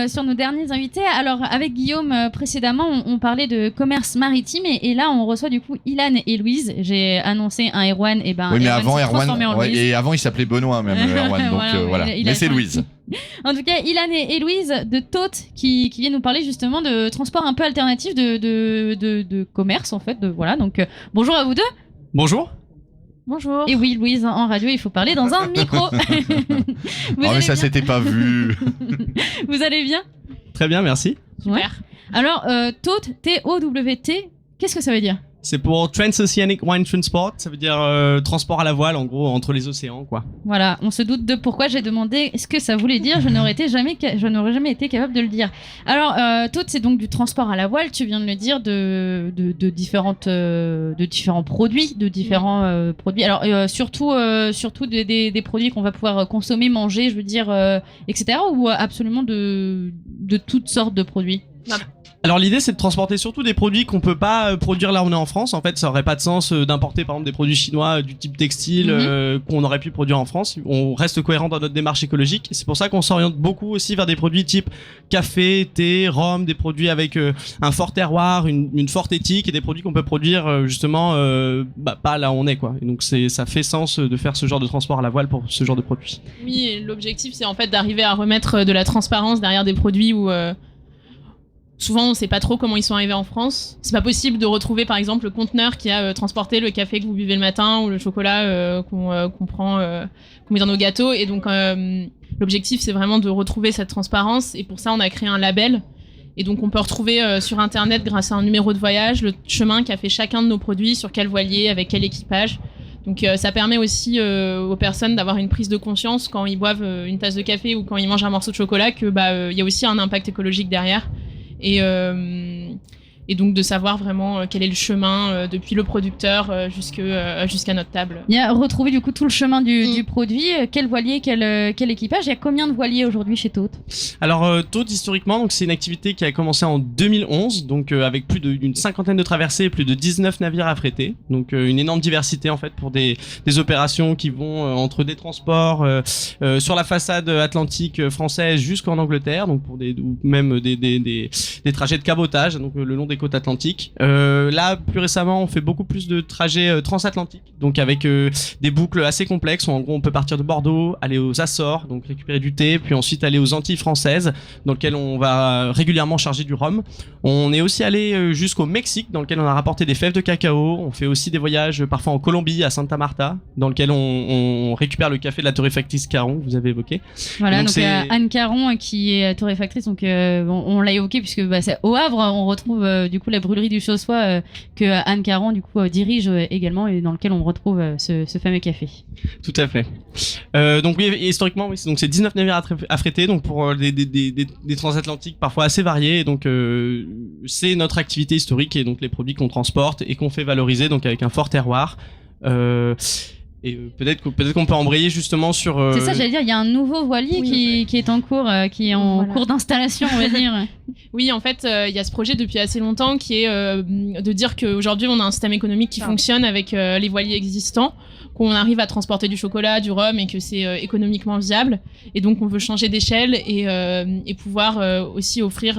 sur nos derniers invités. Alors avec Guillaume précédemment, on parlait de commerce maritime et là on reçoit du coup Ilan et Louise. J'ai annoncé un Erwan, et ben oui, mais Erwan avant s'est transformé en Erwan, Louise. et avant il s'appelait Benoît même Erwan, donc voilà. Mais c'est Louise. En tout cas, Ilan et Louise de Tote qui viennent nous parler justement de transport un peu alternatif de commerce en fait. Voilà, donc bonjour à vous deux. Bonjour. Bonjour. Et oui, Louise, en radio, il faut parler dans un micro. Mais ça s'était pas vu. Vous allez bien? Très bien, merci. Super. Alors, Tote, T-O-W-T, qu'est-ce que ça veut dire? C'est pour Transoceanic Wine Transport, ça veut dire transport à la voile, en gros, entre les océans, quoi. Voilà, on se doute de pourquoi j'ai demandé ce que ça voulait dire. Je n'aurais jamais été capable de le dire. Alors, Todd, c'est donc du transport à la voile. Tu viens de le dire de différents produits, produits. Alors, surtout des produits qu'on va pouvoir consommer, manger, je veux dire, etc. Ou absolument de toutes sortes de produits. Alors l'idée c'est de transporter surtout des produits qu'on peut pas produire là où on est en France. En fait, ça aurait pas de sens d'importer par exemple des produits chinois du type textile qu'on aurait pu produire en France. On reste cohérent dans notre démarche écologique. C'est pour ça qu'on s'oriente beaucoup aussi vers des produits type café, thé, rhum, des produits avec un fort terroir, une forte éthique et des produits qu'on peut produire justement pas là où on est quoi. Et donc ça fait sens de faire ce genre de transport à la voile pour ce genre de produits. Oui, et l'objectif c'est en fait d'arriver à remettre de la transparence derrière des produits où souvent, on sait pas trop comment ils sont arrivés en France. C'est pas possible de retrouver, par exemple, le conteneur qui a transporté le café que vous buvez le matin ou le chocolat qu'on prend, qu'on met dans nos gâteaux. Et donc, l'objectif, c'est vraiment de retrouver cette transparence. Et pour ça, on a créé un label. Et donc, on peut retrouver sur Internet, grâce à un numéro de voyage, le chemin qu'a fait chacun de nos produits, sur quel voilier, avec quel équipage. Donc, ça permet aussi aux personnes d'avoir une prise de conscience quand ils boivent une tasse de café ou quand ils mangent un morceau de chocolat, que y a aussi un impact écologique derrière. Et donc de savoir vraiment quel est le chemin depuis le producteur jusqu'à notre table. Il y a retrouvé du coup tout le chemin du produit. Quel voilier, quel équipage. Il y a combien de voiliers aujourd'hui chez Todd ? Alors Todd historiquement, donc c'est une activité qui a commencé en 2011, donc avec plus d'une cinquantaine de traversées et plus de 19 navires affrétés. Donc une énorme diversité en fait pour des opérations qui vont entre des transports sur la façade atlantique française jusqu'en Angleterre, donc pour ou même des trajets de cabotage, donc le long des côtes atlantiques. Là, plus récemment, on fait beaucoup plus de trajets transatlantiques, donc avec des boucles assez complexes. En gros, on peut partir de Bordeaux, aller aux Açores, donc récupérer du thé, puis ensuite aller aux Antilles françaises, dans lesquelles on va régulièrement charger du rhum. On est aussi allé jusqu'au Mexique, dans lequel on a rapporté des fèves de cacao. On fait aussi des voyages parfois en Colombie, à Santa Marta, dans lequel on récupère le café de la torréfactrice Caron, que vous avez évoqué. Voilà, donc Anne Caron qui est torréfactrice, donc on l'a évoqué puisque c'est au Havre, on retrouve du coup la brûlerie du Chaussois que Anne Caron du coup dirige également et dans lequel on retrouve ce fameux café. Tout à fait. Donc oui, historiquement, oui, donc c'est 19 navires affrétés, donc pour des transatlantiques parfois assez variés. Et donc c'est notre activité historique et donc les produits qu'on transporte et qu'on fait valoriser, donc avec un fort terroir. Et peut-être qu'on peut embrayer justement sur. C'est ça, j'allais dire, il y a un nouveau voilier qui est en cours, cours d'installation, on va dire. Oui, en fait, il y a ce projet depuis assez longtemps qui est de dire qu'aujourd'hui, on a un système économique qui fonctionne avec les voiliers existants, qu'on arrive à transporter du chocolat, du rhum et que c'est économiquement viable. Et donc, on veut changer d'échelle et pouvoir aussi offrir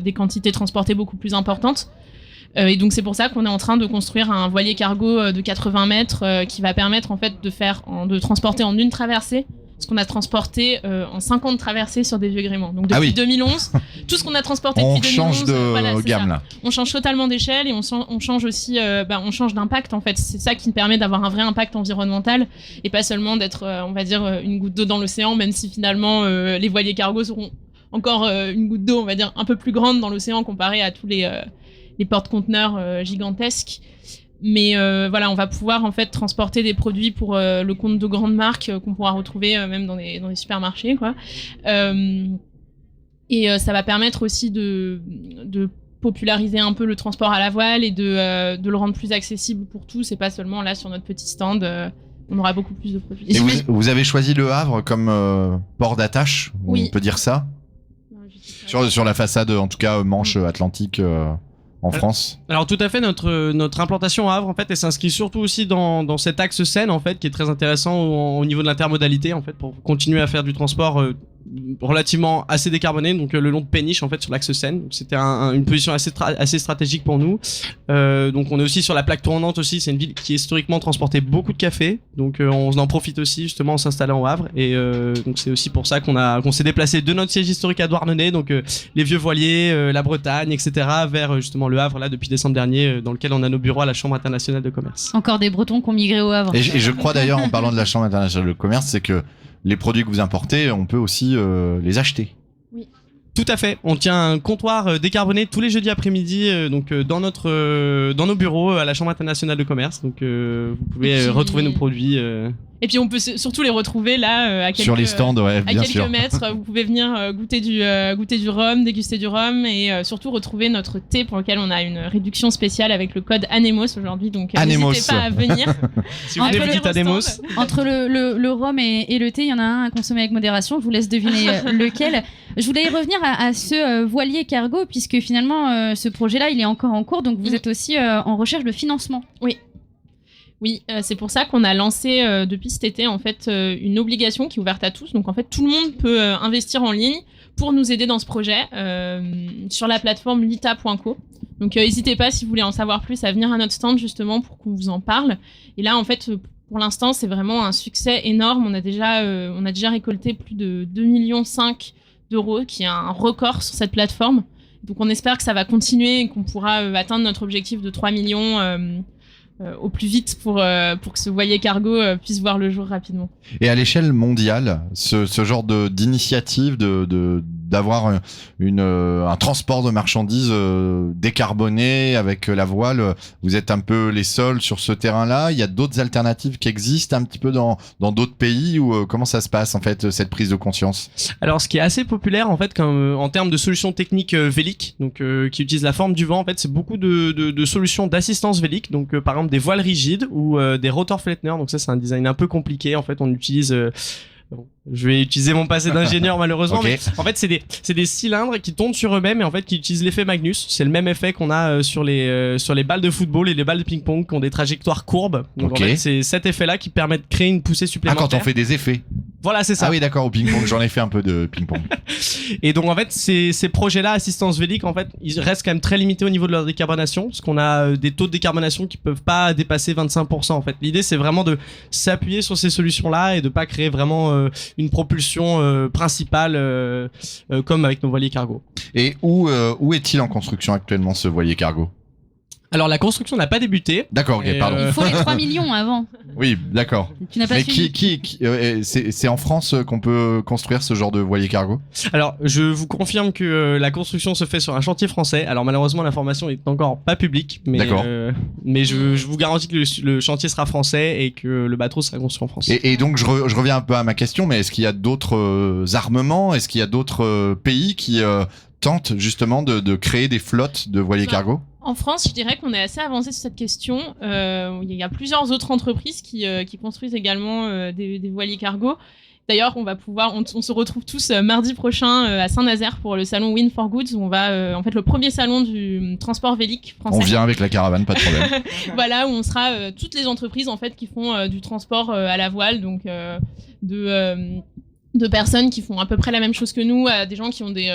des quantités transportées beaucoup plus importantes. Et donc c'est pour ça qu'on est en train de construire un voilier cargo de 80 mètres qui va permettre en fait de transporter en une traversée ce qu'on a transporté en 50 traversées sur des vieux gréements. Donc depuis 2011, tout ce qu'on a transporté depuis 2011, on change de gamme là. On change totalement d'échelle et on change aussi, on change d'impact en fait. C'est ça qui permet d'avoir un vrai impact environnemental et pas seulement d'être, on va dire, une goutte d'eau dans l'océan, même si finalement les voiliers cargo seront encore une goutte d'eau, on va dire, un peu plus grande dans l'océan comparé à tous les porte-conteneurs gigantesques. Mais voilà, on va pouvoir en fait transporter des produits pour le compte de grandes marques qu'on pourra retrouver même dans des supermarchés, quoi. Et ça va permettre aussi de populariser un peu le transport à la voile et de le rendre plus accessible pour tous et pas seulement là sur notre petit stand. On aura beaucoup plus de produits. Et vous avez choisi Le Havre comme port d'attache, on peut dire ça, sur la façade, en tout cas Manche Atlantique. En France. Alors tout à fait, notre implantation au Havre en fait, elle s'inscrit surtout aussi dans cet axe Seine en fait, qui est très intéressant au niveau de l'intermodalité en fait, pour continuer à faire du transport relativement assez décarboné, donc le long de Péniche en fait sur l'axe Seine. Donc, c'était une position assez stratégique pour nous. Donc on est aussi sur la plaque tournante aussi. C'est une ville qui historiquement transportait beaucoup de café, donc on en profite aussi justement en s'installant au Havre. Et donc c'est aussi pour ça qu'on s'est déplacé de notre siège historique à Douarnenez, donc les vieux voiliers, la Bretagne, etc., vers justement le Havre là depuis décembre dernier, dans lequel on a nos bureaux à la Chambre internationale de commerce. Encore des Bretons qui ont migré au Havre. Et je crois d'ailleurs, en parlant de la Chambre internationale de commerce, c'est que les produits que vous importez, on peut aussi les acheter. Oui. Tout à fait. On tient un comptoir décarboné tous les jeudis après-midi, dans nos bureaux à la Chambre internationale de commerce. Donc vous pouvez retrouver nos produits. Et puis on peut surtout les retrouver là à quelques, sur les stands, ouais, bien sûr. À quelques mètres. Vous pouvez venir goûter du rhum, déguster du rhum et surtout retrouver notre thé pour lequel on a une réduction spéciale avec le code Anemos aujourd'hui. Donc n'hésitez pas à venir. Si vous voulez vous dites Anemos. Entre le rhum et le thé, il y en a un à consommer avec modération. Je vous laisse deviner lequel. Je voulais y revenir à ce voilier cargo puisque finalement ce projet-là il est encore en cours. Donc vous êtes aussi en recherche de financement. Oui, c'est pour ça qu'on a lancé depuis cet été en fait une obligation qui est ouverte à tous. Donc en fait tout le monde peut investir en ligne pour nous aider dans ce projet sur la plateforme lita.co. Donc n'hésitez pas si vous voulez en savoir plus à venir à notre stand justement pour qu'on vous en parle. Et là en fait pour l'instant c'est vraiment un succès énorme. On a déjà récolté plus de 2,5 millions d'euros, qui est un record sur cette plateforme. Donc on espère que ça va continuer et qu'on pourra atteindre notre objectif de 3 millions au plus vite pour que ce voilier cargo puisse voir le jour rapidement. Et à l'échelle mondiale, ce genre d'initiative d'avoir un transport de marchandises décarboné avec la voile, vous êtes un peu les seuls sur ce terrain-là. Il y a d'autres alternatives qui existent un petit peu dans d'autres pays ou comment ça se passe en fait cette prise de conscience? Alors ce qui est assez populaire en fait en termes de solutions techniques véliques, donc qui utilisent la forme du vent, en fait c'est beaucoup de solutions d'assistance vélique, donc par exemple des voiles rigides ou des rotors Flettner. Donc ça c'est un design un peu compliqué. En fait on utilise je vais utiliser mon passé d'ingénieur malheureusement, okay. Mais en fait c'est des cylindres qui tournent sur eux-mêmes et en fait qui utilisent l'effet Magnus. C'est le même effet qu'on a sur les balles de football et les balles de ping-pong qui ont des trajectoires courbes. Donc okay. En fait c'est cet effet-là qui permet de créer une poussée supplémentaire. Quand on fait des effets. Voilà, c'est ça. Ah oui, d'accord, au ping-pong, j'en ai fait un peu de ping-pong. Et donc en fait ces projets-là assistance vélique, en fait ils restent quand même très limités au niveau de leur décarbonation parce qu'on a des taux de décarbonation qui peuvent pas dépasser 25%. En fait l'idée c'est vraiment de s'appuyer sur ces solutions-là et de pas créer vraiment une propulsion principale comme avec nos voiliers cargo. Et où est-il en construction actuellement ce voilier cargo? Alors la construction n'a pas débuté. D'accord, ok, pardon. Il faut les 3 millions avant. Oui, d'accord. Tu n'as pas suivi. Mais c'est en France qu'on peut construire ce genre de voilier cargo? Alors, je vous confirme que la construction se fait sur un chantier français. Alors malheureusement, l'information est encore pas publique, mais mais je vous garantis que le chantier sera français et que le bateau sera construit en France. Et donc je reviens un peu à ma question, mais est-ce qu'il y a d'autres armements? Est-ce qu'il y a d'autres pays qui tentent justement de créer des flottes de voiliers cargo? En France, je dirais qu'on est assez avancé sur cette question. Il y a plusieurs autres entreprises qui construisent également des voiliers cargo. D'ailleurs, on se retrouve tous mardi prochain à Saint-Nazaire pour le salon Wind for Goods, où on va, en fait, le premier salon du transport vélique français. On vient avec la caravane, pas de problème. Voilà, où on sera toutes les entreprises en fait qui font du transport à la voile, donc de personnes qui font à peu près la même chose que nous, à des gens qui ont des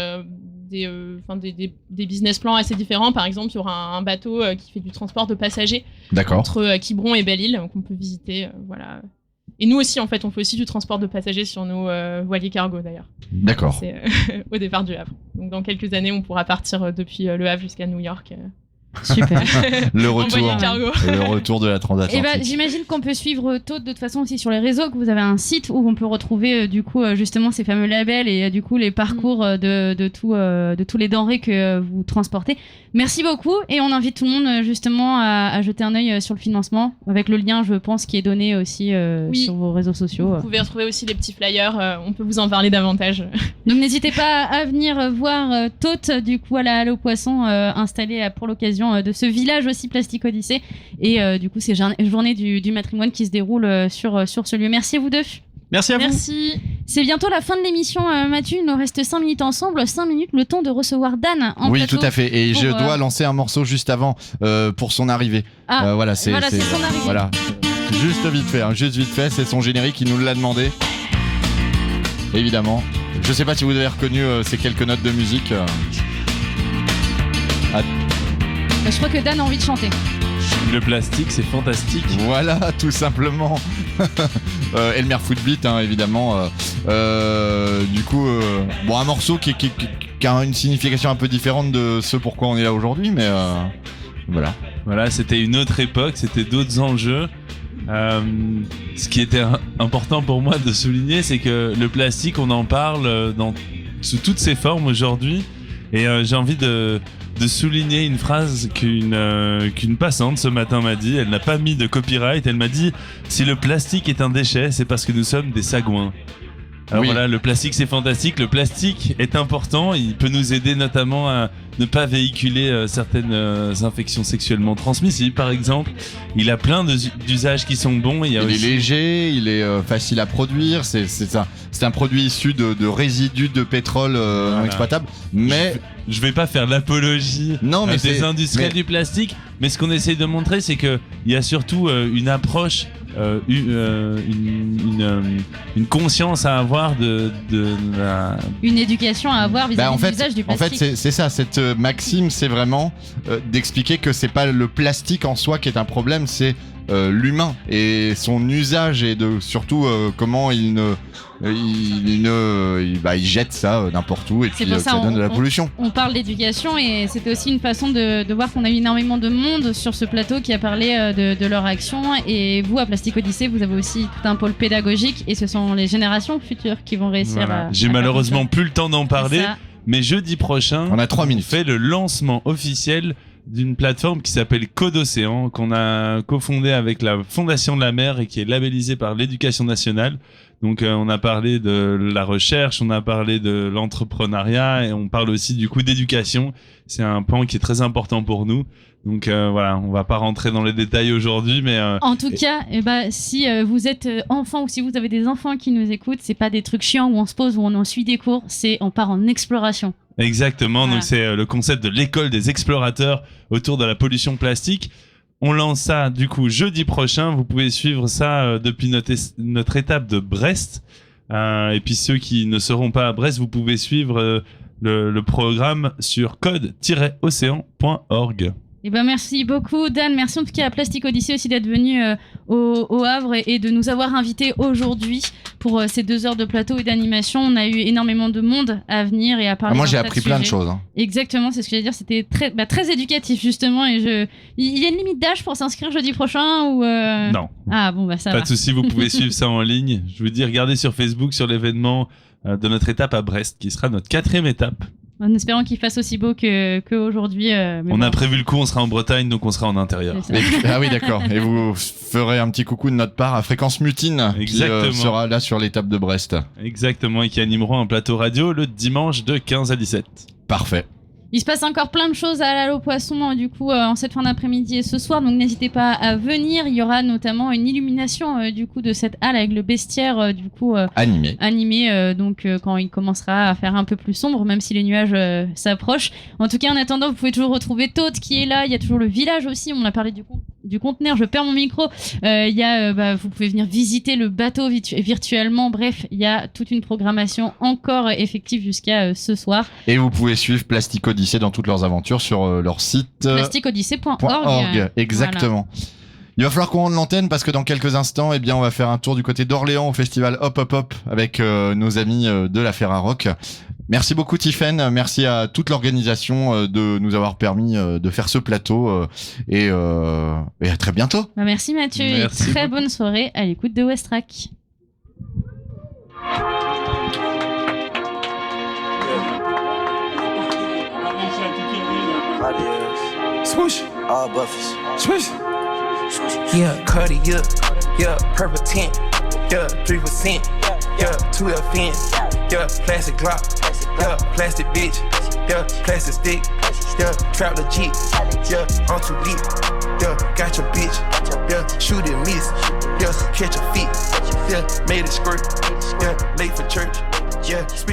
business plans assez différents. Par exemple, il y aura un bateau qui fait du transport de passagers entre Quiberon et Belle-Île qu'on peut visiter. Voilà. Et nous aussi, en fait, on fait aussi du transport de passagers sur nos voiliers cargo d'ailleurs. D'accord. C'est au départ du Havre. Donc dans quelques années, on pourra partir depuis le Havre jusqu'à New York. Super. Le retour de la transatlantique. Et j'imagine qu'on peut suivre Todt de toute façon aussi sur les réseaux, que vous avez un site où on peut retrouver du coup justement ces fameux labels et du coup les parcours de tous les denrées que vous transportez. Merci beaucoup et on invite tout le monde justement à jeter un œil sur le financement avec le lien, je pense, qui est donné aussi sur vos réseaux sociaux. Vous pouvez retrouver aussi les petits flyers, on peut vous en parler davantage. Donc n'hésitez pas à venir voir Todt du coup à la Halle aux Poissons installée pour l'occasion de ce village aussi Plastic Odyssée et du coup ces journées du matrimoine qui se déroulent sur ce lieu. Merci à vous deux. Merci à vous. Merci. C'est bientôt la fin de l'émission, Mathieu. Il nous reste 5 minutes ensemble. 5 minutes, le temps de recevoir Dan en Oui, plateau. tout à fait. Et je dois lancer un morceau juste avant pour son arrivée. Voilà, c'est son arrivée. Voilà. Juste vite fait, c'est son générique, il nous l'a demandé. Évidemment. Je sais pas si vous avez reconnu ces quelques notes de musique. Je crois que Dan a envie de chanter. Le plastique, c'est fantastique. Voilà, tout simplement. Elmer Footbeat, hein, évidemment. Du coup, un morceau qui a une signification un peu différente de ce pourquoi on est là aujourd'hui, mais voilà. Voilà, c'était une autre époque, c'était d'autres enjeux. Ce qui était important pour moi de souligner, c'est que le plastique, on en parle dans sous toutes ses formes aujourd'hui. Et j'ai envie de souligner une phrase qu'une passante ce matin m'a dit. Elle n'a pas mis de copyright. Elle m'a dit « Si le plastique est un déchet, c'est parce que nous sommes des sagouins ». Alors voilà, le plastique c'est fantastique, le plastique est important, il peut nous aider notamment à ne pas véhiculer certaines infections sexuellement transmissibles par exemple. Il a plein d'usages qui sont bons. Il est léger, il est facile à produire, c'est un produit issu de résidus de pétrole non exploitables, mais... Je vais pas faire l'apologie des industriels du plastique, mais ce qu'on essaye de montrer c'est qu'il y a surtout une approche, une conscience à avoir une éducation à avoir vis-à-vis de l'usage du plastique. En fait, c'est ça, cette maxime, c'est vraiment d'expliquer que c'est pas le plastique en soi qui est un problème, c'est l'humain et son usage et surtout comment il jette ça n'importe où et puis ça donne de la pollution. On parle d'éducation et c'était aussi une façon de voir qu'on a eu énormément de monde sur ce plateau qui a parlé de leur action, et vous à Plastic Odyssey vous avez aussi tout un pôle pédagogique et ce sont les générations futures qui vont réussir à... J'ai malheureusement plus le temps d'en parler, mais jeudi prochain on a 3 minutes. Fait le lancement officiel d'une plateforme qui s'appelle Code Océan, qu'on a cofondée avec la Fondation de la Mer et qui est labellisée par l'Éducation nationale. Donc on a parlé de la recherche, on a parlé de l'entrepreneuriat et on parle aussi du coup d'éducation. C'est un pan qui est très important pour nous. Donc voilà, on va pas rentrer dans les détails aujourd'hui, mais en tout cas, si vous êtes enfant ou si vous avez des enfants qui nous écoutent, c'est pas des trucs chiants où on se pose, où on en suit des cours, on part en exploration. Exactement, donc c'est le concept de l'école des explorateurs autour de la pollution plastique. On lance ça du coup jeudi prochain. Vous pouvez suivre ça depuis notre étape de Brest. Et puis ceux qui ne seront pas à Brest, vous pouvez suivre le programme sur code-océan.org. Eh ben merci beaucoup Dan, merci en tout cas à Plastic Odyssey aussi d'être venu au Havre et de nous avoir invités aujourd'hui pour ces 2 heures de plateau et d'animation. On a eu énormément de monde à venir et à parler. Moi j'ai appris plein de choses. Exactement, c'est ce que j'allais dire, c'était très éducatif justement. Et il y a une limite d'âge pour s'inscrire jeudi prochain ou Non. Ah bon ça va. Pas de souci, vous pouvez suivre ça en ligne. Je vous dis, regardez sur Facebook sur l'événement de notre étape à Brest qui sera notre 4e étape. En espérant qu'il fasse aussi beau qu'aujourd'hui. On a prévu le coup, on sera en Bretagne, donc on sera en intérieur. Ah oui, d'accord. Et vous ferez un petit coucou de notre part à Fréquence Mutine, qui sera là sur l'étape de Brest. Exactement, et qui animeront un plateau radio le dimanche de 15 à 17. Parfait. Il se passe encore plein de choses à l'Allo Poisson du coup en cette fin d'après-midi et ce soir, donc n'hésitez pas à venir. Il y aura notamment une illumination du coup de cette halle avec le bestiaire du coup animé donc quand il commencera à faire un peu plus sombre, même si les nuages s'approchent. En tout cas, en attendant, vous pouvez toujours retrouver Todd qui est là. Il y a toujours le village aussi. On a parlé du conteneur. Je perds mon micro. Il y a vous pouvez venir visiter le bateau virtuellement. Bref, il y a toute une programmation encore effective jusqu'à ce soir. Et vous pouvez suivre Plastic Odyssey dans toutes leurs aventures sur leur site plasticodyssey.org. Exactement. Voilà. Il va falloir qu'on rende l'antenne parce que dans quelques instants, on va faire un tour du côté d'Orléans au festival Hop Hop Hop avec nos amis de la Ferrarock. Merci beaucoup Tiffaine, merci à toute l'organisation de nous avoir permis de faire ce plateau et à très bientôt. Merci Mathieu et très bonne soirée à l'écoute de Westrack. Swoosh, all buffies. Swoosh. Yeah, Cuddy, yeah, purple tint, yeah, 3%, yeah, 12 fence, yeah, plastic Glock, yeah, plastic bitch, yeah, plastic stick, yeah, trap legit, yeah, I'm too deep, yeah, got your bitch, yeah, shoot and miss, yeah, catch a feet, yeah, made it squirt, yeah, late for church, yeah, spit.